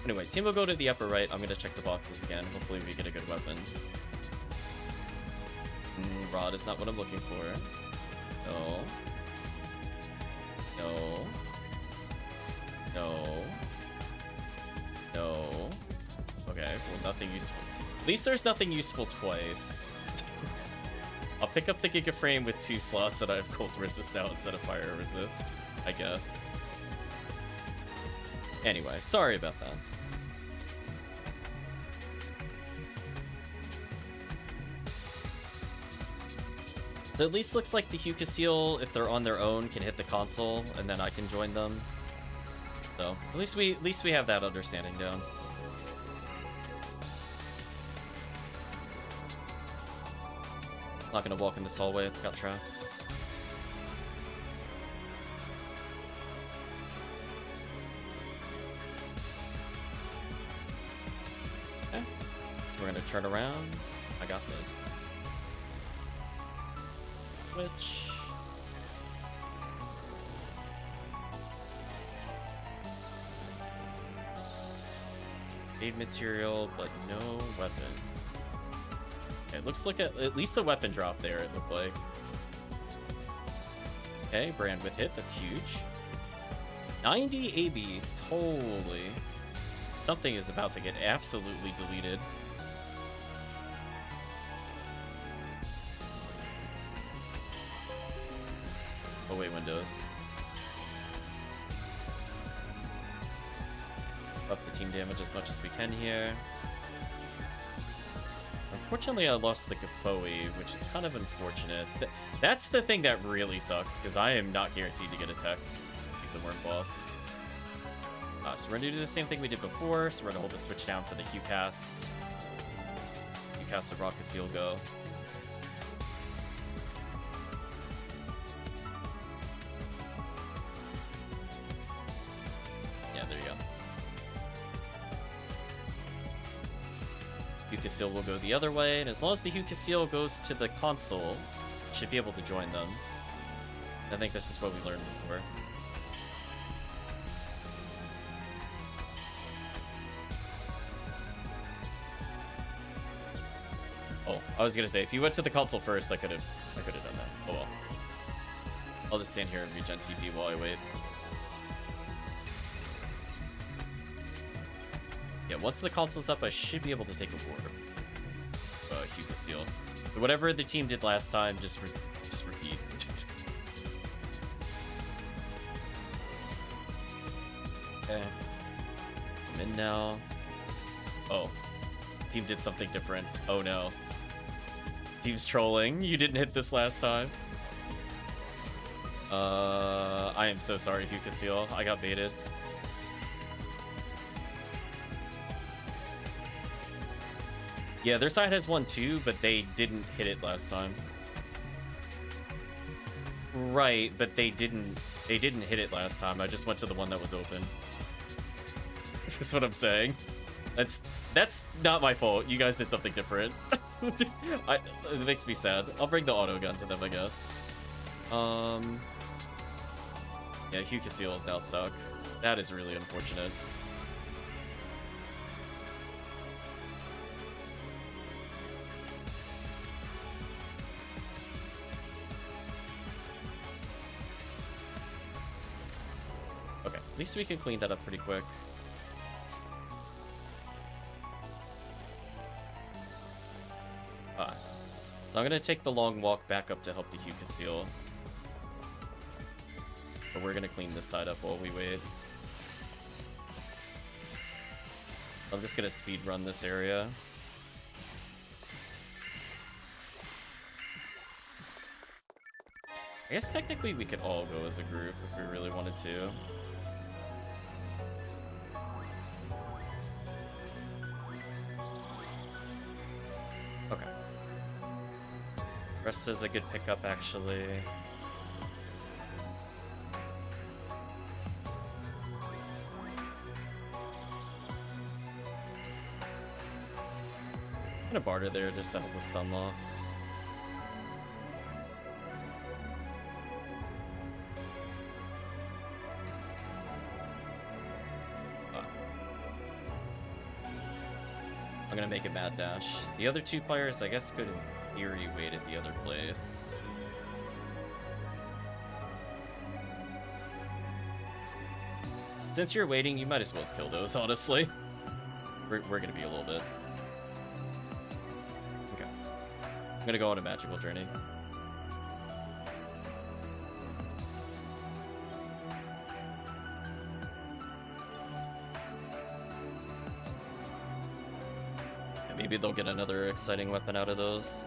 Anyway, team will go to the upper right. I'm gonna check the boxes again. Hopefully we get a good weapon. Rod is not what I'm looking for. No. No. No. No. Okay, well, nothing useful. At least there's nothing useful twice. I'll pick up the Giga Frame with 2 slots, and I have cold resist now instead of fire resist, I guess. Anyway, sorry about that. So at least looks like the Hucasil, if they're on their own, can hit the console, and then I can join them. So at least we have that understanding down. Not gonna walk in this hallway, it's got traps. Okay. So we're gonna turn around. I got this. Switch. Aid material, but no weapon. It looks like at least a weapon drop there, it looked like. Okay, brand with hit, that's huge. 90 ABs, holy. Something is about to get absolutely deleted. Away windows. Up the team damage as much as we can here. Unfortunately, I lost the Gafoe, which is kind of unfortunate. That's the thing that really sucks, because I am not guaranteed to get a tech to beat the Worm Boss. So we're going to do the same thing we did before, so we're going to hold the switch down for the Q-Cast. Q-Cast and Rock'n'Seal go. Yeah, there you go. Hucasil will go the other way, and as long as the Hucasil goes to the console, should be able to join them. I think this is what we learned before. Oh, I was gonna say, if you went to the console first, I could have done that. Oh well. I'll just stand here and regen TP while I wait. Yeah, once the console's up, I should be able to take a ward. Hucasil. Whatever the team did last time, just repeat. Okay. I'm in now. Oh. Team did something different. Oh no. Steve's trolling. You didn't hit this last time. I am so sorry, Hukasil. I got baited. Yeah, their side has one too, but they didn't hit it last time. Right, but they didn't hit it last time. I just went to the one that was open. That's what I'm saying. That's not my fault. You guys did something different. It makes me sad. I'll bring the auto gun to them, I guess. Yeah, Hukasil is now stuck. That is really unfortunate. Okay, at least we can clean that up pretty quick. Alright. So I'm gonna take the long walk back up to help the Hukasil. But we're gonna clean this side up while we wait. I'm just gonna speed run this area. I guess technically we could all go as a group if we really wanted to. Okay. Rest is a good pickup, actually. I'm gonna barter there just to help with stun locks. I'm gonna make a mad dash. The other two players, I guess, could in theory wait at the other place. Since you're waiting, you might as well kill those, honestly. We're gonna be a little bit. Okay. I'm gonna go on a magical journey. Maybe they'll get another exciting weapon out of those.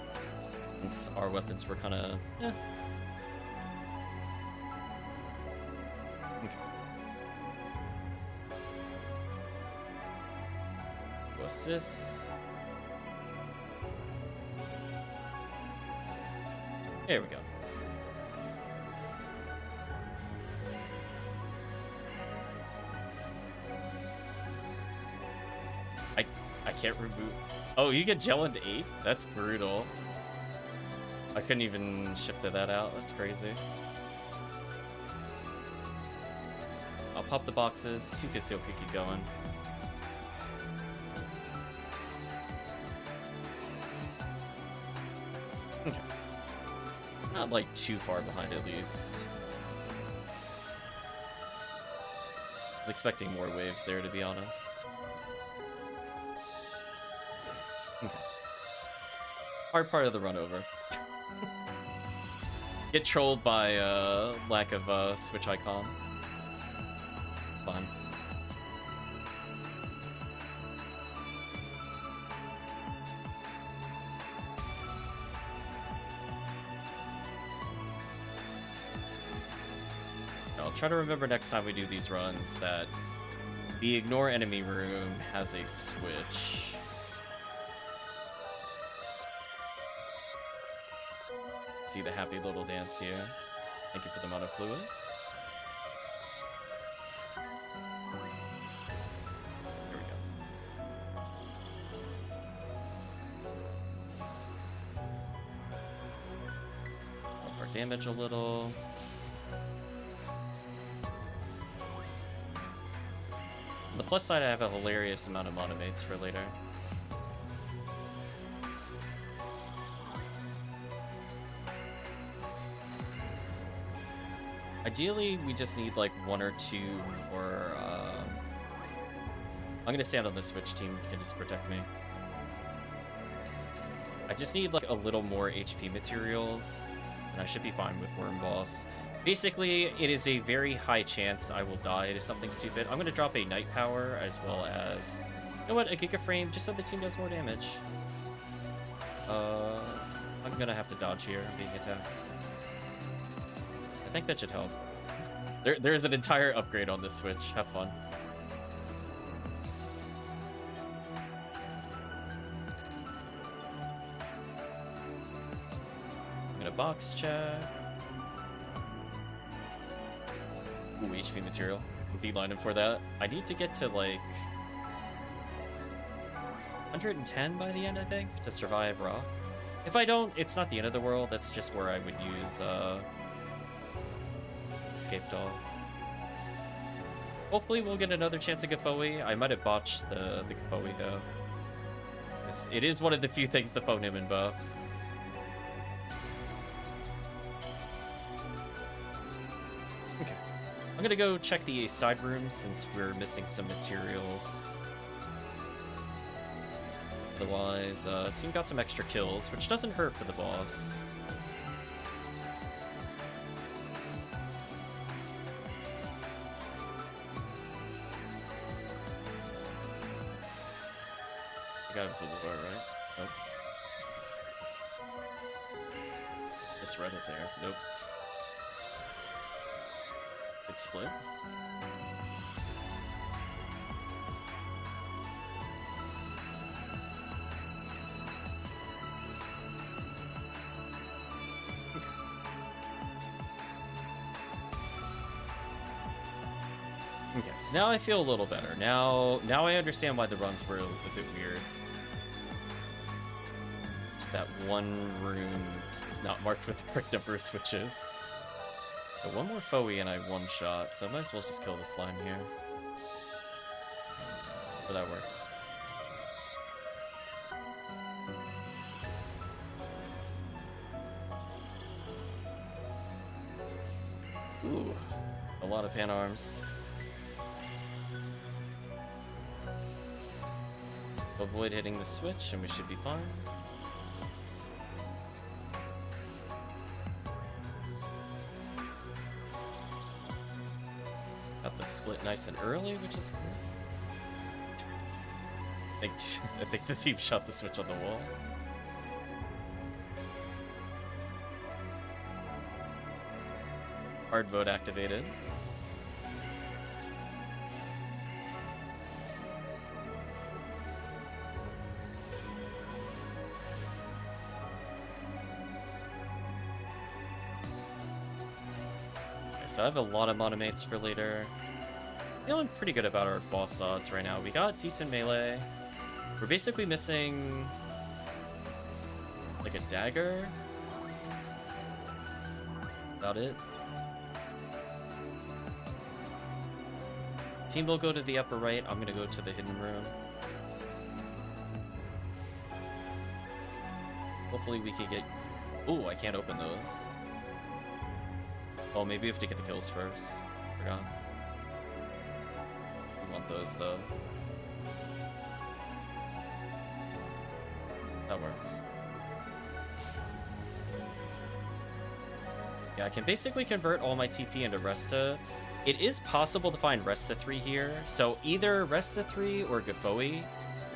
Since our weapons were kind of... eh. Okay. Go assist. There we go. I can't reboot. Oh, you get gel into 8? That's brutal. I couldn't even shift that out. That's crazy. I'll pop the boxes. You can still keep going. Okay. Not like too far behind at least. I was expecting more waves there, to be honest. Okay. Hard part of the run over. Get trolled by lack of switch icon. It's fine. I'll try to remember next time we do these runs that the ignore enemy room has a switch. See the happy little dance here. Thank you for the amount of fluids. Here we go. Up our damage a little. On the plus side, I have a hilarious amount of monomates for later. Ideally, we just need like 1 or 2 or I'm gonna stand on the switch team, can just protect me. I just need like a little more HP materials, and I should be fine with Worm Boss. Basically, it is a very high chance I will die to something stupid. I'm gonna drop a Night Power as well as, you know what, a Giga Frame, just so the team does more damage. I'm I'm gonna have to dodge here. I'm being attacked. I think that should help. There's an entire upgrade on this switch. Have fun. I'm gonna box check. Ooh, HP material. I'm V-lining for that. I need to get to like 110 by the end, I think, to survive rock. If I don't, it's not the end of the world. That's just where I would use escape dog. Hopefully we'll get another chance at Gafoi. I might have botched the Gafoi though. It is one of the few things the FOnewman buffs. Okay. I'm gonna go check the side room since we're missing some materials. Otherwise, team got some extra kills, which doesn't hurt for the boss. The guy was a little lower, right? Nope. Misread it there. Nope. Good split. Okay, so now I feel a little better. Now I understand why the runs were a bit weird. Just that one room is not marked with the correct number of switches. But one more Foey and I one-shot, so I might as well just kill the slime here. But that works. Ooh, a lot of pan arms. Avoid hitting the switch and we should be fine. Got the split nice and early, which is good. I think the team shot the switch on the wall. Hard vote activated. So I have a lot of monomates for later. Feeling pretty good about our boss odds right now. We got decent melee. We're basically missing like a dagger. About it. Team will go to the upper right. I'm gonna go to the hidden room. Hopefully we can get... Ooh, I can't open those. Oh, maybe we have to get the kills first. Forgot. We want those, though. That works. Yeah, I can basically convert all my TP into Resta. It is possible to find Resta 3 here, so either Resta 3 or Gafoi.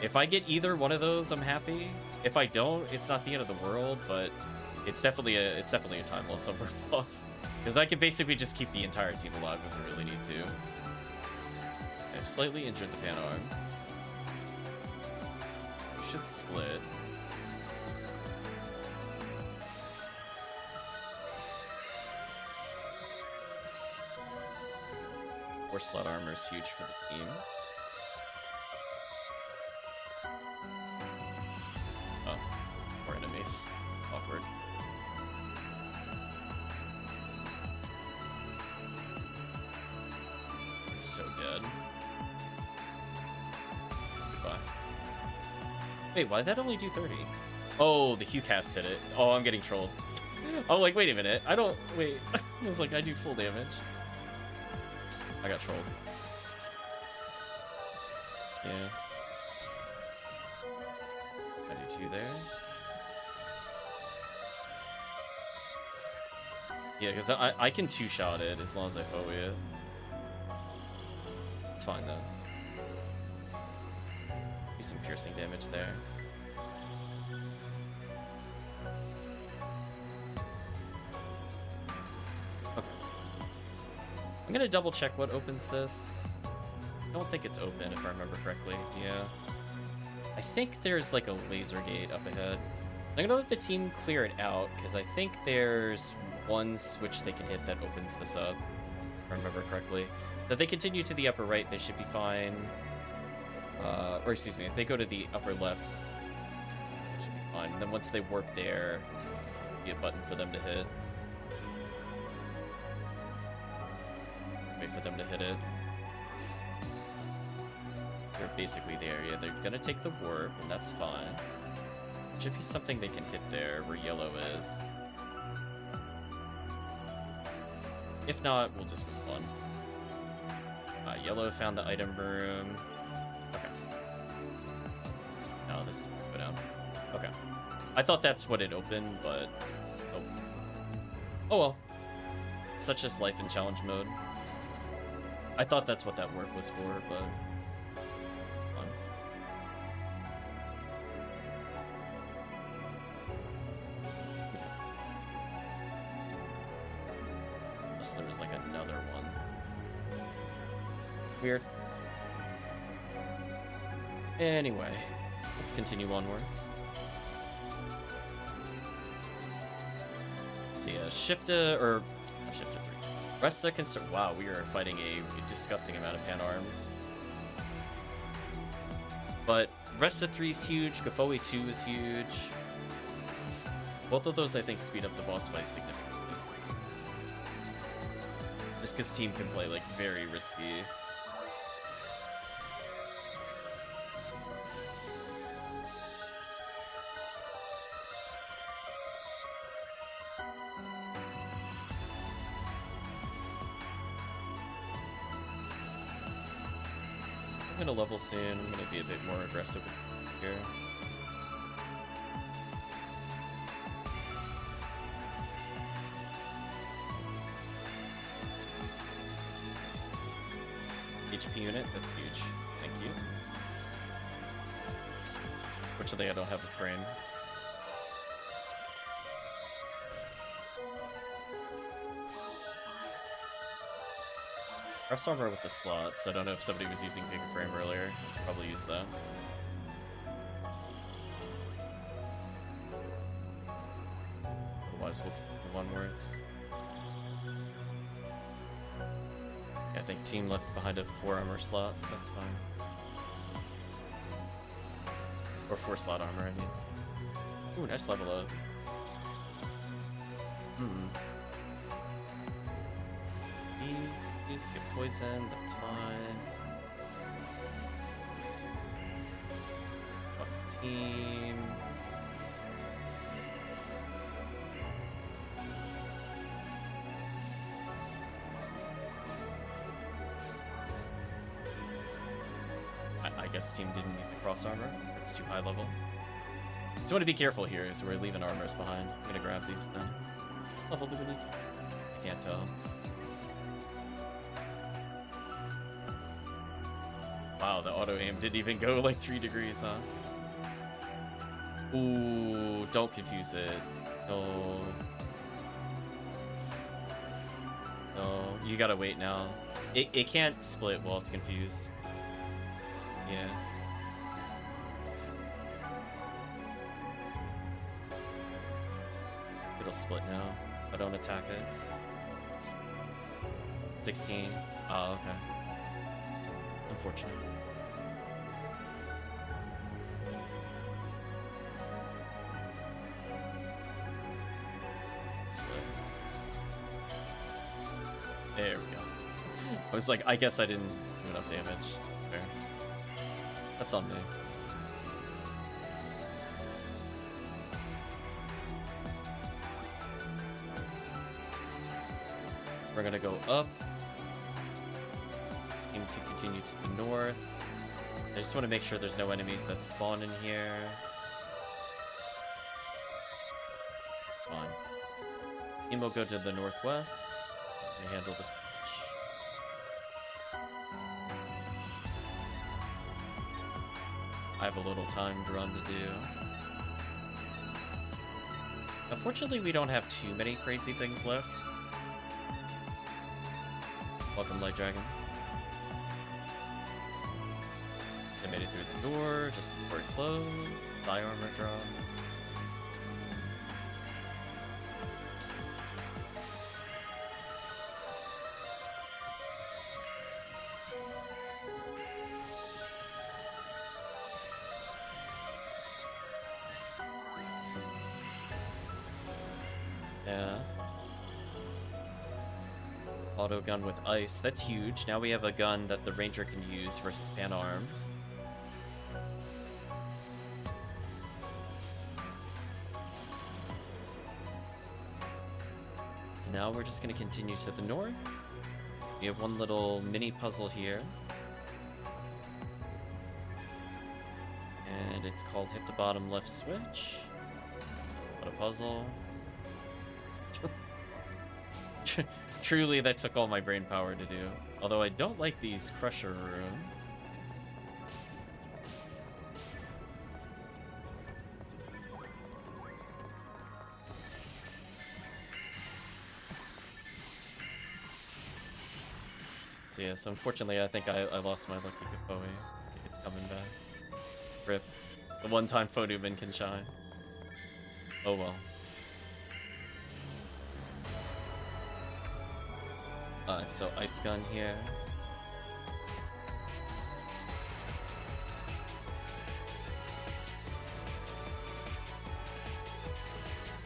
If I get either one of those, I'm happy. If I don't, it's not the end of the world, but it's definitely a time loss over boss. Because I can basically just keep the entire team alive if I really need to. I've slightly injured the pan arm. Should split. Four slot armor is huge for the team. Oh, more enemies. Awkward. You're so dead. Goodbye. Wait, why did that only do 30? Oh, the Hugh cast hit it. Oh, I'm getting trolled. Oh, like, wait a minute. I don't... Wait. I was like, I do full damage. I got trolled. Yeah. I do 2 there. Yeah, because I can 2-shot it as long as I Foey it. It's fine, though. Do some piercing damage there. I'm gonna double check what opens this. I don't think it's open, if I remember correctly. Yeah. I think there's like a laser gate up ahead. I'm gonna let the team clear it out, because I think there's one switch they can hit that opens this up, if I remember correctly. If they continue to the upper right, they should be fine. Or excuse me, if they go to the upper left, it should be fine. And then once they warp there, there'll be a button for them to hit. Wait for them to hit it. They're basically there. Yeah, they're gonna take the warp, and that's fine. Should be something they can hit there where yellow is. If not, we'll just move on. Yellow found the item room. Okay. No, this is go down. Okay. I thought that's what it opened, but oh. Oh well. Such as life in challenge mode. I thought that's what that work was for, but fun. Okay. Unless there was like another one. Weird. Anyway, let's continue onwards. Let's see, Shift to 3. Resta can start. Wow, we are fighting a disgusting amount of pan arms. But Resta 3 is huge, Gafoi 2 is huge. Both of those, I think, speed up the boss fight significantly. Just because team can play, like, very risky. I'm gonna level soon. I'm gonna be a bit more aggressive here. HP unit, that's huge. Thank you. Fortunately, I don't have a frame. Rest armor with the slots. I don't know if somebody was using bigger frame earlier. Probably use that. Otherwise, we'll continue onwards. Yeah, I think team left behind a 4 armor slot. That's fine. Or 4 slot armor, I mean. Ooh, nice level up. Skip poison, that's fine. Buff the team. I guess team didn't need the cross armor. It's too high level. So I want to be careful here as we're leaving armors behind. I'm gonna grab these then. Level do we need? I can't tell. Wow, the auto aim didn't even go like 3 degrees, huh? Ooh, don't confuse it. No. No, you gotta wait now. It can't split while it's confused. Yeah. It'll split now. I don't attack it. 16. Oh, okay. Unfortunate. Split. There we go. I was like, I guess I didn't do enough damage. Fair. That's on me. We're gonna go up. Team can continue to the north. I just want to make sure there's no enemies that spawn in here. It's fine. Team will go to the northwest. Let me handle this. I have a little timed run to do. Unfortunately, we don't have too many crazy things left. Welcome, Light Dragon. So I made it through the door just before it closed. Thigh armor drop. Yeah. Auto gun with ice. That's huge. Now we have a gun that the Ranger can use versus Pan Arms. So now we're just going to continue to the north. We have one little mini puzzle here. And it's called Hit the Bottom Left Switch. What a puzzle. Truly, that took all my brain power to do. Although I don't like these crusher rooms. So yeah, so unfortunately I think I lost my lucky Gaffoe. I think it's coming back. Rip. The one time FOnewman can shine. Oh well. So ice gun here.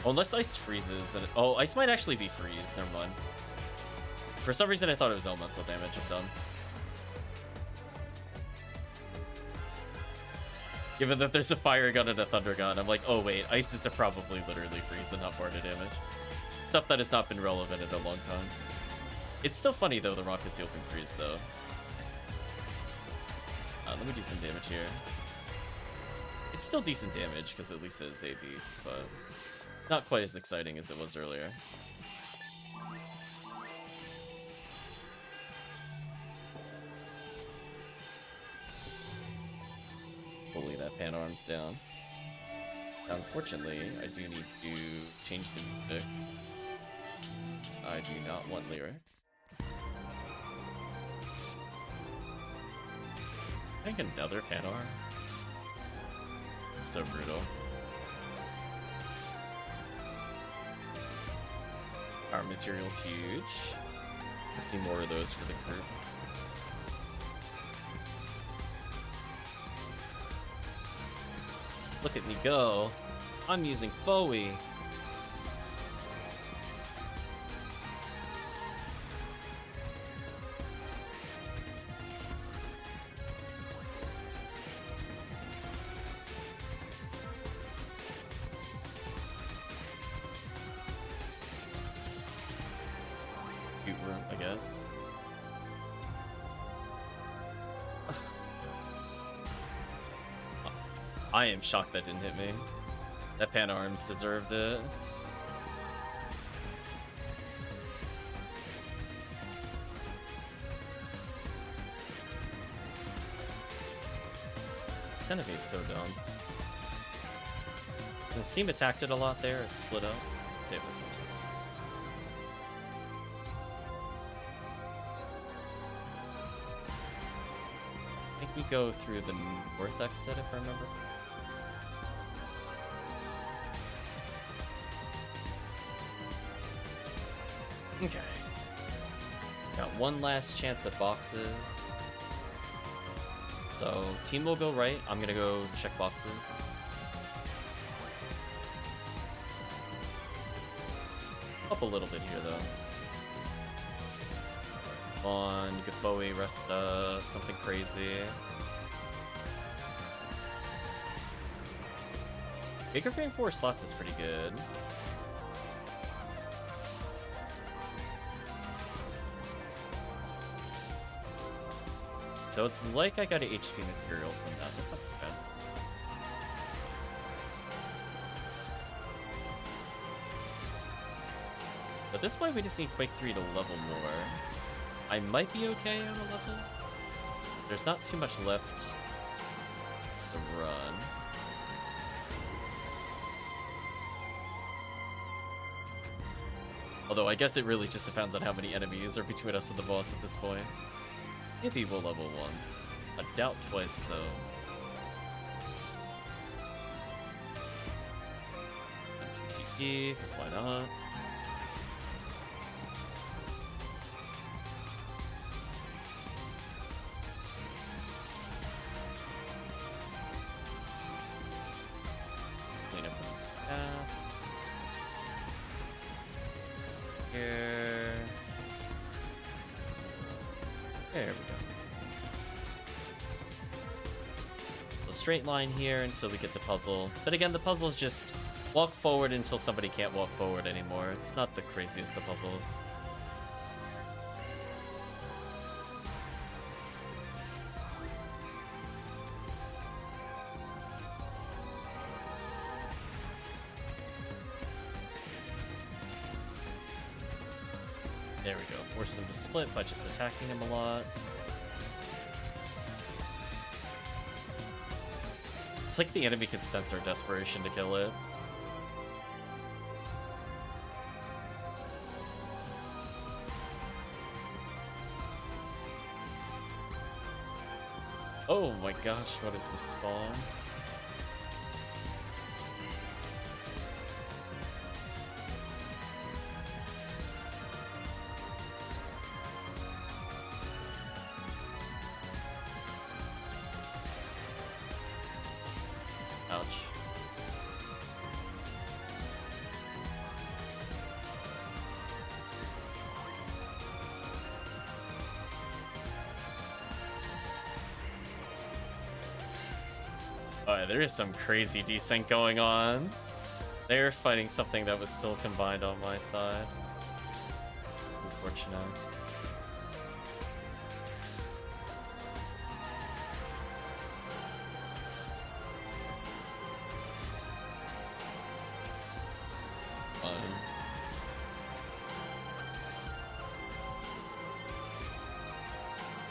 Oh, unless ice freezes and oh, ice might actually be freeze. Never mind. For some reason I thought it was elemental damage. I'm done. Given that there's a fire gun and a thunder gun, I'm like, oh wait, ices are probably literally freeze and not part of damage. Stuff that has not been relevant in a long time. It's still funny, though, the rocket seal can freeze, though. Let me do some damage here. It's still decent damage, because at least it is a beast, but not quite as exciting as it was earlier. Hopefully that Pan Arm's down. Now, unfortunately, I do need to change the music. I do not want lyrics. I think another Pan Arms. It's so brutal. Our material's huge. Let's see more of those for the group. Look at me go. I'm using FOE. I am shocked that didn't hit me. That Pan Arms deserved it. This enemy is so dumb. Since team attacked it a lot there, it split up. Save us some time. I think we go through the north exit if I remember. Okay. Got one last chance at boxes. So, team will go right. I'm gonna go check boxes. Up a little bit here, though. Come on, Gaffoe, Resta, something crazy. Bigger frame 4 slots is pretty good. So it's like I got an HP material from that. That's not too bad. At this point, we just need Quake 3 to level more. I might be okay on a level. There's not too much left to run. Although I guess it really just depends on how many enemies are between us and the boss at this point. Maybe we'll level once. I doubt twice, though. And some TP, because why not? Let's clean up the path. Here. There we go. A straight line here until we get the puzzle. But again, the puzzle is just walk forward until somebody can't walk forward anymore. It's not the craziest of puzzles. There we go. Force him to split by just attacking him a lot. It's like the enemy can sense our desperation to kill it. Oh my gosh, what is this spawn? Ouch. Alright, there is some crazy desync going on. They're fighting something that was still combined on my side. Unfortunate.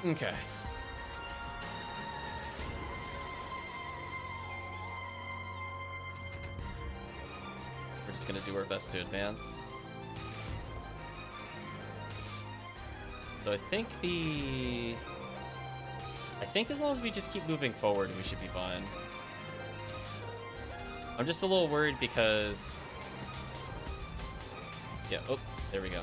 Okay. We're just gonna do our best to advance. So I think as long as we just keep moving forward, we should be fine. I'm just a little worried because... Yeah, oh, there we go.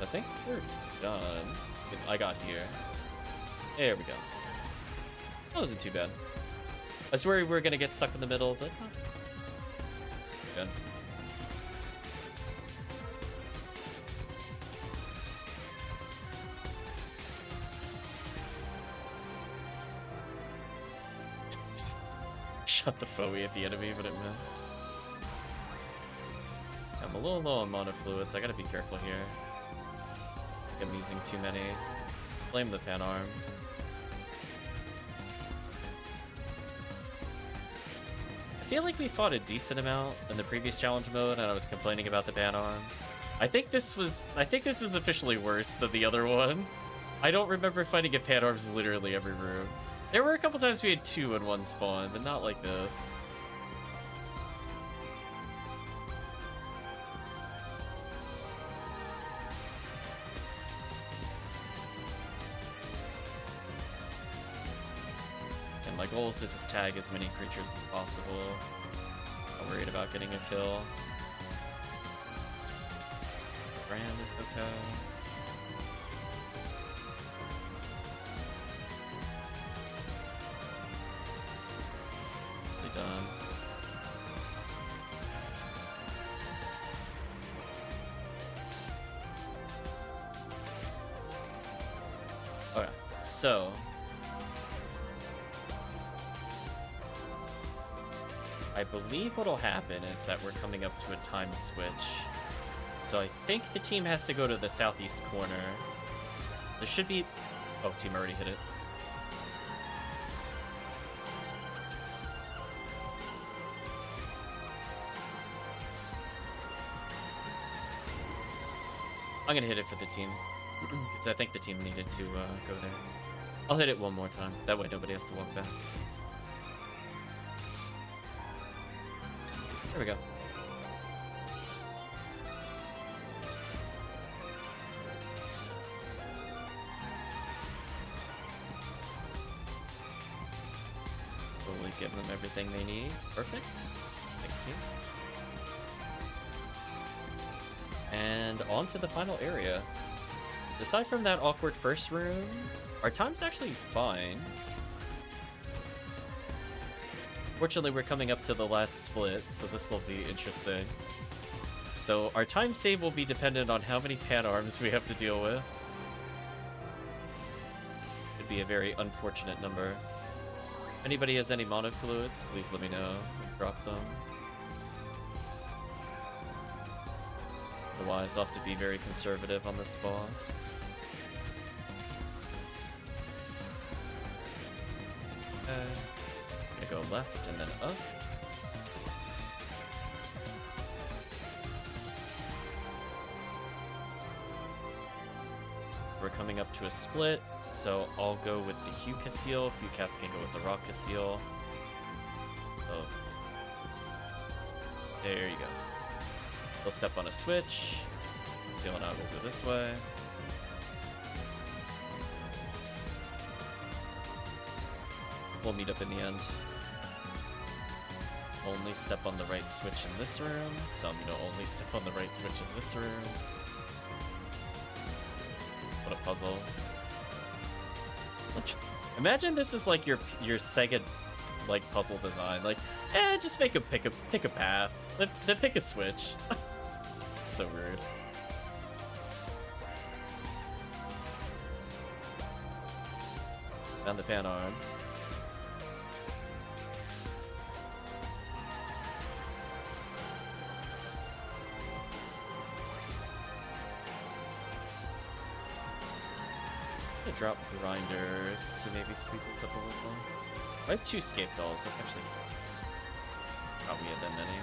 I think we're done. I got here. There we go. That wasn't too bad. I was worried we were gonna get stuck in the middle, but not good. Shot the foe at the enemy, but it missed. I'm a little low on mana fluids. I gotta be careful here. I'm using too many. Blame the pan arms. I feel like we fought a decent amount in the previous challenge mode, and I was complaining about the pan arms. I think this is officially worse than the other one. I don't remember fighting a pan arms literally every room. There were a couple times we had 2 in one spawn, but not like this. My goal is to just tag as many creatures as possible. I'm worried about getting a kill. Brand is okay. Nicely done. Okay, so I believe what'll happen is that we're coming up to a time switch. So I think the team has to go to the southeast corner. There should be... Oh, team already hit it. I'm gonna hit it for the team. Because I think the team needed to go there. I'll hit it one more time. That way nobody has to walk back. There we go. Totally give them everything they need. Perfect. Thank you. And on to the final area. Aside from that awkward first room, our time's actually fine. Fortunately, we're coming up to the last split, so this will be interesting. So our time save will be dependent on how many pan arms we have to deal with. Could be a very unfortunate number. If anybody has any mono fluids, please let me know. Drop them. Otherwise, I'll have to be very conservative on this boss. Gonna go left and then up. We're coming up to a split, so I'll go with the Hue Casil. Huecast can go with the Rock Casil. Oh. There you go. We'll step on a switch. Casil and I will go this way. We'll meet up in the end. Only step on the right switch in this room, so I'm gonna only step on the right switch in this room. What a puzzle. Imagine this is like your Sega like puzzle design. Like, just pick a path. Then pick a switch. It's so rude. Down the pan arms. Drop grinders to maybe speed this up a little. I have 2 scape dolls. That's actually probably that many.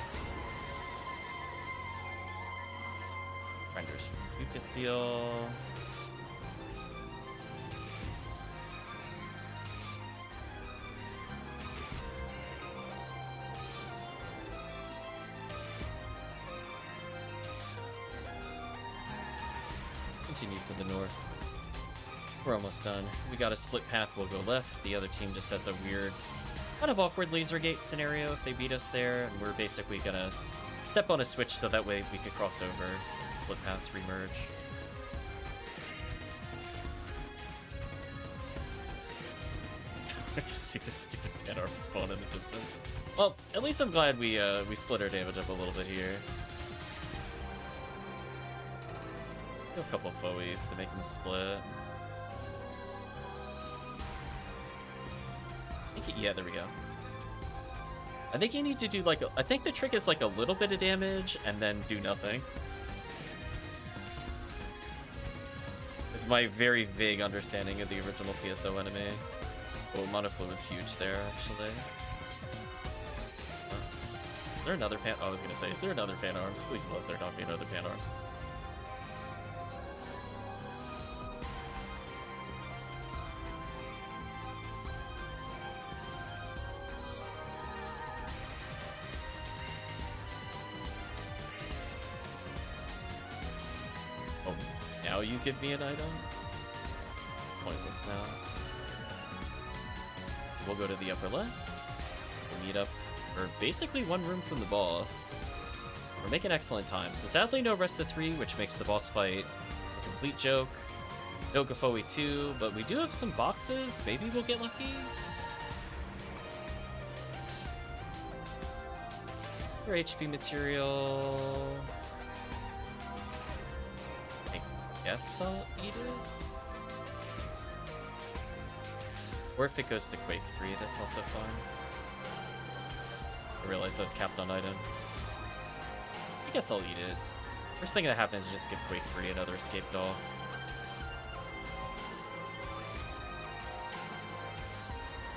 Grinders from Hucasil. Continue to the north. We're almost done. We got a split path, we'll go left. The other team just has a weird, kind of awkward laser gate scenario if they beat us there. And we're basically gonna step on a switch so that way we could cross over. Split paths remerge. I just see this stupid pan arm spawn in the distance. Well, at least I'm glad we split our damage up a little bit here. A couple of foes to make them split. Yeah, there we go. I think you need to do like, I think the trick is like a little bit of damage and then do nothing. It's my very vague understanding of the original PSO enemy. Oh, monofluid's huge there, actually. Is there another pan? Oh, I was gonna say, is there another pan arms? Please let there not be another pan arms. Now you give me an item? It's pointless now. So we'll go to the upper left. We'll meet up for basically one room from the boss. We're making excellent time. So sadly no rest of 3, which makes the boss fight a complete joke. No Gafoi 2, but we do have some boxes. Maybe we'll get lucky? For HP material... Guess I'll eat it? Or if it goes to Quake 3, that's also fine. I realized I was capped on items. I guess I'll eat it. First thing that happens is just give Quake 3 another escape doll.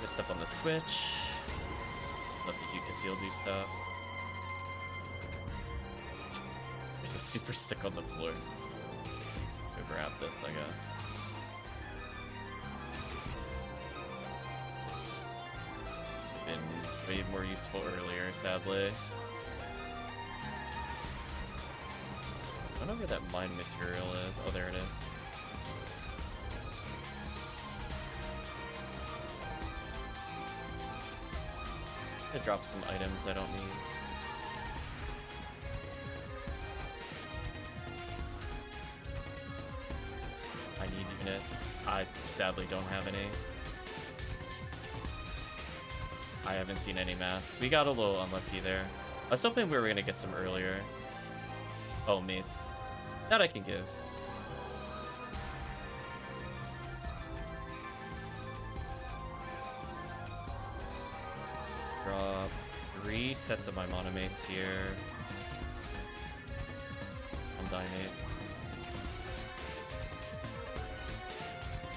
Just step on the switch. Let the Hucasil do stuff. There's a super stick on the floor. Grab this, I guess. Been way more useful earlier, sadly. I don't know where that mine material is. Oh, there it is. I'm gonna drop some items I don't need. I need units. I sadly don't have any. I haven't seen any mats. We got a little unlucky there. I was hoping we were gonna get some earlier. Oh, mates. That I can give. Drop 3 sets of my monomates here. I'm dying.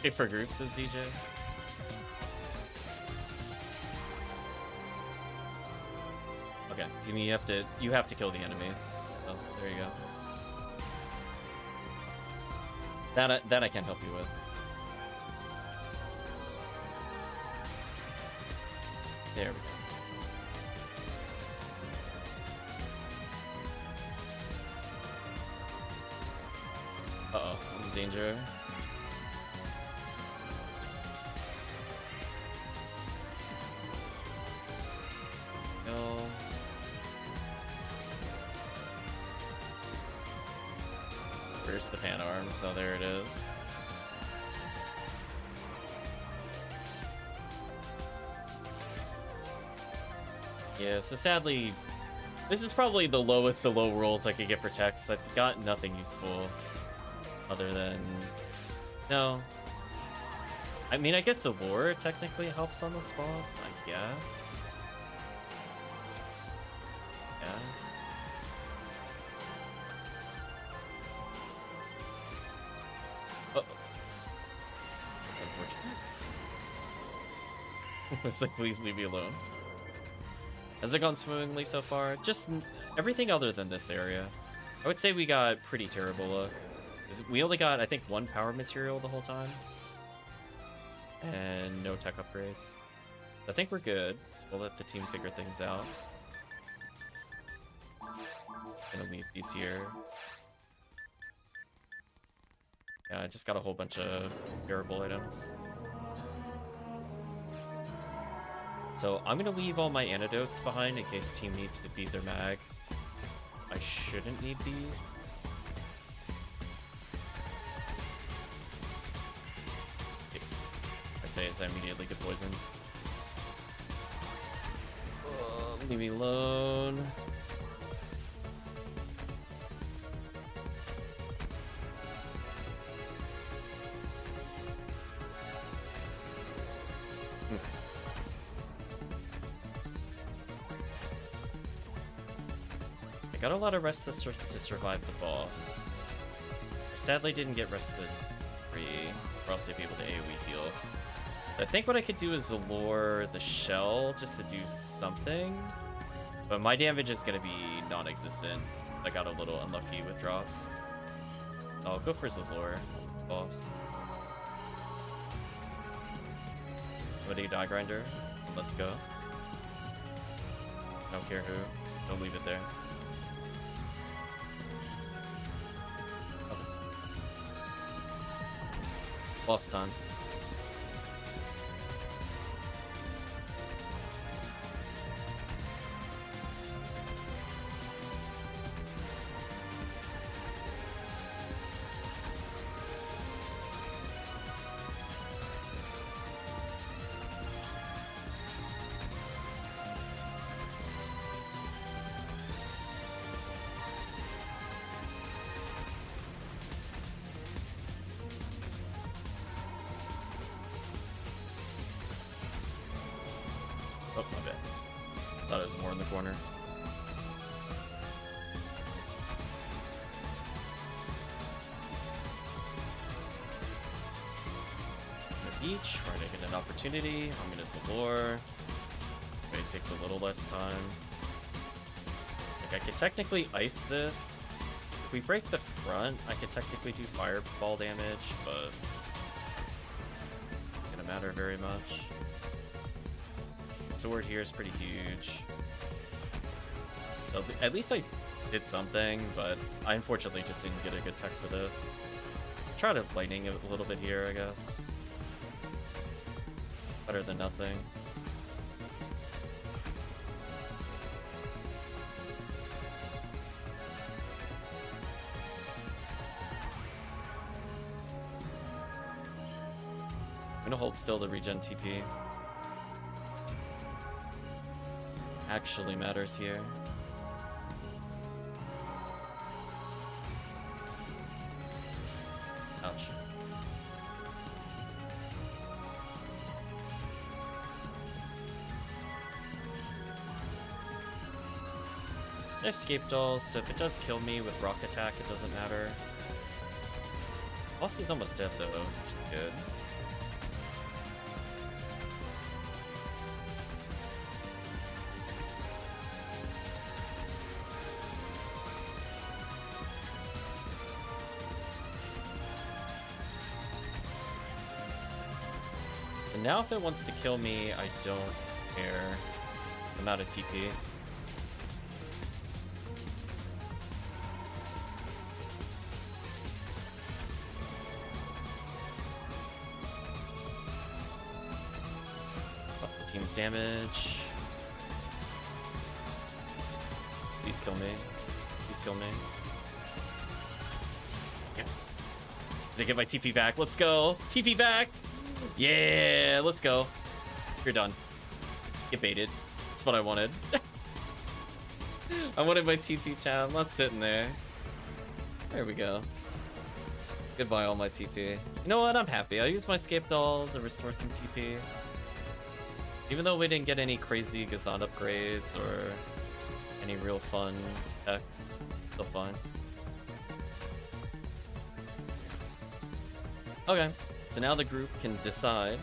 Pick for groups, says ZJ. Okay, so you have to kill the enemies. Oh, there you go. That I can't help you with. There we go. Uh-oh, I'm in danger. No. Where's the fan arms? Oh, there it is. Yeah, so sadly, this is probably the lowest of low rolls I could get for techs. I've got nothing useful other than... No. I mean, I guess the lore technically helps on this boss, I guess. Yes. Uh-oh. That's unfortunate. It's like, please leave me alone. Has it gone swimmingly so far? Just everything other than this area. I would say we got pretty terrible luck. We only got, I think, 1 power material the whole time. And no tech upgrades. I think we're good. So we'll let the team figure things out. Gonna leave these here. Yeah, I just got a whole bunch of durable items. So I'm gonna leave all my antidotes behind in case the team needs to feed their mag. I shouldn't need these. I say as I immediately get poisoned. Leave me alone. Got a lot of rest to survive the boss. I sadly didn't get rested free, or else I'd be able to AoE heal. But I think what I could do is allure the shell just to do something. But my damage is going to be non-existent. I got a little unlucky with drops. I'll go for Zalore, boss. What do you, Die Grinder? Let's go. Don't care who. Don't leave it there. Lost time. Oh, my bad. Thought it was more in the corner. Each, we're gonna get an opportunity. I'm gonna Zalore. It takes a little less time. Like, I could technically ice this. If we break the front, I could technically do fireball damage, but it's gonna matter very much. Sword here is pretty huge. At least I did something, but I unfortunately just didn't get a good tech for this. Try to lightning it a little bit here, I guess. Better than nothing. I'm gonna hold still to regen TP. Actually matters here. Ouch. I have escape dolls, so if it does kill me with rock attack, it doesn't matter. Boss is almost dead though, which is good. And now if it wants to kill me, I don't care. I'm out of TP. Team's damage. Please kill me. Please kill me. Yes. Did I get my TP back? Let's go. TP back. Yeah, let's go. You're done. Get baited. That's what I wanted. I wanted my TP chat. I'm not sitting there. There we go. Goodbye, all my TP. You know what? I'm happy. I used my escape doll to restore some TP. Even though we didn't get any crazy Gazan upgrades or any real fun techs, still fine. Okay, so now the group can decide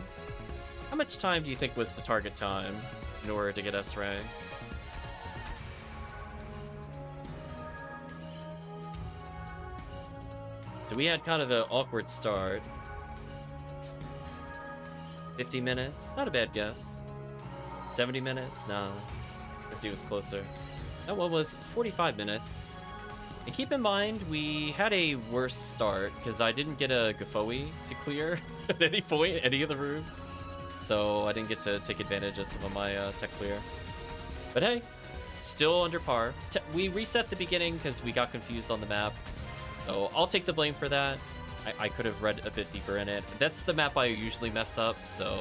how much time do you think was the target time in order to get S-Ray? So we had kind of an awkward start. 50 minutes, not a bad guess. 70 minutes? Nah, 50 was closer. That one was 45 minutes. And keep in mind, we had a worse start because I didn't get a Gafoe to clear at any point, any of the rooms. So I didn't get to take advantage of some of my tech clear. But hey, still under par. We reset the beginning because we got confused on the map. So I'll take the blame for that. I could have read a bit deeper in it. That's the map I usually mess up, so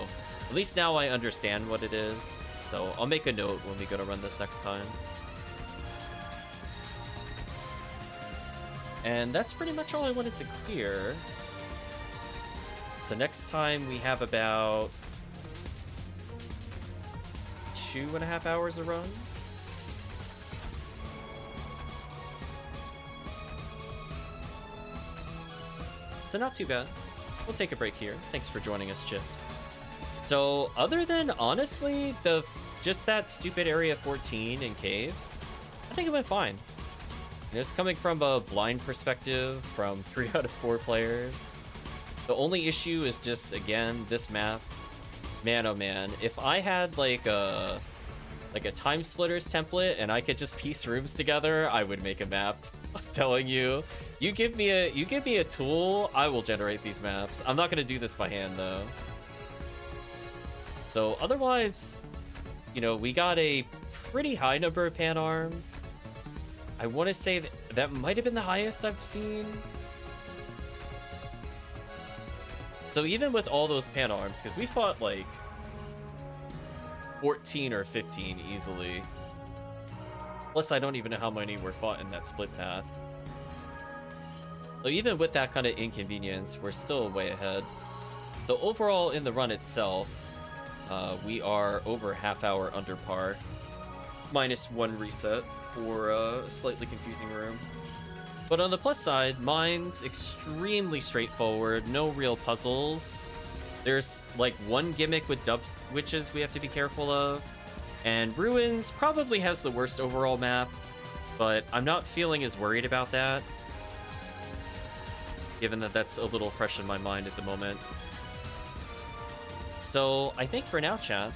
at least now I understand what it is. So I'll make a note when we go to run this next time. And that's pretty much all I wanted to clear. So next time we have about 2.5 hours of run. So not too bad. We'll take a break here. Thanks for joining us, Chips. So other than, honestly, just that stupid Area 14 in caves, I think it went fine. Just coming from a blind perspective from 3 out of 4 players. The only issue is just, again, this map. Man, oh man, if I had like a time splitters template and I could just piece rooms together, I would make a map. I'm telling you. You give me a tool, I will generate these maps. I'm not gonna do this by hand though. So otherwise, you know, we got a pretty high number of pan arms. I want to say that might have been the highest I've seen. So even with all those pan arms, because we fought like 14 or 15 easily. Plus, I don't even know how many were fought in that split path. So even with that kind of inconvenience, we're still way ahead. So overall, in the run itself, we are over half hour under par. Minus 1 reset for a slightly confusing room. But on the plus side, mine's extremely straightforward, no real puzzles. There's like one gimmick with dub witches we have to be careful of. And Ruins probably has the worst overall map, but I'm not feeling as worried about that, given that that's a little fresh in my mind at the moment. So I think for now, chat,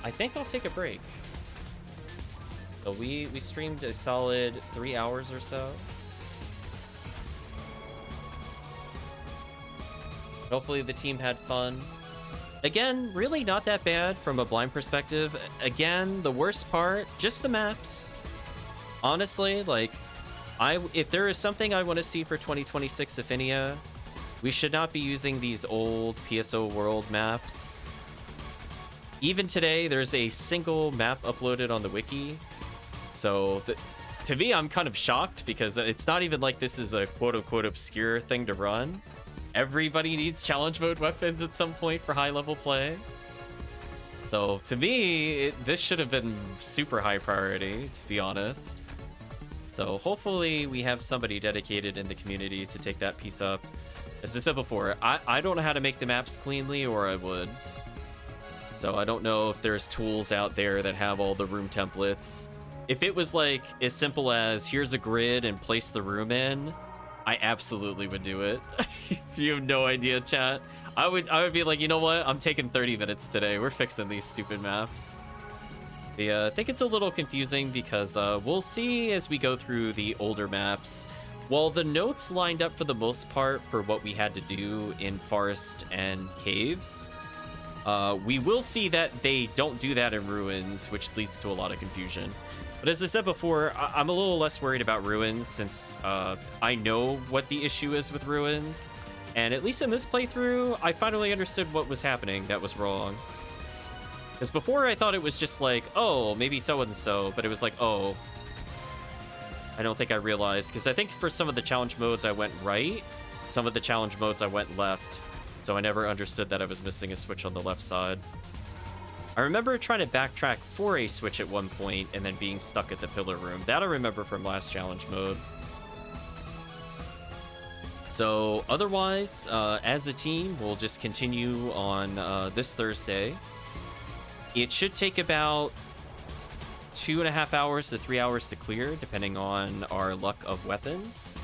I think I'll take a break. So we streamed a solid 3 hours or so. Hopefully the team had fun. Again, really not that bad from a blind perspective. Again, the worst part, just the maps. Honestly, like, if there is something I want to see for 2026 Ephinea, we should not be using these old PSO world maps. Even today, there's a single map uploaded on the wiki. So, to me, I'm kind of shocked because it's not even like this is a quote-unquote obscure thing to run. Everybody needs challenge mode weapons at some point for high-level play. So, to me, this should have been super high priority, to be honest. So, hopefully, we have somebody dedicated in the community to take that piece up. As I said before, I don't know how to make the maps cleanly, or I would. So, I don't know if there's tools out there that have all the room templates. If it was, like, as simple as, here's a grid and place the room in, I absolutely would do it. If you have no idea, chat, I would be like, you know what? I'm taking 30 minutes today. We're fixing these stupid maps. I think it's a little confusing because we'll see as we go through the older maps. While the notes lined up for the most part for what we had to do in Forest and Caves, we will see that they don't do that in Ruins, which leads to a lot of confusion. But as I said before, I'm a little less worried about Ruins since I know what the issue is with Ruins. And at least in this playthrough, I finally understood what was happening that was wrong. Because before I thought it was just like, oh, maybe so-and-so, but it was like, oh, I don't think I realized. Because I think for some of the challenge modes I went right, some of the challenge modes I went left. So I never understood that I was missing a switch on the left side. I remember trying to backtrack for a switch at one point and then being stuck at the pillar room. That I remember from last challenge mode. So otherwise, as a team, we'll just continue on this Thursday. It should take about 2.5 hours to 3 hours to clear, depending on our luck of weapons.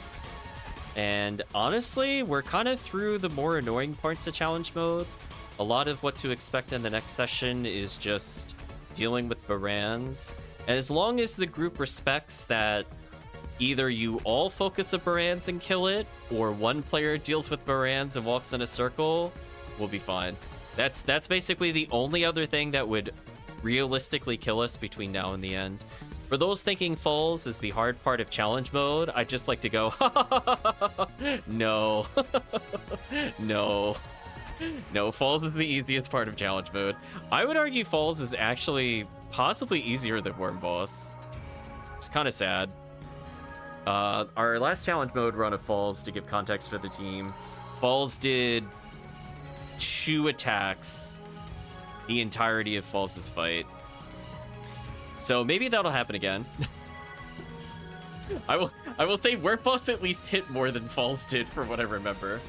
And honestly, we're kind of through the more annoying parts of challenge mode. A lot of what to expect in the next session is just dealing with Barans. And as long as the group respects that either you all focus at Barans and kill it, or one player deals with Barans and walks in a circle, we'll be fine. That's basically the only other thing that would realistically kill us between now and the end. For those thinking Falls is the hard part of challenge mode, I'd just like to go, no. No. No, Falls is the easiest part of challenge mode. I would argue Falls is actually possibly easier than Worm Boss. It's kind of sad. Our last challenge mode run of Falls, to give context for the team, Falls did 2 attacks the entirety of Falls' fight. So maybe that'll happen again. I will say Worm Boss at least hit more than Falls did from what I remember.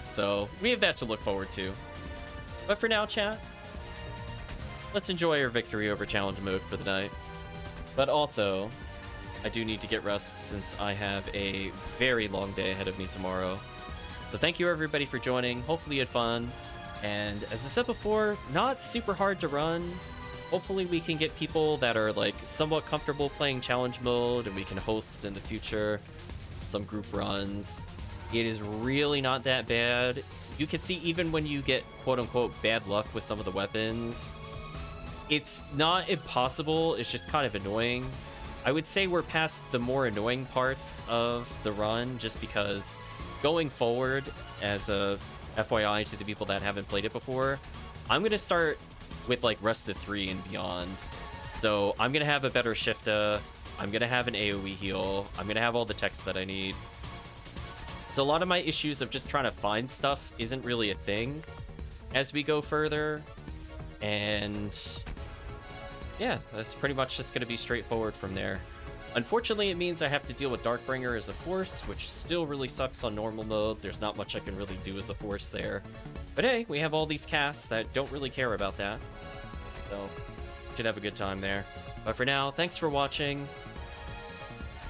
So we have that to look forward to. But for now, chat, let's enjoy our victory over challenge mode for the night. But also, I do need to get rest since I have a very long day ahead of me tomorrow. So thank you everybody for joining. Hopefully you had fun. And as I said before, not super hard to run. Hopefully we can get people that are like somewhat comfortable playing challenge mode and we can host in the future some group runs. It is really not that bad. You can see even when you get quote-unquote bad luck with some of the weapons, it's not impossible, it's just kind of annoying. I would say we're past the more annoying parts of the run just because going forward, as a FYI to the people that haven't played it before, I'm going to start with like Rusted 3 and beyond. So I'm going to have a better Shifta, I'm going to have an AoE heal, I'm going to have all the techs that I need. So a lot of my issues of just trying to find stuff isn't really a thing as we go further. And yeah, that's pretty much just going to be straightforward from there. Unfortunately, it means I have to deal with Darkbringer as a force, which still really sucks on normal mode. There's not much I can really do as a force there. But hey, we have all these casts that don't really care about that. So, should have a good time there. But for now, thanks for watching.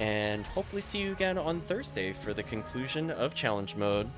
And hopefully see you again on Thursday for the conclusion of challenge mode.